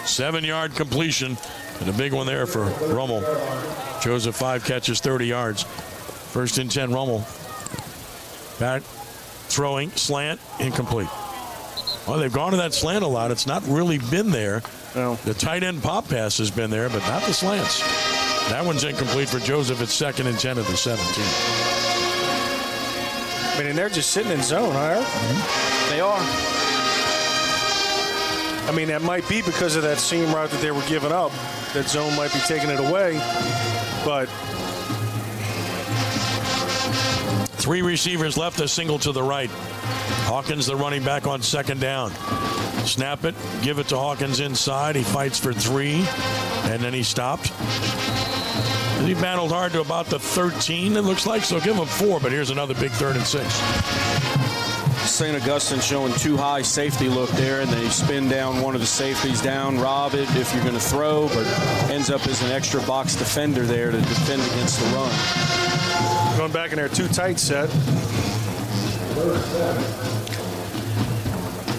7-yard completion, and a big one there for Rummel. Joseph 5 catches, 30 yards. 1st and 10, Rummel. Back, throwing, slant, incomplete. Well, they've gone to that slant a lot. It's not really been there. No. The tight end pop pass has been there, but not the slants. That one's incomplete for Joseph. It's 2nd and 10 at the 17. And they're just sitting in zone, huh, Eric? They are. That might be because of that seam route that they were giving up. That zone might be taking it away. But 3 receivers left, a single to the right. Hawkins, the running back, on 2nd down. Snap it, give it to Hawkins inside. He fights for 3, and then he stopped. He battled hard to about the 13, it looks like, so give him 4, but here's another big 3rd and 6. St. Augustine showing too high safety look there, and they spin down one of the safeties down, rob it if you're going to throw, but ends up as an extra box defender there to defend against the run. going back in there, too tight set.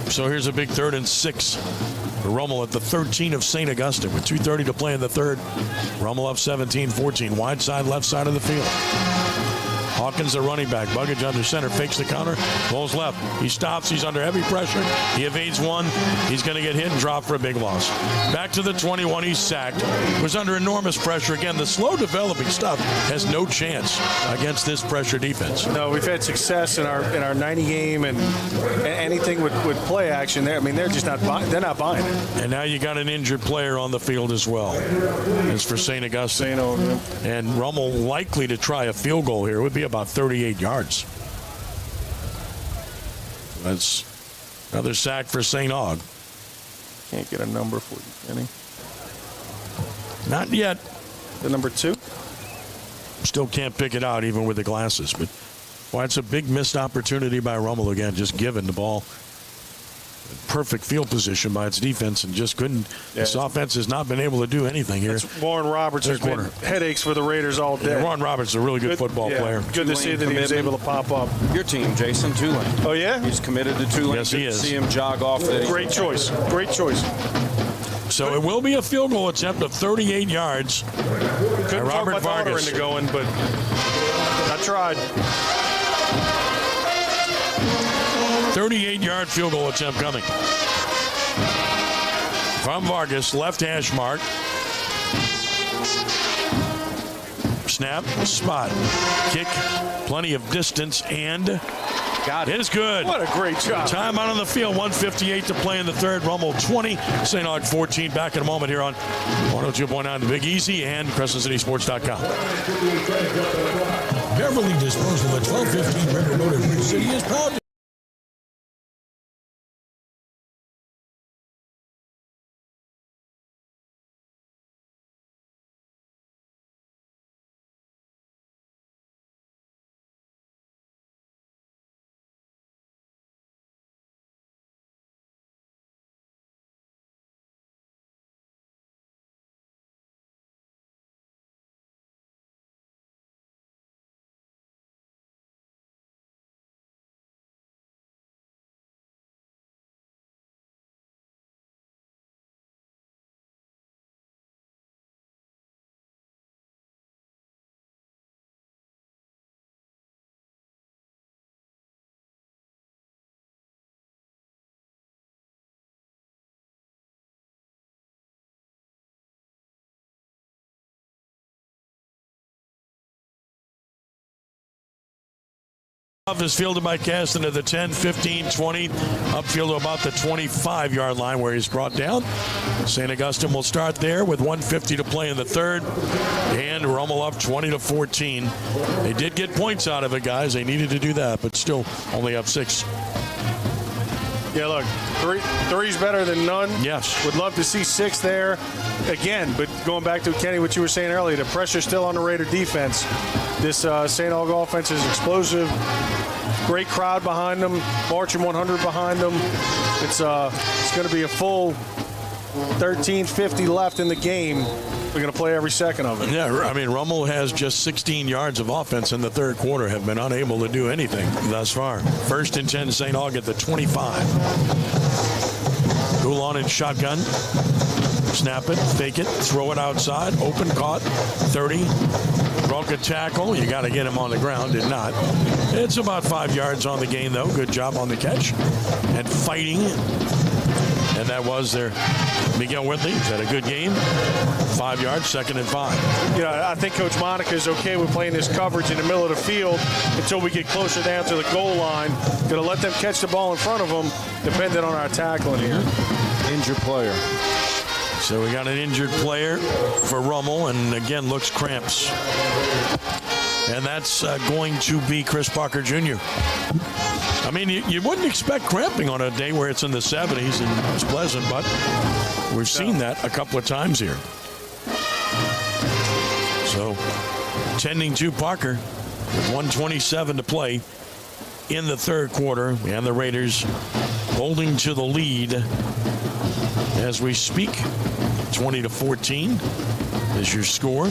So here's a big 3rd and 6 for Rummel at the 13 of St. Augustine with 2:30 to play in the 3rd. Rummel up 17-14, wide side, left side of the field. Hawkins, the running back. Buggage under center, fakes the counter, pulls left. He stops. He's under heavy pressure. He evades one. He's going to get hit and drop for a big loss. Back to the 21. He's sacked. Was under enormous pressure. Again, the slow developing stuff has no chance against this pressure defense. No, we've had success in our 90 game and anything with play action there. They're just not buying. They're not buying it. And now you got an injured player on the field as well. As for St. Augustine. And Rummel likely to try a field goal here. It would be about 38 yards. That's another sack for St. Aug. Can't get a number for you, Kenny. Not yet. The number 2? Still can't pick it out even with the glasses. But it's a big missed opportunity by Rummel again, just given the ball. Perfect field position by its defense and just couldn't. This offense has not been able to do anything here. Warren Roberts has been headaches for the Raiders all day. Warren Roberts is a really good football player. Good to see that he was able to pop up. Your team, Jason, Tulane. Oh, yeah? He's committed to Tulane. Yes, he is. See him jog off. Great choice. Great choice. So it will be a field goal attempt of 38 yards. Couldn't talk my daughter into going, but I tried. 38-yard field goal attempt coming. From Vargas, left hash mark. Snap, spot, kick, plenty of distance, and got it. It is good. What a great job. Time out on the field, 1:58 to play in the 3rd. Rummel 20, St. Aug 14. Back in a moment here on 102.9 The Big Easy and CrescentCitySports.com. Beverly Disposal at 1215 River Road in Bridge City is proud to Is fielded by Caston at the 10, 15, 20, upfield to about the 25-yard line where he's brought down. St. Augustine will start there with 1:50 to play in the third, and Rummel up 20-14. They did get points out of it, guys. They needed to do that, but still only up 6. Yeah, look, three's better than none. Yes. Would love to see 6 there again, but going back to, Kenny, what you were saying earlier, the pressure's still on the Raider defense. This St. Aug offense is explosive. Great crowd behind them, marching 100 behind them. It's going to be a full 13:50 left in the game. We're going to play every second of it. Yeah, I mean, Rummel has just 16 yards of offense in the third quarter, have been unable to do anything thus far. 1st and 10, St. Aug at the 25. Goulon in shotgun. Snap it, fake it, throw it outside, open, caught, 30. Broke a tackle. You got to get him on the ground. Did not. It's about 5 yards on the gain, though. Good job on the catch and fighting. And that was their Miguel Whitley. He's had a good game. 5 yards, 2nd and 5. Yeah, I think Coach Monica is okay with playing this coverage in the middle of the field until we get closer down to the goal line. Going to let them catch the ball in front of them, depending on our tackling here. Injured player. So we got an injured player for Rummel, and again looks cramps. And that's going to be Chris Parker Jr. I mean, you wouldn't expect cramping on a day where it's in the 70s and it's pleasant, but we've seen that a couple of times here. So, tending to Parker with 1:27 to play in the third quarter, and the Raiders holding to the lead as we speak. 20-14 is your score.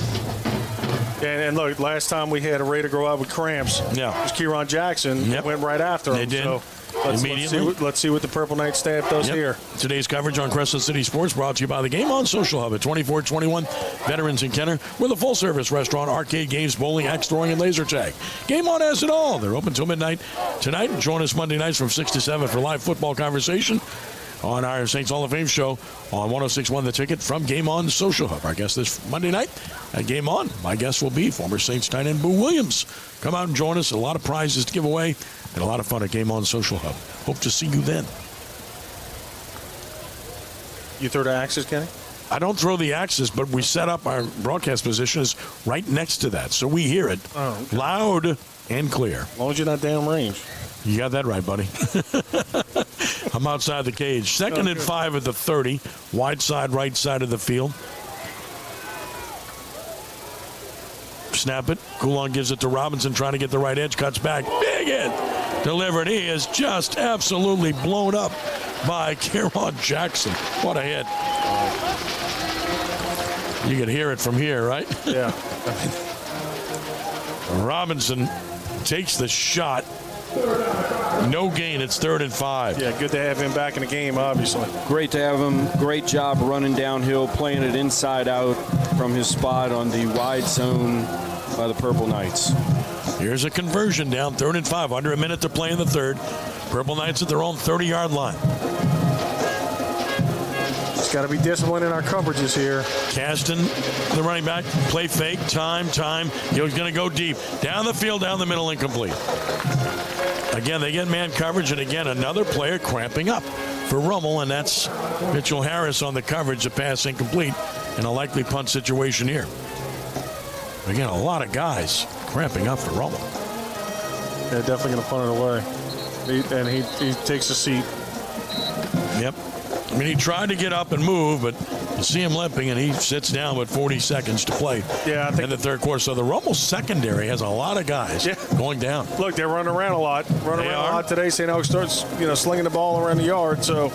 And look, last time we had a Raider go out with cramps, it was Kieran Jackson. Yep. Went right after him. They did. So let's see what the Purple Knight staff does here. Today's coverage on Crescent City Sports brought to you by the Game On Social Hub at 2421 Veterans in Kenner, with a full-service restaurant, arcade, games, bowling, axe throwing, and laser tag. Game On has it all. They're open till midnight tonight. Join us Monday nights from 6 to 7 for live football conversation on our Saints Hall of Fame show on 106.1 The Ticket from Game On Social Hub. Our guest this Monday night at Game On, my guest will be former Saints tight end Boo Williams. Come out and join us. A lot of prizes to give away and a lot of fun at Game On Social Hub. Hope to see you then. You throw the axes, Kenny? I don't throw the axes, but we set up our broadcast positions right next to that, so we hear it loud and clear. As long as you're not down range. You got that right, buddy. I'm outside the cage. 2nd and 5 at the 30. Wide side, right side of the field. Snap it. Coulon gives it to Robinson, trying to get the right edge. Cuts back. Big hit. Delivered. He is just absolutely blown up by Kieran Jackson. What a hit. You can hear it from here, right? Yeah. Robinson takes the shot. No gain. It's 3rd and 5. Yeah, good to have him back in the game, obviously. Great to have him. Great job running downhill, playing it inside out from his spot on the wide zone by the Purple Knights. Here's a conversion down 3rd and 5. Under a minute to play in the third. Purple Knights at their own 30-yard line. It's got to be disciplined in our coverages here. Caston, the running back, play fake, time. He was going to go deep. Down the field, down the middle, incomplete. Again, they get man coverage, and again, another player cramping up for Rummel, and that's Mitchell Harris on the coverage. The pass incomplete, and a likely punt situation here. Again, a lot of guys cramping up for Rummel. They're definitely going to punt it away. He takes a seat. Yep. I mean, he tried to get up and move, but you see him limping, and he sits down with 40 seconds to play in the third quarter. So the Rummel secondary has a lot of guys going down. Look, they're running around a lot. Running around a lot today. St. Aug starts, slinging the ball around the yard. So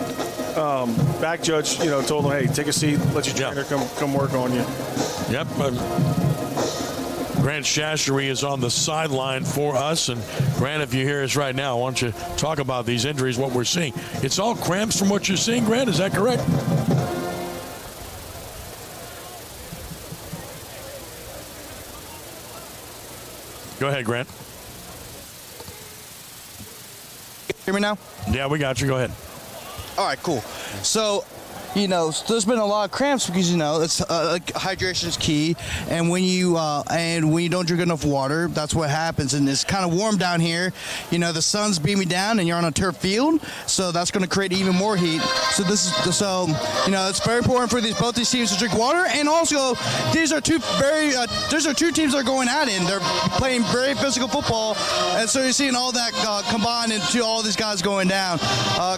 back judge, told him, hey, take a seat, let your trainer come work on you. Yep. Grant Shashery is on the sideline for us. And Grant, if you hear us right now, why don't you talk about these injuries, what we're seeing. It's all cramps from what you're seeing, Grant, is that correct? Go ahead, Grant. Hear me now? Yeah, we got you. Go ahead. All right, cool. So, there's been a lot of cramps because it's hydration is key, and when you don't drink enough water, that's what happens. And it's kind of warm down here. The sun's beaming down, and you're on a turf field, so that's going to create even more heat. So it's very important for both these teams to drink water, and also these are two teams that are going at it. They're playing very physical football, and so you're seeing all that combined into all these guys going down.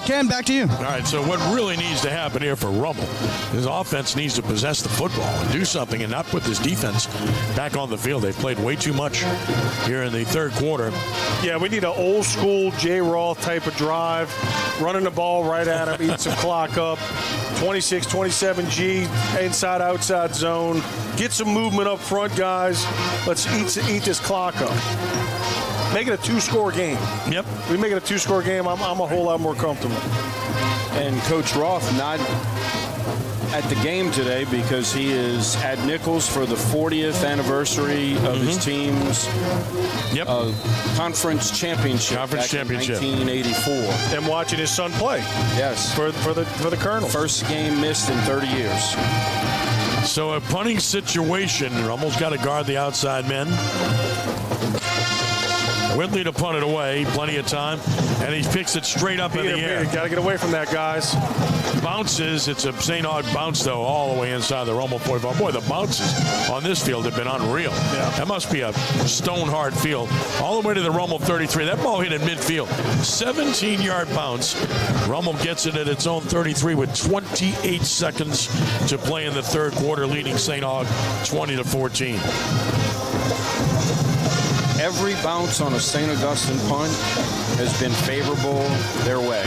Ken, back to you. All right, so what really needs to happen here for Rummel is offense needs to possess the football and do something and not put this defense back on the field. They've played way too much here in the third quarter. Yeah, we need an old school J. Roth type of drive, running the ball right at him, eat some clock up, 26, 27 G, inside, outside zone. Get some movement up front, guys. Let's eat this clock up. Make it a two-score game. Yep. We make it a two-score game, I'm a whole lot more comfortable. And Coach Roth not at the game today because he is at Nichols for the 40th anniversary of his team's conference championship back in 1984. And watching his son play. Yes. For the Colonels. First game missed in 30 years. So a punting situation. Rummel's got to guard the outside men. Whitley to punt it away, plenty of time, and he picks it straight up in the air. Got to get away from that, guys. Bounces. It's a St. Aug bounce, though, all the way inside the Rummel 45. Boy, the bounces on this field have been unreal. Yeah. That must be a stone-hard field. All the way to the Rummel 33. That ball hit in midfield. 17-yard bounce. Rummel gets it at its own 33 with 28 seconds to play in the third quarter, leading St. Aug 20-14. Every bounce on a St. Augustine punt has been favorable their way.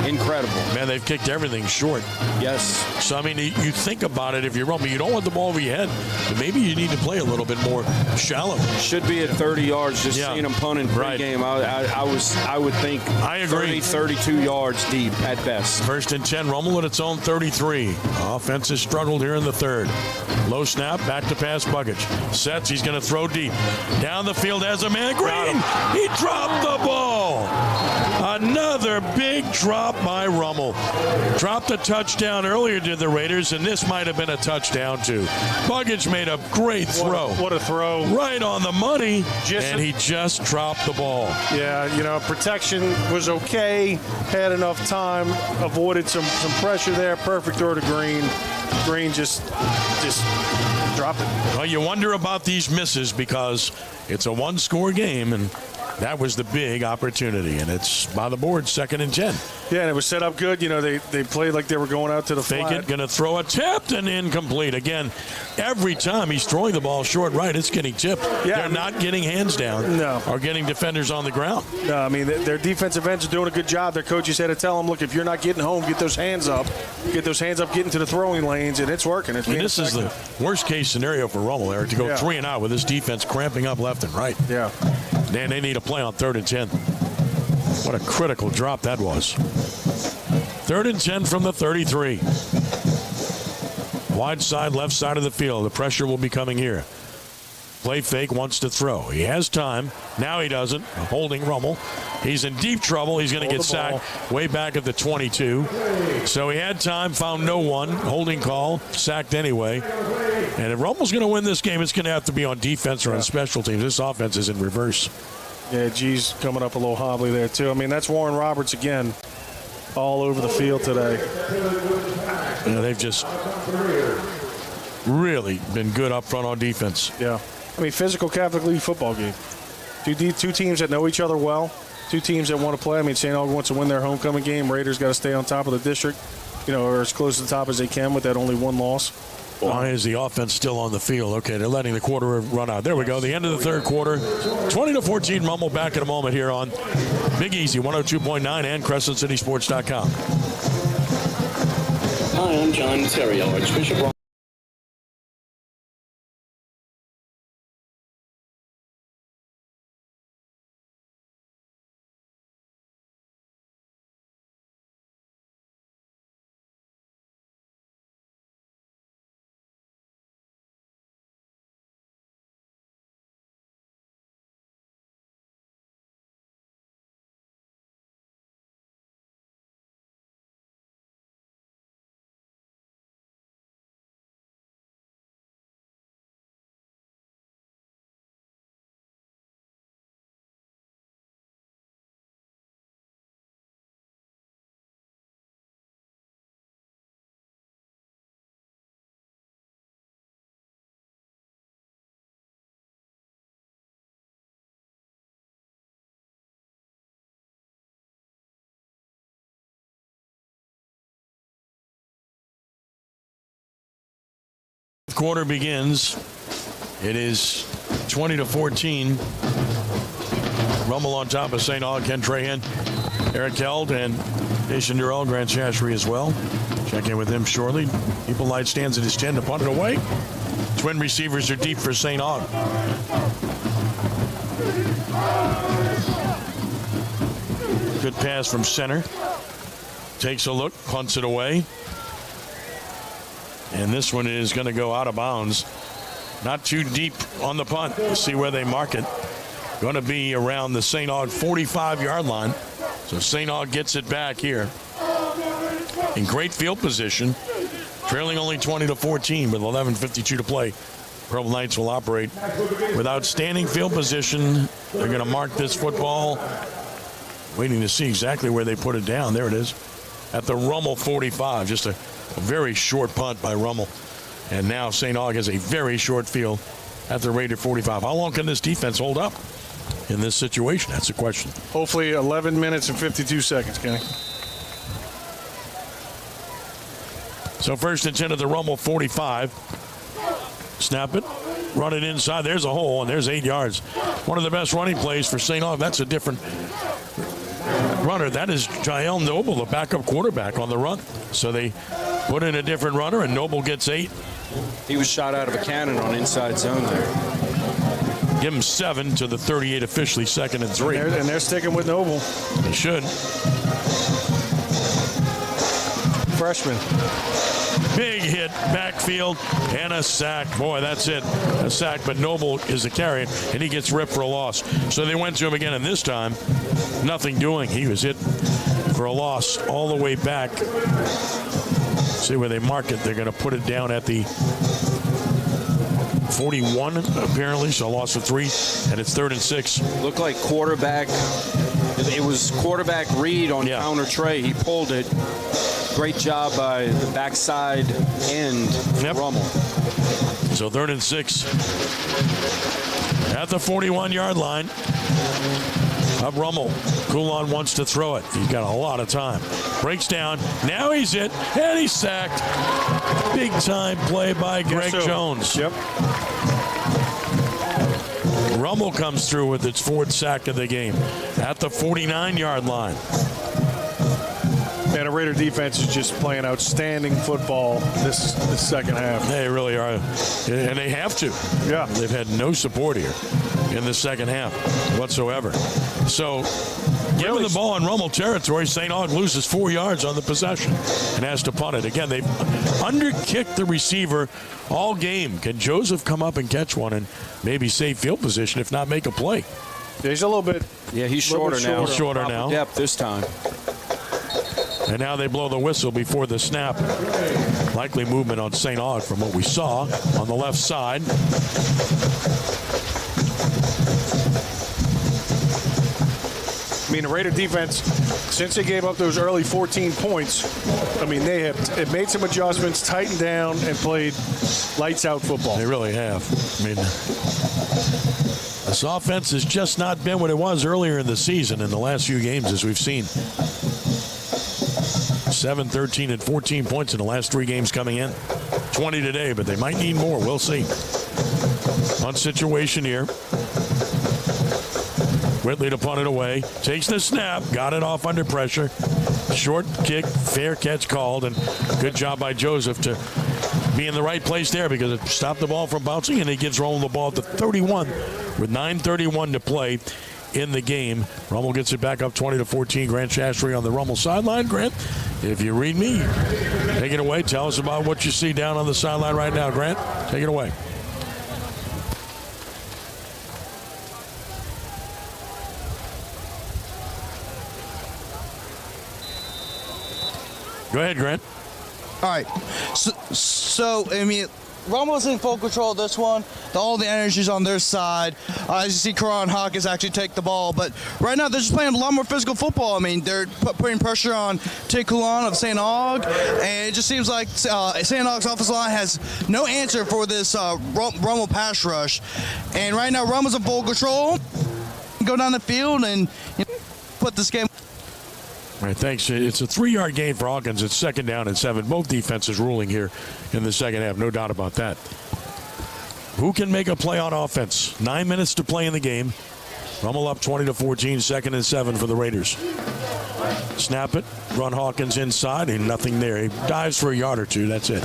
Incredible. Man, they've kicked everything short. Yes. So, I mean, you think about it, if you're Rummel, you don't want the ball over your head, but maybe you need to play a little bit more shallow. Should be at 30 yards, just seeing them punt in pregame. I would think I agree. 30, 32 yards deep at best. First and 10, Rummel at its own 33. Offense has struggled here in the third. Low snap, back to pass Buggage. Sets, he's going to throw deep. Down the field has a man. Green, he dropped the ball. Another big drop by Rummel. Dropped a touchdown earlier to the Raiders, and this might have been a touchdown too. Buggage made a great throw. What a throw. Right on the money, and he just dropped the ball. Yeah, protection was okay. Had enough time. Avoided some pressure there. Perfect throw to Green. Green just dropped it. Well, you wonder about these misses because it's a one-score game, and that was the big opportunity, and it's by the board, 2nd and 10. Yeah, and it was set up good. They played like they were going out to the Fake flat. it, going to throw a tipped and incomplete. Again, every time he's throwing the ball short right, it's getting tipped. Yeah, They're not getting hands down or getting defenders on the ground. No, I mean, their defensive ends are doing a good job. Their coaches had to tell them, look, if you're not getting home, get those hands up. Get those hands up, get into the throwing lanes, and it's working. This is the worst-case scenario for Rummel, Eric, to go 3 and out with this defense cramping up left and right. Yeah. Dan, they need a play on 3rd and 10. What a critical drop that was. 3rd and 10 from the 33. Wide side, left side of the field. The pressure will be coming here. Play fake, wants to throw. He has time. Now he doesn't. Holding Rummel. He's in deep trouble. He's going to get sacked way back at the 22. So he had time, found no one. Holding call, sacked anyway. And if Rummel's going to win this game, it's going to have to be on defense or on special teams. This offense is in reverse. Yeah, G's coming up a little hobbly there, too. I mean, that's Warren Roberts again, all over the field today. They've just really been good up front on defense. Yeah. I mean, physical Catholic League football game. Two teams that know each other well, two teams that want to play. I mean, St. Aug wants to win their homecoming game. Raiders got to stay on top of the district, or as close to the top as they can with that only one loss. Why is the offense still on the field? Okay, they're letting the quarter run out. There we go. The end of the third quarter. 20-14, Rummel back in a moment here on Big Easy, 102.9 and CrescentCitySports.com. Hi, I'm John Terrio, Archbishop fourth quarter begins. It is 20-14. Rummel on top of St. Aug, Ken Trahan, Eric Held, and Jason Durrell, Grant Shashery as well. Check in with him shortly. People Light stands at his 10 to punt it away. Twin receivers are deep for St. Aug. Good pass from center. Takes a look, punts it away. And this one is going to go out of bounds. Not too deep on the punt. We'll see where they mark it. Going to be around the St. Aug 45-yard line. So St. Aug gets it back here. In great field position. Trailing only 20-14 with 11:52 to play. Purple Knights will operate with outstanding field position. They're going to mark this football. Waiting to see exactly where they put it down. There it is. At the Rummel 45. Just a very short punt by Rummel. And now St. Aug has a very short field at the Raider 45. How long can this defense hold up in this situation? That's the question. Hopefully 11 minutes and 52 seconds, Kenny. So first and 10 at the Rummel 45. Snap it. Run it inside. There's a hole, and there's 8 yards. One of the best running plays for St. Aug. That's a different runner. That is Jael Noble, the backup quarterback on the run. So they put in a different runner, and Noble gets 8. He was shot out of a cannon on inside zone there. Give him 7 to the 38 officially, 2nd and 3. And they're sticking with Noble. They should. Freshman. Big hit, backfield, and a sack. Boy, that's it. A sack, but Noble is the carrier, and he gets ripped for a loss. So they went to him again, and this time, nothing doing. He was hit for a loss all the way back. See where they mark it. They're going to put it down at the 41, apparently, so a loss of 3, and it's 3rd and 6. Looked like quarterback. It was quarterback read on counter Trey. He pulled it. Great job by the backside end, Rummel. So 3rd and 6 at the 41-yard line of Rummel. Coulon wants to throw it. He's got a lot of time. Breaks down. Now he's hit, and he's sacked. Big time play by Greg Jones. Yep. Rummel comes through with its 4th sack of the game at the 49-yard line. And the Raider defense is just playing outstanding football this second half. They really are. And they have to. Yeah. They've had no support here in the second half whatsoever. So, given the ball in Rummel territory, St. Aug loses 4 yards on the possession and has to punt it. Again, they've underkicked the receiver all game. Can Joseph come up and catch one and maybe save field position, if not make a play? He's a little bit. Yeah, he's shorter now. He's shorter now. Depth this time. And now they blow the whistle before the snap. Likely movement on St. Aug from what we saw on the left side. I mean, the Raider defense, since they gave up those early 14 points, I mean, they have made some adjustments, tightened down, and played lights-out football. They really have. I mean, this offense has just not been what it was earlier in the season in the last few games, as we've seen. 7, 13, and 14 points in the last 3 games coming in. 20 today, but they might need more. We'll see. Punt situation here. Whitley to punt it away. Takes the snap. Got it off under pressure. Short kick. Fair catch called. And good job by Joseph to be in the right place there because it stopped the ball from bouncing, and he gives Rummel the ball at the 31 with 9:31 to play in the game. Rummel gets it back up 20-14. Grant Shashery on the Rummel sideline. Grant, if you read me, take it away. Tell us about what you see down on the sideline right now. Grant, take it away. Go ahead, Grant. All right. So I mean, Rummel's in full control of this one. All the energy's on their side. As you see, Karan Hawkins actually take the ball. But right now, they're just playing a lot more physical football. I mean, they're putting pressure on Tate Coulon of St. Aug. And it just seems like St. Aug's offensive line has no answer for this Rummel pass rush. And right now, Rummel's in full control. Go down the field and put this game. All right, thanks. It's a 3-yard gain for Hawkins. It's 2nd down and 7. Both defenses ruling here in the second half. No doubt about that. Who can make a play on offense? 9 minutes to play in the game. Rummel up 20-14, 2nd and 7 for the Raiders. Snap it, run Hawkins inside, and nothing there. He dives for a yard or two, that's it.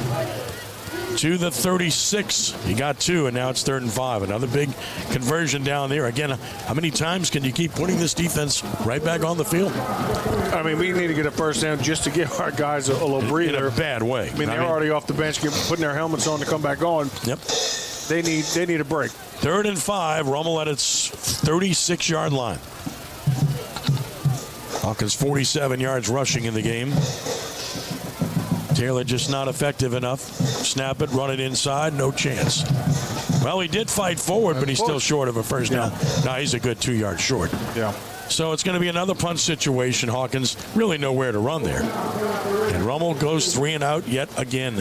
To the 36, he got 2, and now it's 3rd and 5. Another big conversion down there. Again, how many times can you keep putting this defense right back on the field? I mean, we need to get a first down just to give our guys a little breather. In a bad way. I mean, they're already off the bench, putting their helmets on to come back on. Yep. They need a break. 3rd and 5, Rummel at its 36-yard line. Hawkins 47 yards rushing in the game. Taylor just not effective enough. Snap it, run it inside, no chance. Well, he did fight forward, but he's still short of a first down. Now he's a good 2 yards short. Yeah. So it's going to be another punt situation. Hawkins really nowhere to run there. And Rummel goes 3 and out yet again.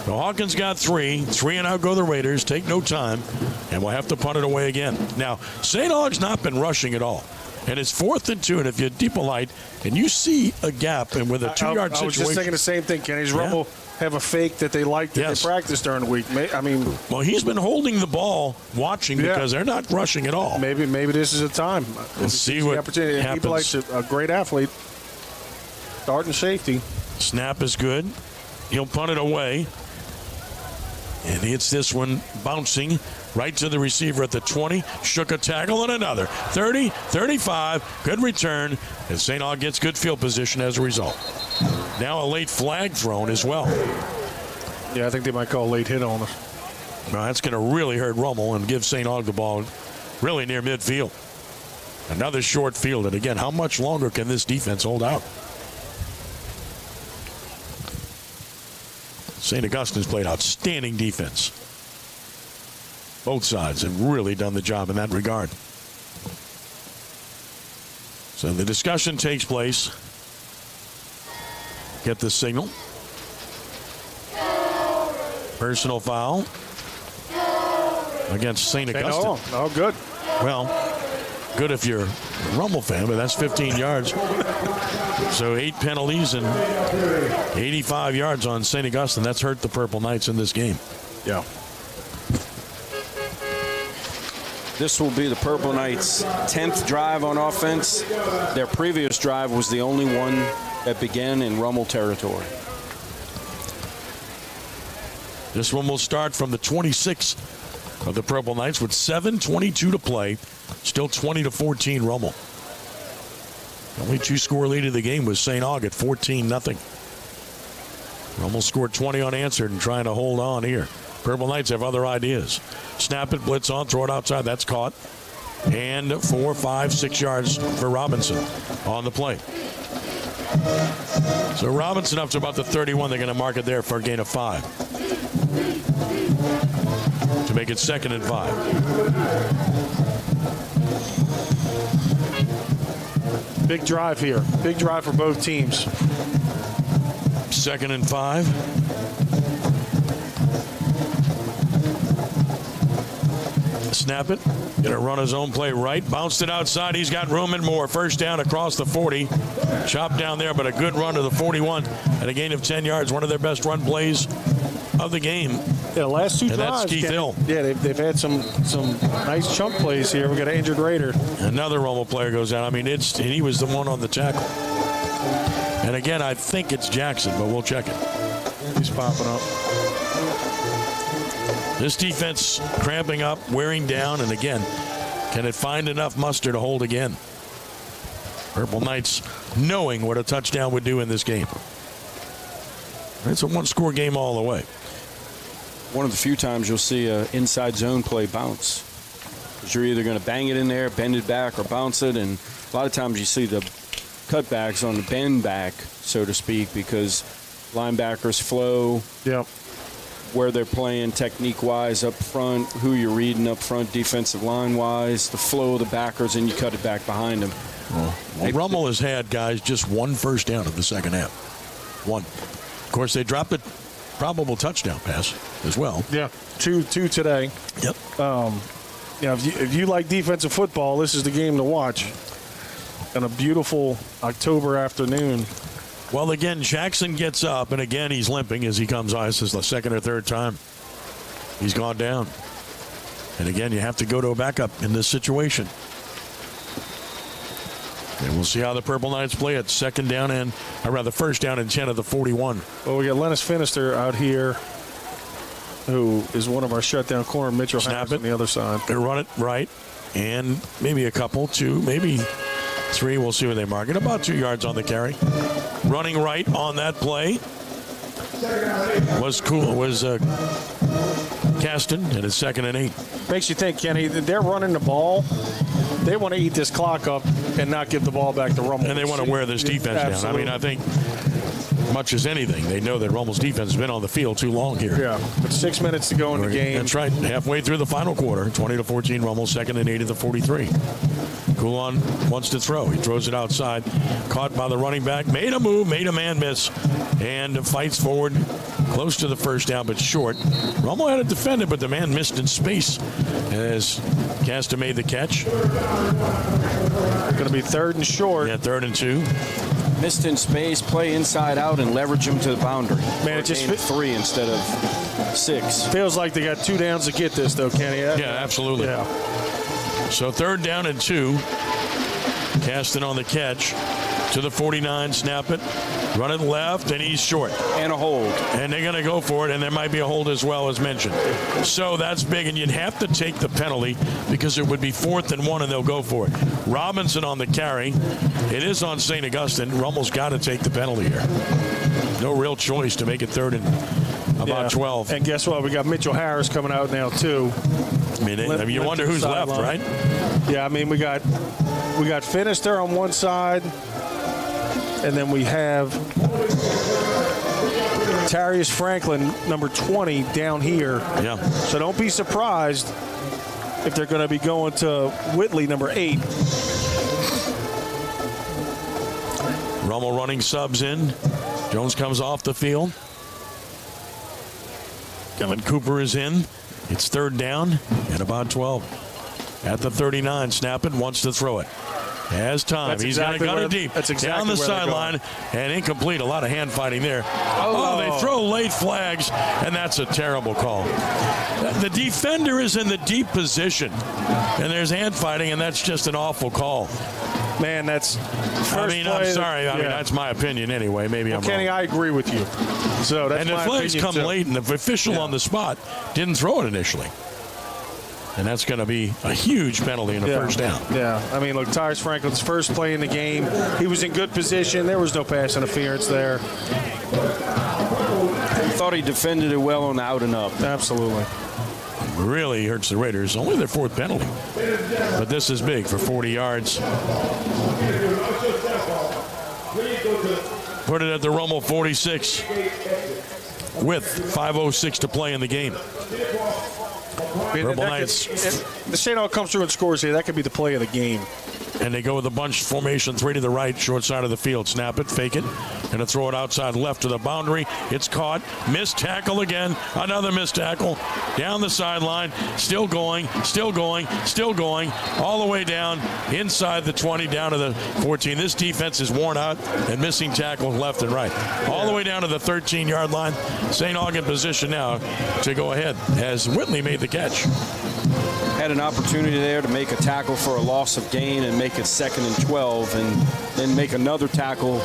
So Hawkins got 3. 3 and out go the Raiders. Take no time. And we'll have to punt it away again. Now, St. Aug's not been rushing at all. And it's 4th and 2, and if you're deep light and you see a gap and with a 2-yard situation. I was just thinking the same thing, Kenny. Does Rummel have a fake that they like that they practice during the week? I mean, well, he's been holding the ball, watching because they're not rushing at all. Maybe this is a time. We'll see what opportunity. happens. He likes a great athlete. Starting safety. Snap is good. He'll punt it away. And he hits this one bouncing right to the receiver at the 20. Shook a tackle and another. 30, 35. Good return. And St. Aug gets good field position as a result. Now a late flag thrown as well. Yeah, I think they might call a late hit on us. Well, that's going to really hurt Rummel and give St. Aug the ball really near midfield. Another short field. And again, how much longer can this defense hold out? St. Augustine's played outstanding defense. Both sides have really done the job in that regard. So the discussion takes place. Get the signal. Personal foul against St. Augustine. Oh, good. Well, good if you're a Rummel fan, but that's 15 yards. So 8 penalties and 85 yards on St. Augustine. That's hurt the Purple Knights in this game. Yeah. This will be the Purple Knights' 10th drive on offense. Their previous drive was the only one that began in Rummel territory. This one will start from the 26 of the Purple Knights with 7:22 to play. Still 20-14 Rummel. The only 2-score lead of the game was St. Aug at 14-0. Rummel scored 20 unanswered and trying to hold on here. Purple Knights have other ideas. Snap it, blitz on, throw it outside. That's caught. And 4, 5, 6 yards for Robinson on the play. So Robinson up to about the 31. They're going to mark it there for a gain of 5. To make it 2nd and 5. Big drive here. Big drive for both teams. 2nd and 5. Snap it. Gonna run his own play right. Bounced it outside. He's got room and more. First down across the 40. Chopped down there, but a good run to the 41 and a gain of 10 yards. One of their best run plays of the game. Yeah, the last 2 and drives. That's Keith Hill. Yeah, they've had some nice chunk plays here. We got an injured Raider. Another Rummel player goes down. I mean, he was the one on the tackle. And again, I think it's Jackson, but we'll check it. He's popping up. This defense cramping up, wearing down, and again, can it find enough muster to hold again? Purple Knights knowing what a touchdown would do in this game. It's a 1-score game all the way. One of the few times you'll see an inside zone play bounce. Because you're either going to bang it in there, bend it back, or bounce it. And a lot of times you see the cutbacks on the bend back, so to speak, because linebackers flow. Yep. Where they're playing technique-wise up front, who you're reading up front defensive line-wise, the flow of the backers, and you cut it back behind them. Well, Rummel has had, guys, just 1 first down in the second half. 1. Of course, they dropped a probable touchdown pass as well. Yeah, two today. Yep. If you like defensive football, this is the game to watch. on a beautiful October afternoon. Well, again, Jackson gets up, and again, he's limping as he comes on. This is the second or third time he's gone down. And again, you have to go to a backup in this situation. And we'll see how the Purple Knights play at first down and 10 of the 41. Well, we got Lennis Finister out here, who is one of our shutdown corner. Mitchell Harris on the other side. They run it right, and maybe a couple, 2, maybe 3. We'll see where they mark it. About 2 yards on the carry. Running right on that play was Caston, and it's 2nd and 8. Makes you think, Kenny, they're running the ball. They want to eat this clock up and not give the ball back to Rummel. And they want to wear this defense down. I mean, I think much as anything, they know that Rummel's defense has been on the field too long here. Yeah, but 6 minutes to go in the game. That's right. Halfway through the final quarter, 20-14, Rummel, 2nd and 8 at the 43. Coulon wants to throw. He throws it outside. Caught by the running back. Made a move. Made a man miss. And fights forward. Close to the first down, but short. Rummel had it defended, but the man missed in space as Caston made the catch. Going to be 3rd and short. Yeah, 3rd and 2. Missed in space, play inside out, and leverage him to the boundary. Man, it just 3 instead of 6. Feels like they got 2 downs to get this, though, Kenny. Yeah, absolutely. Yeah. So 3rd down and 2. Caston on the catch to the 49. Snap it. Run it left, and he's short. And a hold. And they're going to go for it, and there might be a hold as well, as mentioned. So that's big, and you'd have to take the penalty because it would be 4th and 1, and they'll go for it. Robinson on the carry. It is on St. Augustine. Rummel's got to take the penalty here. No real choice to make it 3rd and about 12. And guess what? We got Mitchell Harris coming out now, too. I mean, you wonder who's left, right? Yeah, I mean, we got Finister on one side, and then we have Tarius Franklin, number 20, down here. Yeah. So don't be surprised if they're going to be going to Whitley, number 8. Rummel running subs in. Jones comes off the field. Kevin Cooper is in. It's 3rd down and about 12. At the 39, snap it, wants to throw it. Has time. That's He's exactly got to gun it deep. That's exactly down the where they're sideline and incomplete. A lot of hand fighting there. Oh, they throw late flags, and that's a terrible call. The defender is in the deep position, and there's hand fighting, and that's just an awful call. Man, that's I'm sorry. I mean, that's my opinion anyway. Maybe I'm Kenny, wrong. I agree with you. So that's and the flags come late, and the official on the spot didn't throw it initially. And that's going to be a huge penalty in the first down. Yeah, I mean, look, Tyrus Franklin's first play in the game. He was in good position. There was no pass interference there. Thought he defended it well on the out and up. Absolutely. Really hurts the Raiders. Only their 4th penalty. But this is big for 40 yards. Put it at the Rummel 46 with 5:06 to play in the game. Purple Knights. The St. Aug comes through and scores here. That could be the play of the game. And they go with a bunch formation, 3 to the right, short side of the field. Snap it, fake it. Going to throw it outside left to the boundary. It's caught. Missed tackle again. Another missed tackle. Down the sideline. Still going, still going, still going. All the way down inside the 20, down to the 14. This defense is worn out and missing tackles left and right. All the way down to the 13-yard line. St. Aug in position now to go ahead as Whitley made the catch. Had an opportunity there to make a tackle for a loss of gain and make it 2nd and 12, and then make another tackle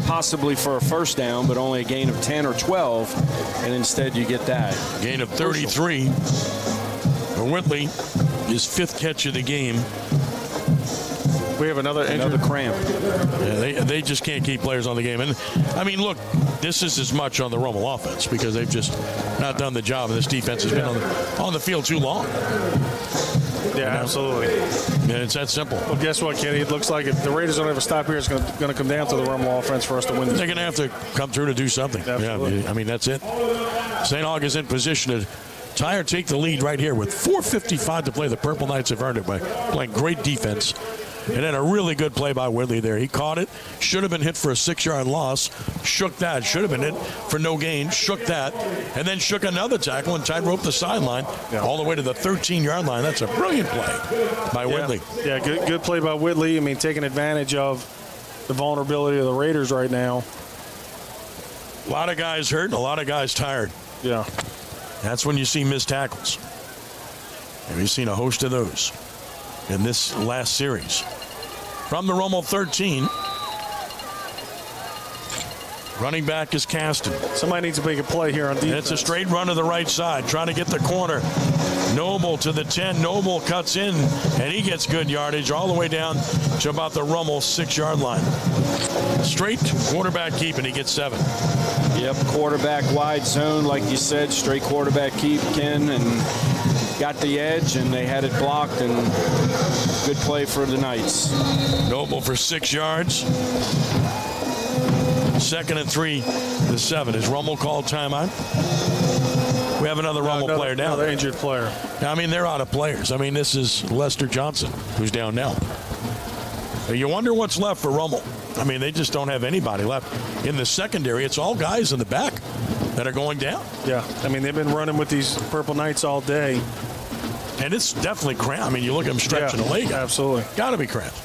possibly for a first down, but only a gain of 10 or 12, and instead you get that. Gain of 33. For Whitley, his 5th catch of the game. We have another cramp. Yeah, they just can't keep players on the game. And, I mean, look, this is as much on the Rummel offense because they've just not done the job, and this defense has been on the field too long. Yeah, absolutely. And it's that simple. Well, guess what, Kenny? It looks like if the Raiders don't ever stop here, it's going to come down to the Rummel offense for us to win this. They're going to have to come through to do something. Absolutely. Yeah, I mean, that's it. St. Aug is in position to tie or take the lead right here with 4:55 to play. The Purple Knights have earned it by playing great defense And then a really good play by Whitley there. He caught it, should have been hit for a 6-yard loss, shook that, should have been hit for no gain, shook that, and then shook another tackle and tightrope the sideline all the way to the 13-yard line. That's a brilliant play by Whitley. Yeah, good play by Whitley. I mean, taking advantage of the vulnerability of the Raiders right now. A lot of guys hurt and a lot of guys tired. Yeah. That's when you see missed tackles. And we've seen a host of those in this last series. From the Rummel 13, running back is Caston. Somebody needs to make a play here on defense. And it's a straight run to the right side, trying to get the corner. Noble to the 10. Noble cuts in, and he gets good yardage all the way down to about the Rummel 6-yard line. Straight quarterback keep, and he gets 7. Yep, quarterback wide zone, like you said, straight quarterback keep, Ken, and got the edge, and they had it blocked, and good play for the Knights. Noble for 6 yards. 2nd and 3, the 7. Is Rummel called timeout? We have another Rummel player down. Another injured player. I mean, they're out of players. I mean, this is Lester Johnson, who's down now. You wonder what's left for Rummel. I mean, they just don't have anybody left. In the secondary, it's all guys in the back that are going down. Yeah, I mean, they've been running with these Purple Knights all day. And it's definitely cramped. I mean, you look at him stretching the leg. Absolutely. Got to be cramped.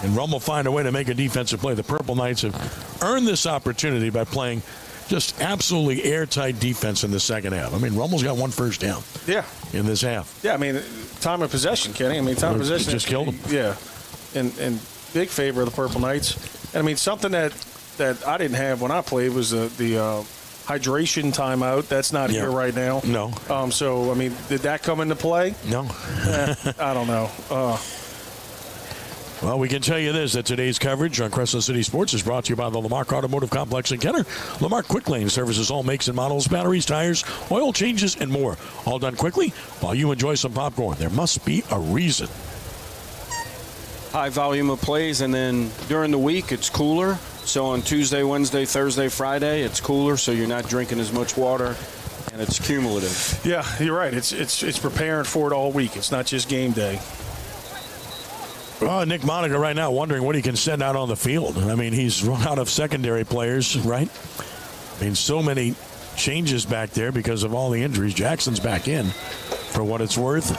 And Rummel find a way to make a defensive play. The Purple Knights have earned this opportunity by playing just absolutely airtight defense in the second half. I mean, Rummel's got 1 first down. Yeah. In this half. Yeah, I mean, time of possession, Kenny. I mean, time of possession. Just killed him. Yeah. In big favor of the Purple Knights. And I mean, something that I didn't have when I played was the hydration timeout. That's not here right now. No. So, I mean, did that come into play? No. I don't know. Well, we can tell you this, that today's coverage on Crescent City Sports is brought to you by the Lamarck Automotive Complex in Kenner. Lamarck Quick Lane services all makes and models, batteries, tires, oil changes, and more. All done quickly while you enjoy some popcorn. There must be a reason. High volume of plays, and then during the week it's cooler. So on Tuesday, Wednesday, Thursday, Friday, it's cooler, so you're not drinking as much water, and it's cumulative. Yeah, you're right. It's preparing for it all week. It's not just game day. Well, Nick Monica right now wondering what he can send out on the field. I mean, he's run out of secondary players, right? I mean, so many changes back there because of all the injuries. Jackson's back in, for what it's worth.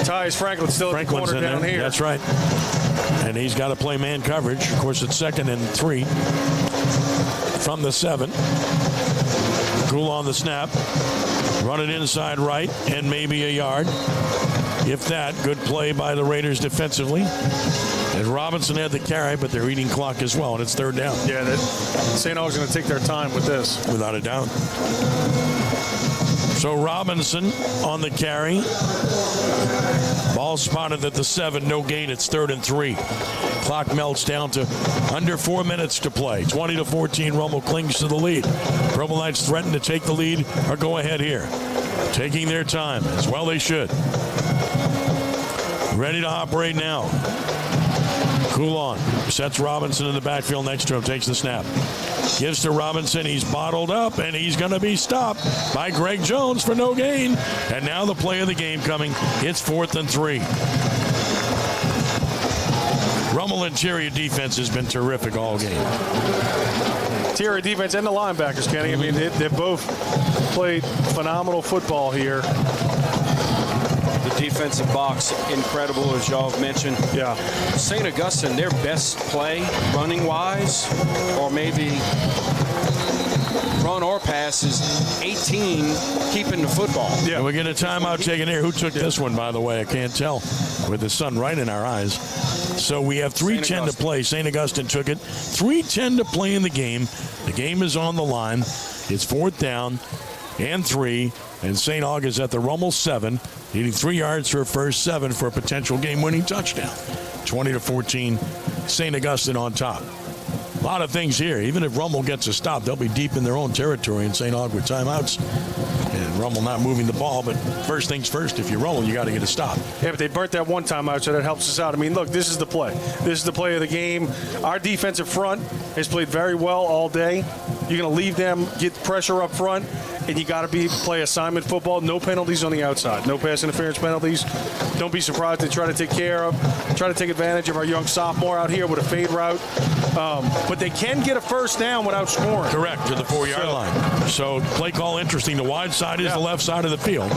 Tyus Franklin's still at the corner in down there. here. That's right. And he's got to play man coverage. Of course, it's 2nd and 3 from the 7. Cool on the snap. Run it inside right and maybe a yard. If that, good play by the Raiders defensively. And Robinson had the carry, but they're eating clock as well, and it's 3rd down. Yeah, St. Aug's going to take their time with this. Without a doubt. So Robinson on the carry. Ball spotted at the 7, no gain. It's 3rd and 3. Clock melts down to under 4 minutes to play. 20-14, Rummel clings to the lead. Purple Knights threaten to take the lead or go ahead here. Taking their time, as well they should. Ready to operate now. Coulon sets Robinson in the backfield next to him, takes the snap. Gives to Robinson, he's bottled up, and he's going to be stopped by Greg Jones for no gain. And now the play of the game coming. It's 4th and 3. Rummel interior defense has been terrific all game. Interior defense and the linebackers, Kenny. I mean, they've both played phenomenal football here. The defensive box, incredible, as y'all have mentioned. Yeah. St. Augustine, their best play, running-wise, or maybe run or pass, is 18 keeping the football. Yeah, we get a timeout taken here. Who took this one, by the way? I can't tell with the sun right in our eyes. So we have 3:10 to play. St. Augustine took it. 3:10 to play in the game. The game is on the line. It's 4th down and 3. And St. Aug is at the Rummel 7, needing 3 yards for a first, 7 for a potential game-winning touchdown. 20-14, St. Augustine on top. A lot of things here. Even if Rummel gets a stop, they'll be deep in their own territory, and St. Aug with timeouts. And Rummel not moving the ball, but first things first, if you're Rummel, you got to get a stop. Yeah, but they burnt that one timeout, so that helps us out. I mean, look, this is the play. This is the play of the game. Our defensive front has played very well all day. You're going to leave them, get pressure up front, and you got to play assignment football. No penalties on the outside. No pass interference penalties. Don't be surprised they try to take advantage of our young sophomore out here with a fade route. But they can get a first down without scoring. Correct, to the 4-yard line. So play call interesting. The wide side is the left side of the field.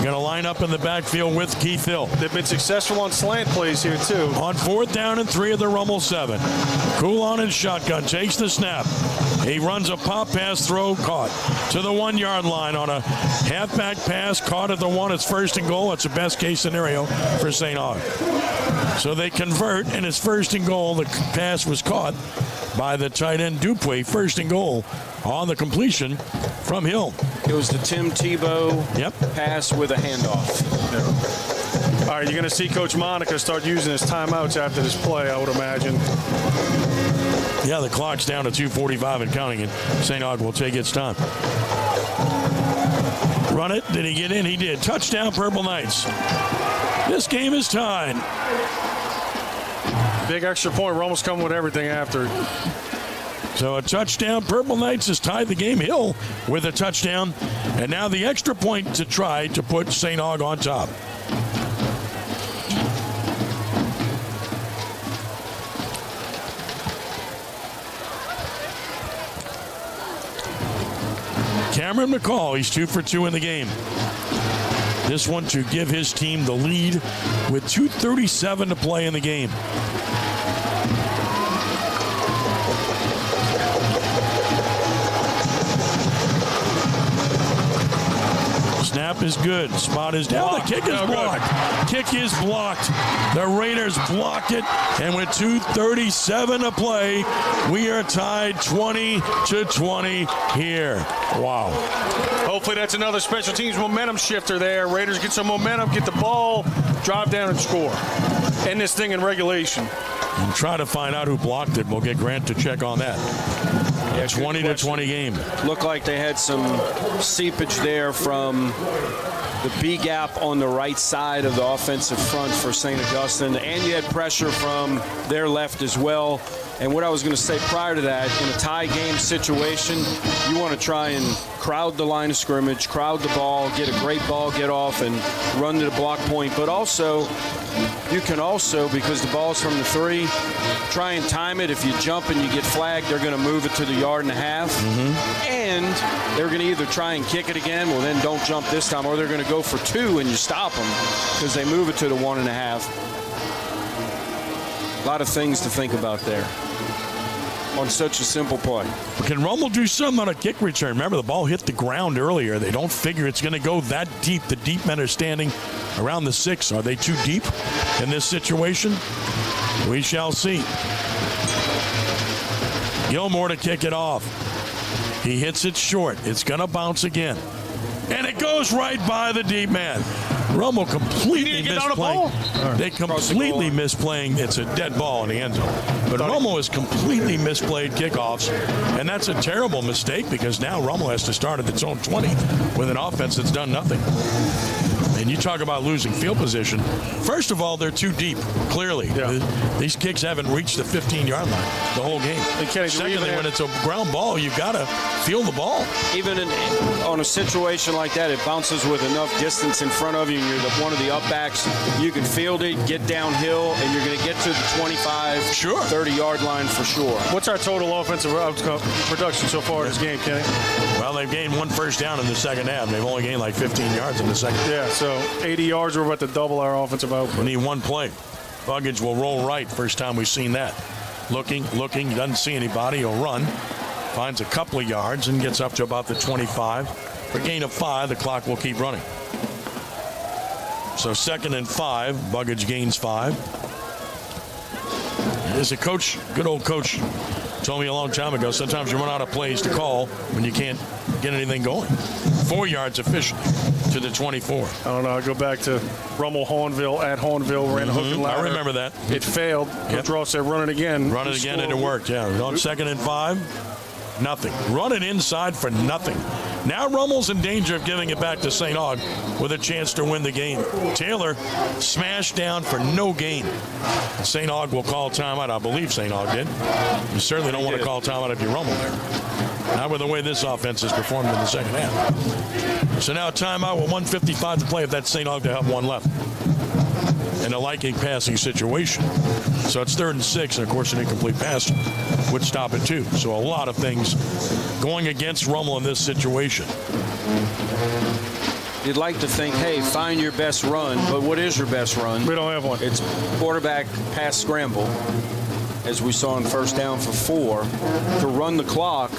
Going to line up in the backfield with Keith Hill. They've been successful on slant plays here, too. On 4th down and 3 of the Rummel 7. Coulon in shotgun, takes the snap. He runs a pop pass throw, caught to the 1-yard line on a halfback pass, caught at the 1. It's 1st and goal. It's the best case scenario for St. Aug. So they convert, and it's 1st and goal. The pass was caught by the tight end Dupuy. 1st and goal on the completion from Hill. It was the Tim Tebow pass with a handoff. All right, you're going to see Coach Monica start using his timeouts after this play, I would imagine. Yeah, the clock's down to 2:45 and counting, and St. Aug will take its time. Run it. Did he get in? He did. Touchdown, Purple Knights. This game is tied. Big extra point. Rummel's coming with everything after. So a touchdown. Purple Knights has tied the game. Hill with a touchdown. And now the extra point to try to put St. Aug on top. Cameron McCall, he's 2 for 2 in the game. This one to give his team the lead with 2:37 to play in the game. Snap is good. Spot is down. The kick is blocked. Kick is blocked. The Raiders blocked it. And with 2:37 to play, we are tied 20-20 here. Wow. Hopefully that's another special teams momentum shifter there. Raiders get some momentum, get the ball, drive down and score. End this thing in regulation. And try to find out who blocked it. We'll get Grant to check on that. Yeah, 20-20 game. Looked like they had some seepage there from the B gap on the right side of the offensive front for St. Augustine, and you had pressure from their left as well. And what I was going to say prior to that, in a tie game situation, you want to try and crowd the line of scrimmage, crowd the ball, get a great ball, get off, and run to the block point. But also, you can also, because the ball's from the 3, try and time it. If you jump and you get flagged, they're going to move it to the 1.5 yards. And they're going to either try and kick it again, well, then don't jump this time, or they're going to go for 2 and you stop them because they move it to the 1.5 yards. A lot of things to think about there on such a simple play. Can Rummel do something on a kick return? Remember, the ball hit the ground earlier. They don't figure it's going to go that deep. The deep men are standing around the 6. Are they too deep in this situation? We shall see. Gilmore to kick it off. He hits it short. It's going to bounce again. And it goes right by the deep man. Rummel completely misplaying. They completely misplaying. It's a dead ball in the end zone. But Rummel has completely misplayed kickoffs, and that's a terrible mistake because now Rummel has to start at its own 20 with an offense that's done nothing. And you talk about losing field position. First of all, they're too deep, clearly. Yeah. These kicks haven't reached the 15-yard line the whole game. Secondly, when it's a ground ball, you've got to feel the ball. Even on a situation like that, it bounces with enough distance in front of you, and you're one of the up-backs. You can field it, get downhill, and you're going to get to the 25, 30-yard line for sure. What's our total offensive outcome production so far in this game, Kenny? Well, they've gained 1 first down in the second half. They've only gained like 15 yards in the second half. Yeah, so 80 yards, we're about to double our offensive output. We need 1 play. Buggage will roll right. First time we've seen that. Looking, doesn't see anybody. He'll run. Finds a couple of yards and gets up to about the 25. For a gain of 5, the clock will keep running. So 2nd and 5. Buggage gains 5. As a coach, good old coach, told me a long time ago, sometimes you run out of plays to call when you can't get anything going. 4 yards officially to the 24. I don't know. I'll go back to Rummel, Hornville, at Hornville, ran a hook and ladder. I remember that. It failed. Coach Ross said, run it again. Run it again, and it worked, yeah. On 2nd and 5. nothing. Running inside for nothing. Now Rummel's in danger of giving it back to St. Aug with a chance to win the game. Taylor smashed down for no gain. St. Aug will call timeout. I believe St. Aug did. You certainly don't want to call timeout if you're Rummel there. Not with the way this offense has performed in the second half. So now timeout with 1:55 to play if that's St. Aug to have one left. In a liking passing situation. So it's 3rd and 6, and of course an incomplete pass would stop it too. So a lot of things going against Rummel in this situation. You'd like to think, hey, find your best run, but what is your best run? We don't have one. It's quarterback pass scramble, as we saw in first down for 4, to run the clock,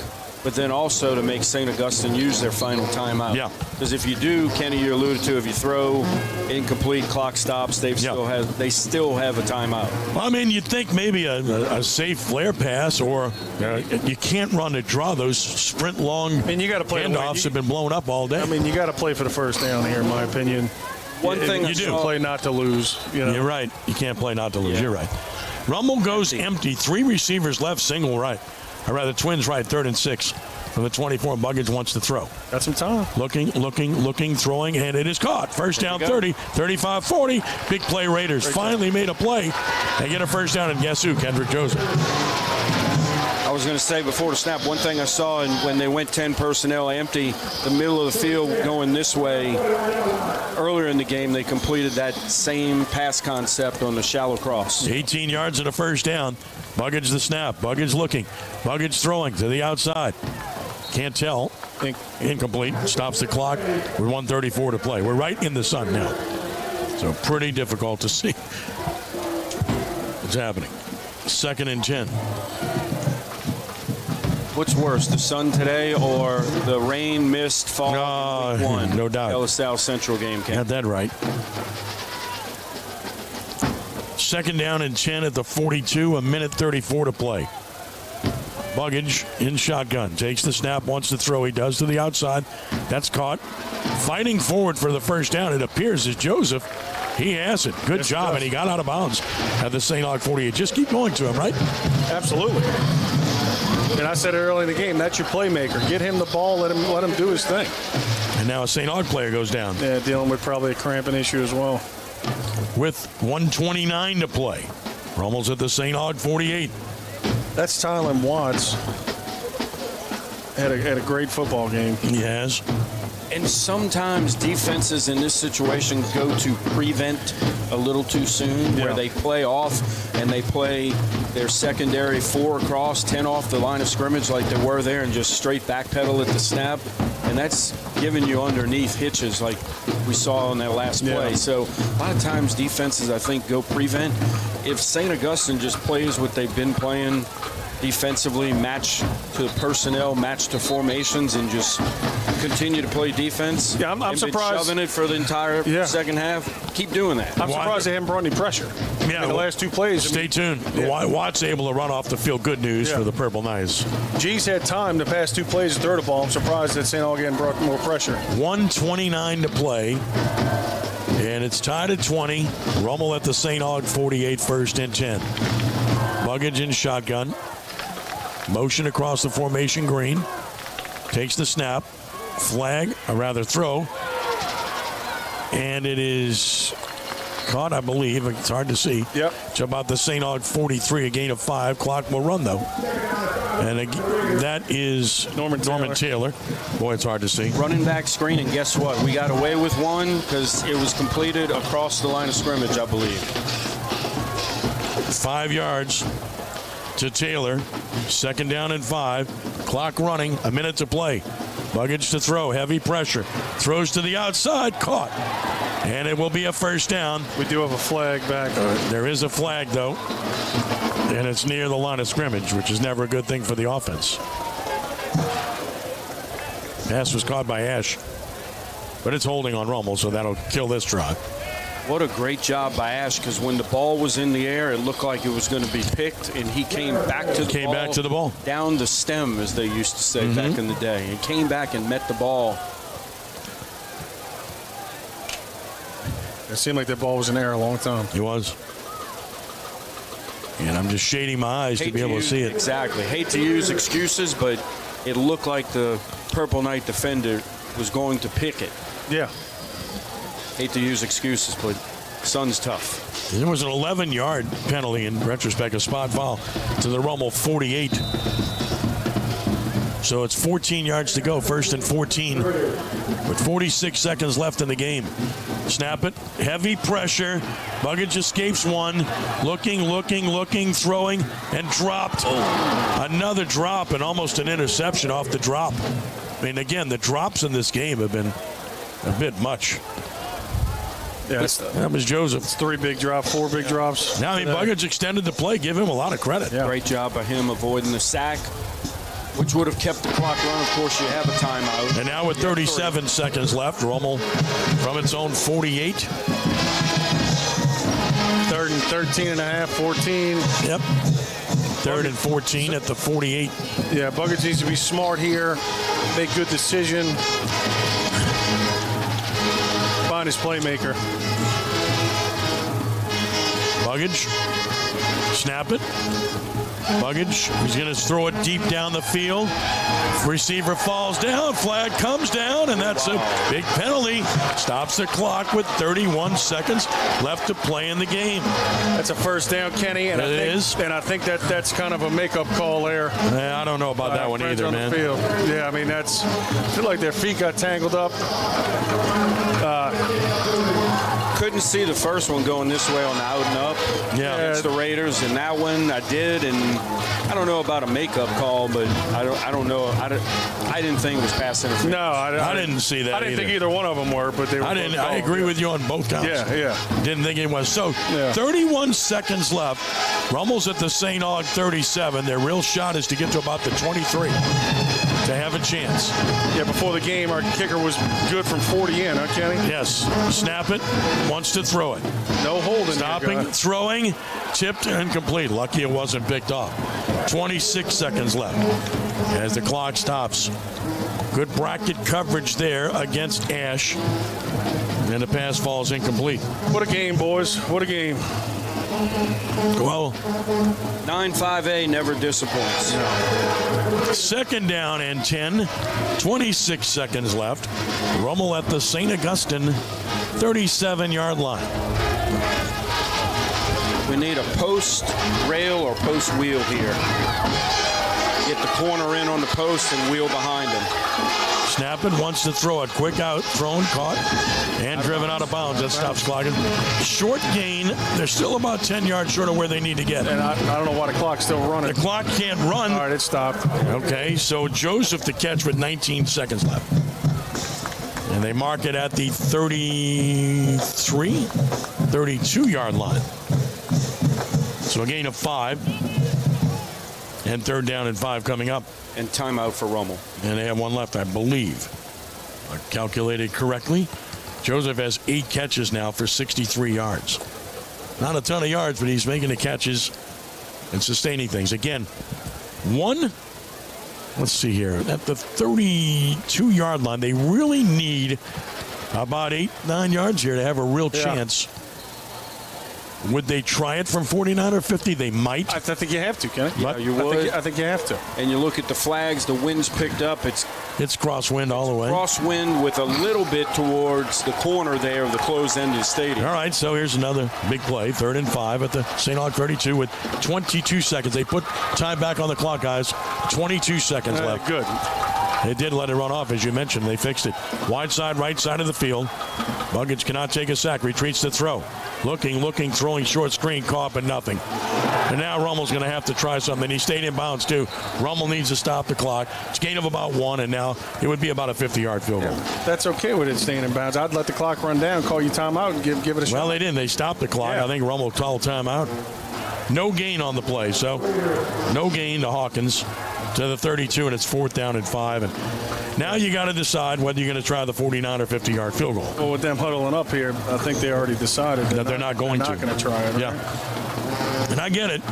but then also to make St. Augustine use their final timeout. Yeah. Because if you do, Kenny, you alluded to, if you throw incomplete, clock stops, they still have a timeout. Well, I mean, you'd think maybe a safe flare pass, or you can't run a draw. Those sprint long you got to play handoffs have been blown up all day. I mean, you got to play for the first down here, in my opinion. One thing you do play not to lose. You're right. You can't play not to lose. Yeah. You're right. Rummel goes empty. 3 receivers left, single right. Or rather, Twins right, 3rd and 6 from the 24. Buggins wants to throw. Got some time. Looking, throwing, and it is caught. First down 30, 35-40. Big play Raiders. Finally made a play. They get a first down, and guess who? Kendrick Joseph. I was going to say before the snap, one thing I saw when they went 10 personnel empty, the middle of the field going this way, earlier in the game, they completed that same pass concept on the shallow cross. 18 yards and a first down. Buggins the snap. Buggins looking. Buggins throwing to the outside. Can't tell. Incomplete. Stops the clock with 1:34 to play. We're right in the sun now. So pretty difficult to see what's happening. 2nd and 10. What's worse, the sun today or the rain, mist, fall in week 1? No doubt. The South Central game. Got that right. 2nd down and 10 at the 42, 1:34 to play. Buggins in shotgun. Takes the snap, wants to throw. He does to the outside. That's caught. Fighting forward for the first down, it appears as Joseph. He has it. Good job, and he got out of bounds at the St. Aug 48. Just keep going to him, right? Absolutely. And I said it early in the game, that's your playmaker. Get him the ball, let him do his thing. And now a St. Aug player goes down. Yeah, dealing with probably a cramping issue as well. With 1:29 to play. Rummel's at the St. Aug 48. That's Tylen Watts. Had a great football game. He has. And sometimes defenses in this situation go to prevent a little too soon, where they play off and they play their secondary 4 across, 10 off the line of scrimmage like they were there, and just straight backpedal at the snap. And that's giving you underneath hitches like we saw on that last play. So a lot of times defenses, I think, go prevent. If St. Augustine just plays what they've been playing defensively, match to personnel, match to formations, and just continue to play defense. Yeah, I'm surprised. Shoving it for the entire second half. Keep doing that. I'm surprised they haven't brought any pressure. Yeah, the last 2 plays. Stay tuned. Watt's able to run off the field. Good news for the Purple Knights. G's had time to pass 2 plays to throw the ball. I'm surprised that St. Aug brought more pressure. 1:29 to play. And it's tied at 20. Rummel at the St. Aug 48, 1st and 10. Buggins in shotgun. Motion across the formation green. Takes the snap. Flag, or rather throw. And it is caught, I believe. It's hard to see. Yep. It's about the St. Aug 43, a gain of 5. Clock will run, though. And that is Norman Taylor. Boy, it's hard to see. Running back screen, and guess what? We got away with one because it was completed across the line of scrimmage, I believe. 5 yards to Taylor. 2nd down and 5. Clock running. A minute to play. Buggins to throw. Heavy pressure. Throws to the outside. Caught. And it will be a first down. We do have a flag back. There is a flag, though. And it's near the line of scrimmage, which is never a good thing for the offense. Pass was caught by Ash. But it's holding on Rummel, so that'll kill this drive. What a great job by Ash, because when the ball was in the air, it looked like it was going to be picked, and he came back to the ball. Down the stem, as they used to say back in the day. He came back and met the ball. It seemed like that ball was in the air a long time. It was. And I'm just shading my eyes to be able to see it. Exactly. Hate to use excuses, but it looked like the Purple Knight defender was going to pick it. Yeah. Hate to use excuses, but Sun's tough. There was an 11-yard penalty in retrospect, a spot foul to the Rummel 48. So it's 14 yards to go, 1st and 14, with 46 seconds left in the game. Snap it, heavy pressure. Buggage escapes one, looking, throwing, and dropped. Another drop and almost an interception off the drop. I mean, again, the drops in this game have been a bit much. Yeah, that was Joseph. It's 3 big drops, 4 big drops. Now, I mean, Buggage extended the play. Give him a lot of credit. Yeah. Great job by him avoiding the sack, which would have kept the clock running. Of course, you have a timeout. And now with 37 seconds left, Rummel from its own 48. 3rd and 13 and a half, 14. Yep. 3rd and 14 at the 48. Yeah, Buggage needs to be smart here. Make good decision. Find his playmaker. Buggage. Snap it. Buggage, he's going to throw it deep down the field. Receiver falls down, flag comes down, and that's a big penalty. Stops the clock with 31 seconds left to play in the game. That's a first down, Kenny, and I think that's kind of a makeup call there. I don't know about that one either, on man. The field. Yeah, I mean, I feel like their feet got tangled up. Couldn't see the first one going this way on the out and up. Yeah, it's the Raiders, and that one I did, and I don't know about a makeup call, but I don't know. I didn't think it was pass interference. No, I didn't see that. I didn't think either one of them were, but they were. I agree with you on both counts. Yeah. Didn't think it was. So, 31 seconds left. Rummel's at the St. Aug 37. Their real shot is to get to about the 23 to have a chance. Yeah, before the game, our kicker was good from 40 in, huh, Kenny? Yes. Snap it. Wants to throw it. No holding. Stopping, throwing, tipped, and complete. Lucky it wasn't picked off. 26 seconds left as the clock stops. Good bracket coverage there against Ash. And the pass falls incomplete. What a game, boys. What a game. Well, 9-5A never disappoints. 2nd down and 10. 26 seconds left. Rummel at the St. Augustine 37-yard line. We need a post rail or post wheel here. Get the corner in on the post and wheel behind him. Snap it, wants to throw it. Quick out, thrown, caught, and driven out of bounds. That stops clocking. Short gain. They're still about 10 yards short of where they need to get. And I don't know why the clock's still running. The clock can't run. All right, it stopped. Okay, so Joseph to catch with 19 seconds left. And they mark it at the 32-yard line. So a gain of 5. And 3rd down and 5 coming up. And timeout for Rummel. And they have one left, I believe. I calculated correctly. Joseph has 8 catches now for 63 yards. Not a ton of yards, but he's making the catches and sustaining things. Again, let's see here. At the 32-yard line, they really need about 8-9 yards here to have a real chance. Would they try it from 49 or 50? They might. I think you have to, Kenny. Yeah, you would. I think you have to. And you look at the flags, the wind's picked up. It's crosswind all the way. Crosswind with a little bit towards the corner there of the closed end of the stadium. All right, so here's another big play. 3rd and 5 at the St. Aug 32 with 22 seconds. They put time back on the clock, guys. 22 seconds left. Good. They did let it run off, as you mentioned. They fixed it. Wide side, right side of the field. Buggage cannot take a sack. Retreats to throw. Looking, throwing short screen, caught, but nothing. And now Rummel's going to have to try something. He stayed in bounds, too. Rummel needs to stop the clock. It's a gain of about 1, and now it would be about a 50-yard field goal. That's okay with it staying in bounds. I'd let the clock run down, call you timeout, and give it a shot. Well, they didn't. They stopped the clock. Yeah. I think Rummel called timeout. No gain on the play, so no gain to Hawkins to the 32, and it's 4th down and 5. And now you got to decide whether you're going to try the 49 or 50-yard field goal. Well, with them huddling up here, I think they already decided that they're not going to. They're not going to try it. Right? Yeah. And I get it.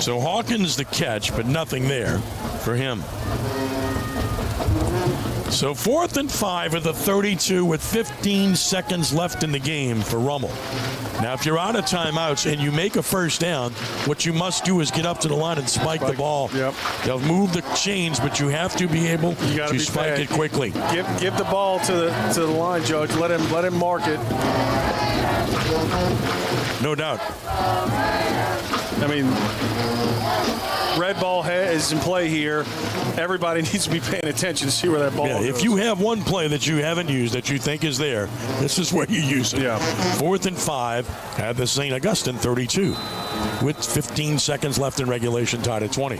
So Hawkins the catch, but nothing there for him. So 4th and 5 at the 32 with 15 seconds left in the game for Rummel. Now, if you're out of timeouts and you make a first down, what you must do is get up to the line and spike the ball. Yep. They'll move the chains, but you have to be able to spike it quickly. Give the ball to the line, Judge. Let him mark it. No doubt. I mean, red ball is in play here. Everybody needs to be paying attention to see where that ball goes. If you have one play that you haven't used that you think is there, this is where you use it. Yeah. 4th and 5 at the St. Augustine 32 with 15 seconds left in regulation, tied at 20.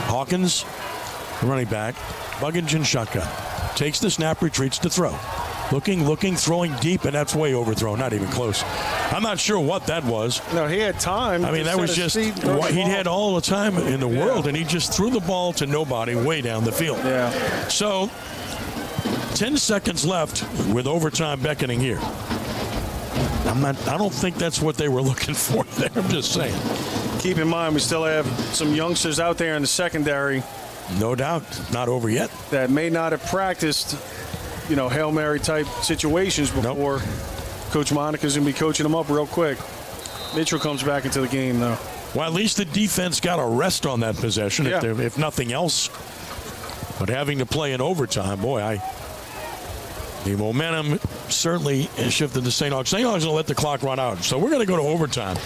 Hawkins, the running back, Buggage and shotgun. Takes the snap, retreats to throw. Looking, throwing deep, and that's way overthrown. Not even close. I'm not sure what that was. No, he had time. I mean, that was just, he had all the time in the world, and he just threw the ball to nobody way down the field. Yeah. So, 10 seconds left with overtime beckoning here. I don't think that's what they were looking for there. I'm just saying. Keep in mind, we still have some youngsters out there in the secondary. No doubt. Not over yet. That may not have practiced, Hail Mary type situations before. Nope. Coach Monica's going to be coaching them up real quick. Mitchell comes back into the game, though. Well, at least the defense got a rest on that possession, if nothing else. But having to play in overtime, boy, the momentum certainly has shifted to St. Augustine. St. Augustine will let the clock run out. So we're going to go to overtime.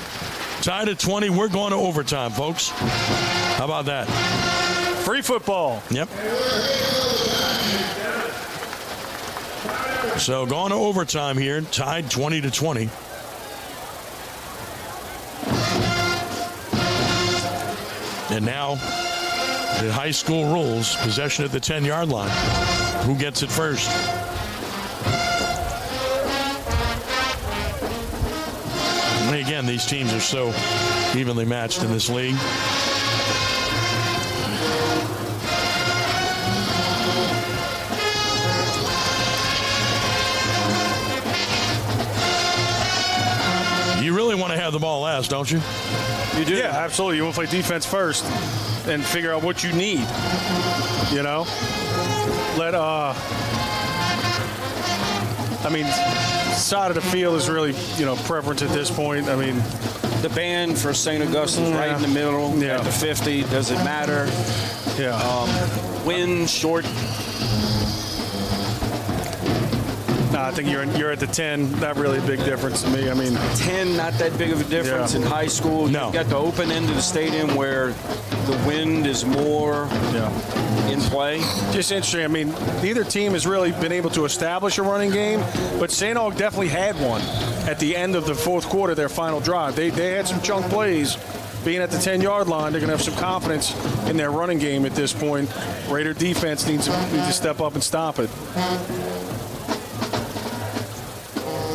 Tied at 20, we're going to overtime, folks. How about that? Free football. Yep. So going to overtime here, tied 20-20. And now, the high school rules, possession at the 10-yard line. Who gets it first? And again, these teams are so evenly matched in this league. You really want to have the ball last, don't you? You do? Yeah, absolutely. You want to play defense first and figure out what you need. Side of the field is really, preference at this point. I mean, the band for St. Augustine's right in the middle at the 50. Does it matter? Yeah. Wind, short. No, I think you're at the 10. Not really a big difference to me. 10, not that big of a difference in high school. No. You've got the open end of the stadium where the wind is more in play. Just interesting. Neither team has really been able to establish a running game, but St. Aug definitely had one at the end of the fourth quarter, their final drive. They had some chunk plays. Being at the 10-yard line, they're going to have some confidence in their running game at this point. Raider defense needs to step up and stop it.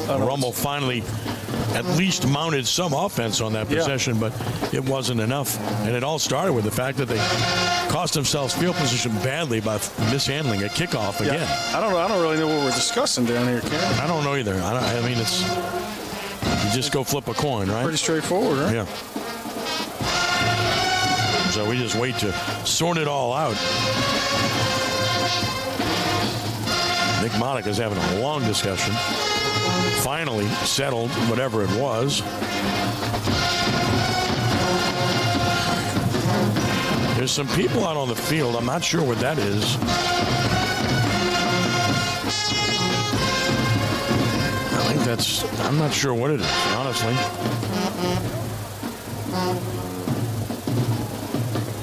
Rummel finally at least mounted some offense on that possession, but it wasn't enough. And it all started with the fact that they cost themselves field position badly by mishandling a kickoff again. I don't really know what we're discussing down here, Ken. I don't know either. It's you just go flip a coin, right? Pretty straightforward, right? Yeah. So we just wait to sort it all out. Nick Monica's having a long discussion. Finally settled whatever it was. There's some people out on the field. I'm not sure what that is. I'm not sure what it is, honestly.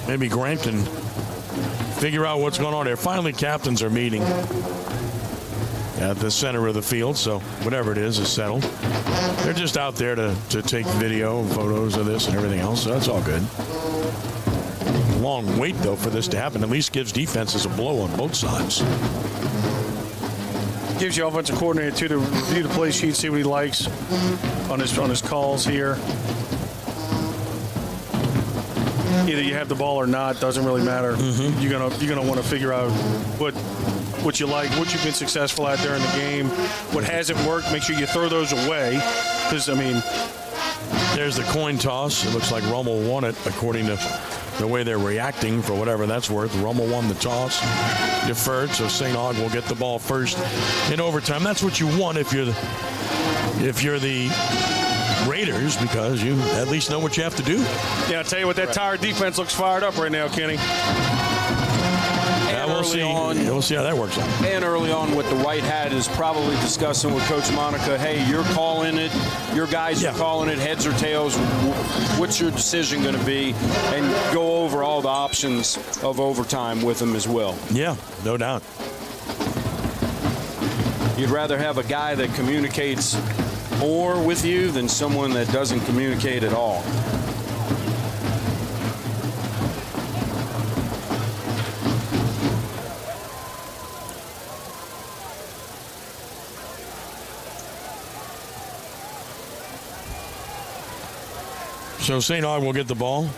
Maybe Grant can figure out what's going on there. Finally, captains are meeting at the center of the field, so whatever it is settled. They're just out there to take video and photos of this and everything else, so that's all good. Long wait, though, for this to happen. At least gives defenses a blow on both sides. Gives you offensive coordinator, too, to review the play sheet, see what he likes on his calls here. Either you have the ball or not, doesn't really matter. Mm-hmm. You're gonna want to figure out what you like, what you've been successful at during the game, what hasn't worked. Make sure you throw those away, because there's the coin toss. It looks like Rummel won it, according to the way they're reacting, for whatever that's worth. Rummel won the toss, deferred, so St. Aug will get the ball first in overtime. That's what you want if you're the Raiders, because you at least know what you have to do. Yeah, I'll tell you what, that tired defense looks fired up right now, Kenny. Yeah, we'll see how that works out. And early on with the white hat is probably discussing with Coach Monica, hey, you're calling it, your guys are calling it, heads or tails, what's your decision going to be? And go over all the options of overtime with them as well. Yeah, no doubt. You'd rather have a guy that communicates more with you than someone that doesn't communicate at all. So St. Aug will get the ball.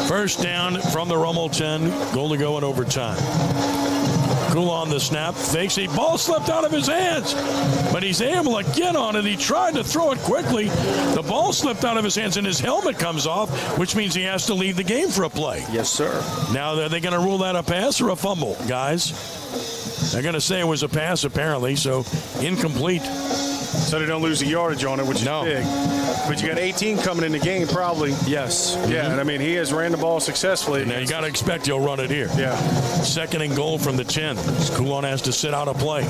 First down from the Rummel 10. Goal to go in overtime. Cool on the snap. Fakes a ball slipped out of his hands, but he's able to get on it. He tried to throw it quickly. The ball slipped out of his hands and his helmet comes off, which means he has to leave the game for a play. Yes, sir. Now, are they going to rule that a pass or a fumble, guys? They're going to say it was a pass, apparently, so incomplete. So they don't lose the yardage on it, which is big. But you got 18 coming in the game, probably. Yes. Yeah, and I mean, he has ran the ball successfully. Now, you got to expect he'll run it here. Yeah. Second and goal from the 10. Coulon has to sit out a play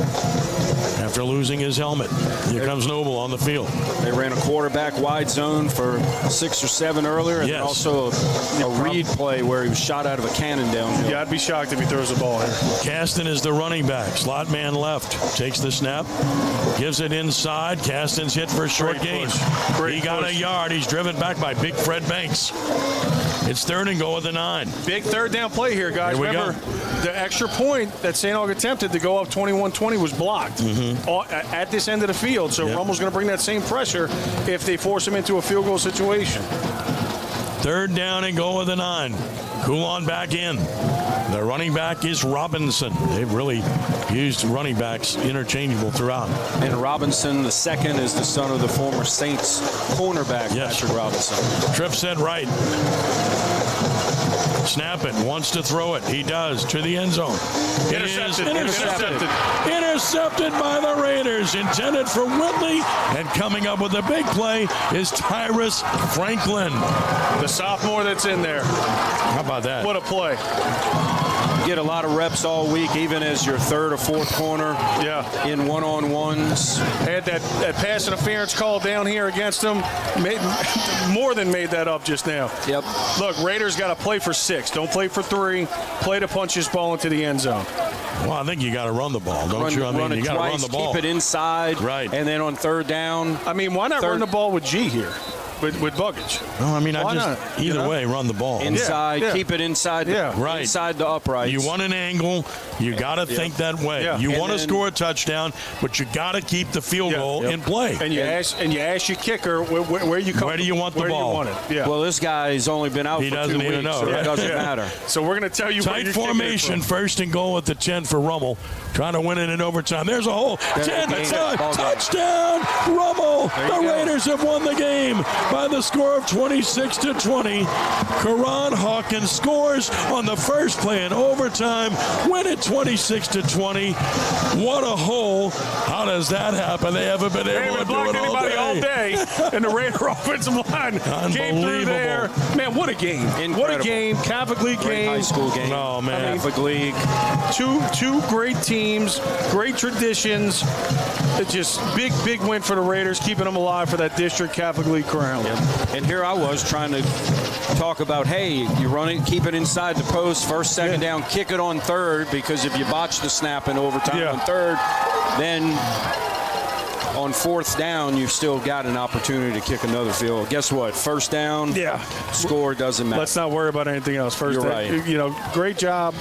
after losing his helmet. Here comes Noble on the field. They ran a quarterback wide zone for 6 or 7 earlier, and also a read play where he was shot out of a cannon downhill. Yeah, I'd be shocked if he throws the ball here. Caston is the running back. Slot man left. Takes the snap. Gives it inside. Caston's hit for a short gain. He got a yard. He's driven back by Big Fred Banks. It's third and goal at the 9. Big third down play here, guys. Remember, the extra point that St. Aug attempted to go up 21-20 was blocked at this end of the field. So Rummel's going to bring that same pressure if they force him into a field goal situation. Third down and goal at the 9. Coulon back in. The running back is Robinson. They've really used running backs interchangeable throughout. And Robinson, the second, is the son of the former Saints cornerback, Patrick Robinson. Tripp said right. Snap it. Wants to throw it. He does. To the end zone. Intercepted. Intercepted by the Raiders. Intended for Whitley. And coming up with a big play is Tyrus Franklin. The sophomore that's in there. How about that? What a play. Get a lot of reps all week, even as your third or fourth corner in one-on-ones. Had that pass interference call down here against him. More than made that up just now. Yep. Look, Raiders got to play for 6. Don't play for 3. Play to punch this ball into the end zone. Well, I think you got to run the ball, don't you? I mean, you got to run the ball. Keep it inside. Right. And then on third down. I mean, why not run the ball with G here? With Buggage. No, I mean, Why way, run the ball. Inside, keep it inside, inside the uprights. You want an angle, you got to think that way. Yeah. You want to score a touchdown, but you got to keep the field goal in play. And you ask your kicker where you come. Where do you want the ball? Do you want it? Yeah. Well, this guy's only been out for 2 weeks, know, so it doesn't matter. So we're going to tell you tight formation, first and goal at the 10 for Rummel, trying to win it in overtime. There's a hole. 10 touchdown, Rummel. The Raiders have won the game by the score of 26-20. Karan Hawkins scores on the first play in overtime. Win it 26-20. What a hole! How does that happen? They haven't been able to do it all day. And the Raider offensive line came through there. Man, what a game! Incredible. What a game! Catholic League game, high school game. Oh man, Catholic League. Two great teams, great traditions. It's just big win for the Raiders, keeping them alive for that district Catholic League crown. Yep. And here I was trying to talk about, hey, you run it, keep it inside the post, first, second down, kick it on third, because if you botch the snap in overtime on third, then on fourth down, you've still got an opportunity to kick another field. Guess what? First down, score doesn't matter. Let's not worry about anything else. First down, right. You know, great job.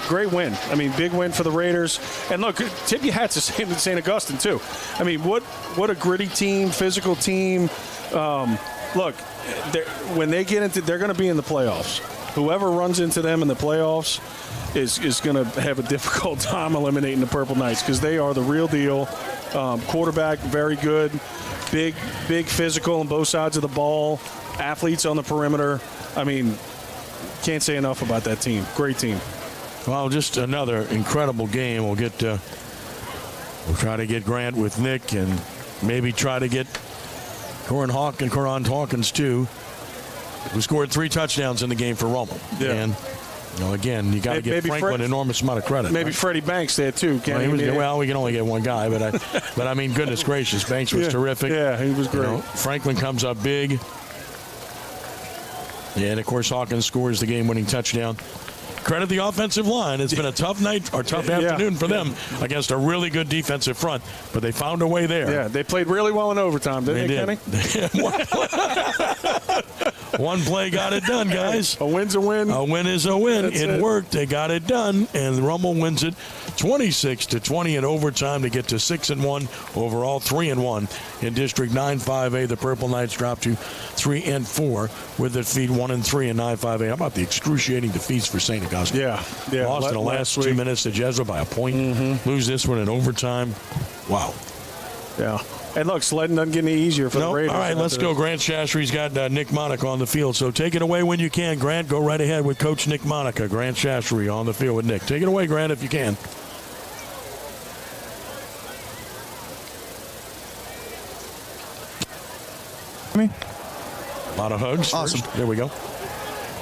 Great win. I mean, big win for the Raiders. And look, tip your hats to St. Augustine, too. I mean, what a gritty team, physical team. Look, when they get into, they're going to be in the playoffs. Whoever runs into them in the playoffs is going to have a difficult time eliminating the Purple Knights, because they are the real deal. Quarterback, very good. Big physical on both sides of the ball. Athletes on the perimeter. I mean, can't say enough about that team. Great team. Well, just another incredible game. We'll try to get Grant with Nick and maybe try to get Coran Hawkins too, who scored 3 touchdowns in the game for Rummel. Yeah. And again, you got to give Franklin an enormous amount of credit. Maybe Freddie Banks there too. Well, we can only get one guy, but I mean, goodness gracious, Banks was terrific. Yeah, he was great. Franklin comes up big. Yeah, and of course Hawkins scores the game-winning touchdown. Credit the offensive line. It's been a tough night or tough afternoon for them against a really good defensive front, but they found a way there. Yeah, they played really well in overtime, didn't they, Kenny? One play got it done, guys. A win's a win. A win is a win. That's It worked. They got it done, and Rummel wins it 26-20 in overtime to get to 6-1 overall, 3-1 in District 9-5A. The Purple Knights dropped to 3-4 with defeat 1-3 in 9-5A. How about the excruciating defeats for St. Augustine? Yeah. Lost in the last 2 minutes to Jezreel by a point. Lose this one in overtime. Wow. Yeah. And look, sledding doesn't get any easier for the Raiders. All right, let's go. Grant Shastry's got Nick Monica on the field, so take it away when you can. Grant, go right ahead with Coach Nick Monica. Grant Shastry on the field with Nick. Take it away, Grant, if you can. A lot of hugs. Awesome. First. There we go.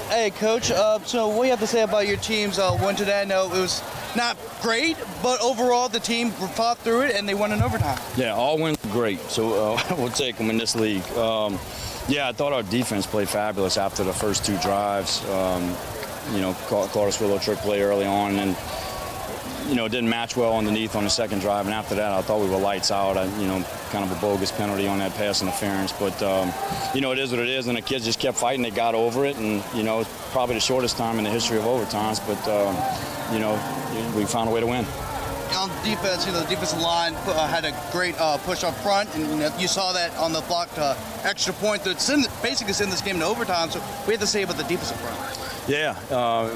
Hey, Coach. So what do you have to say about your team's win today? I know it was not great, but overall the team fought through it and they won in overtime. Yeah, all wins are great, so we'll take them in this league. I thought our defense played fabulous after the first 2 drives. Caught us for a little trick play early on, and didn't match well underneath on the second drive. And after that, I thought we were lights out. Kind of a bogus penalty on that pass interference, but it is what it is. And the kids just kept fighting. They got over it, and it's probably the shortest time in the history of overtimes. But we found a way to win. On defense, the defensive line had a great push up front, and you saw that on the blocked extra point that basically sent this game to overtime. So we have to say about the defensive front. Yeah,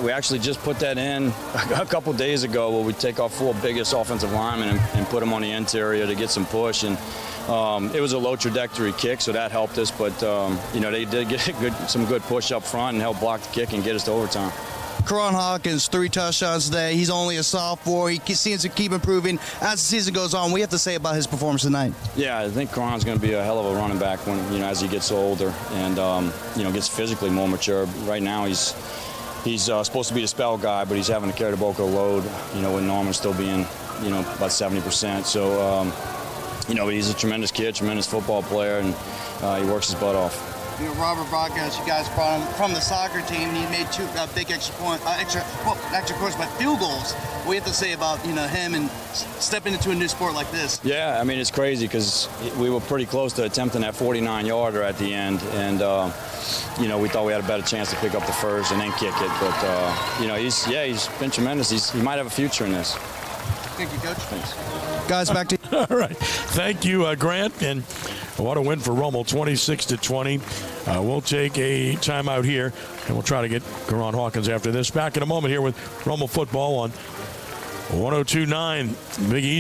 we actually just put that in a couple days ago where we take our 4 biggest offensive linemen and put them on the interior to get some push. And it was a low trajectory kick, so that helped us. But, they did get some good push up front and help block the kick and get us to overtime. Coran Hawkins, 3 touchdowns today. He's only a sophomore. He seems to keep improving as the season goes on. What do you have to say about his performance tonight? Yeah, I think Coran's going to be a hell of a running back when as he gets older and gets physically more mature. Right now he's supposed to be the spell guy, but he's having to carry the bulk of the load. With Norman still being about 70%. So he's a tremendous kid, tremendous football player, and he works his butt off. Robert Broadcast, you guys brought him from the soccer team, and he made 2 big extra points, but field goals. What do you have to say about him and stepping into a new sport like this? Yeah, I mean, it's crazy because we were pretty close to attempting that 49-yarder at the end, and we thought we had a better chance to pick up the first and then kick it. But he's been tremendous. He might have a future in this. Thank you, Coach. Thanks. Guys, back to you. All right. Thank you, Grant. And what a win for Rummel, 26-20. We'll take a timeout here, and we'll try to get Coran Hawkins after this. Back in a moment here with Rummel football on 102.9 Big East.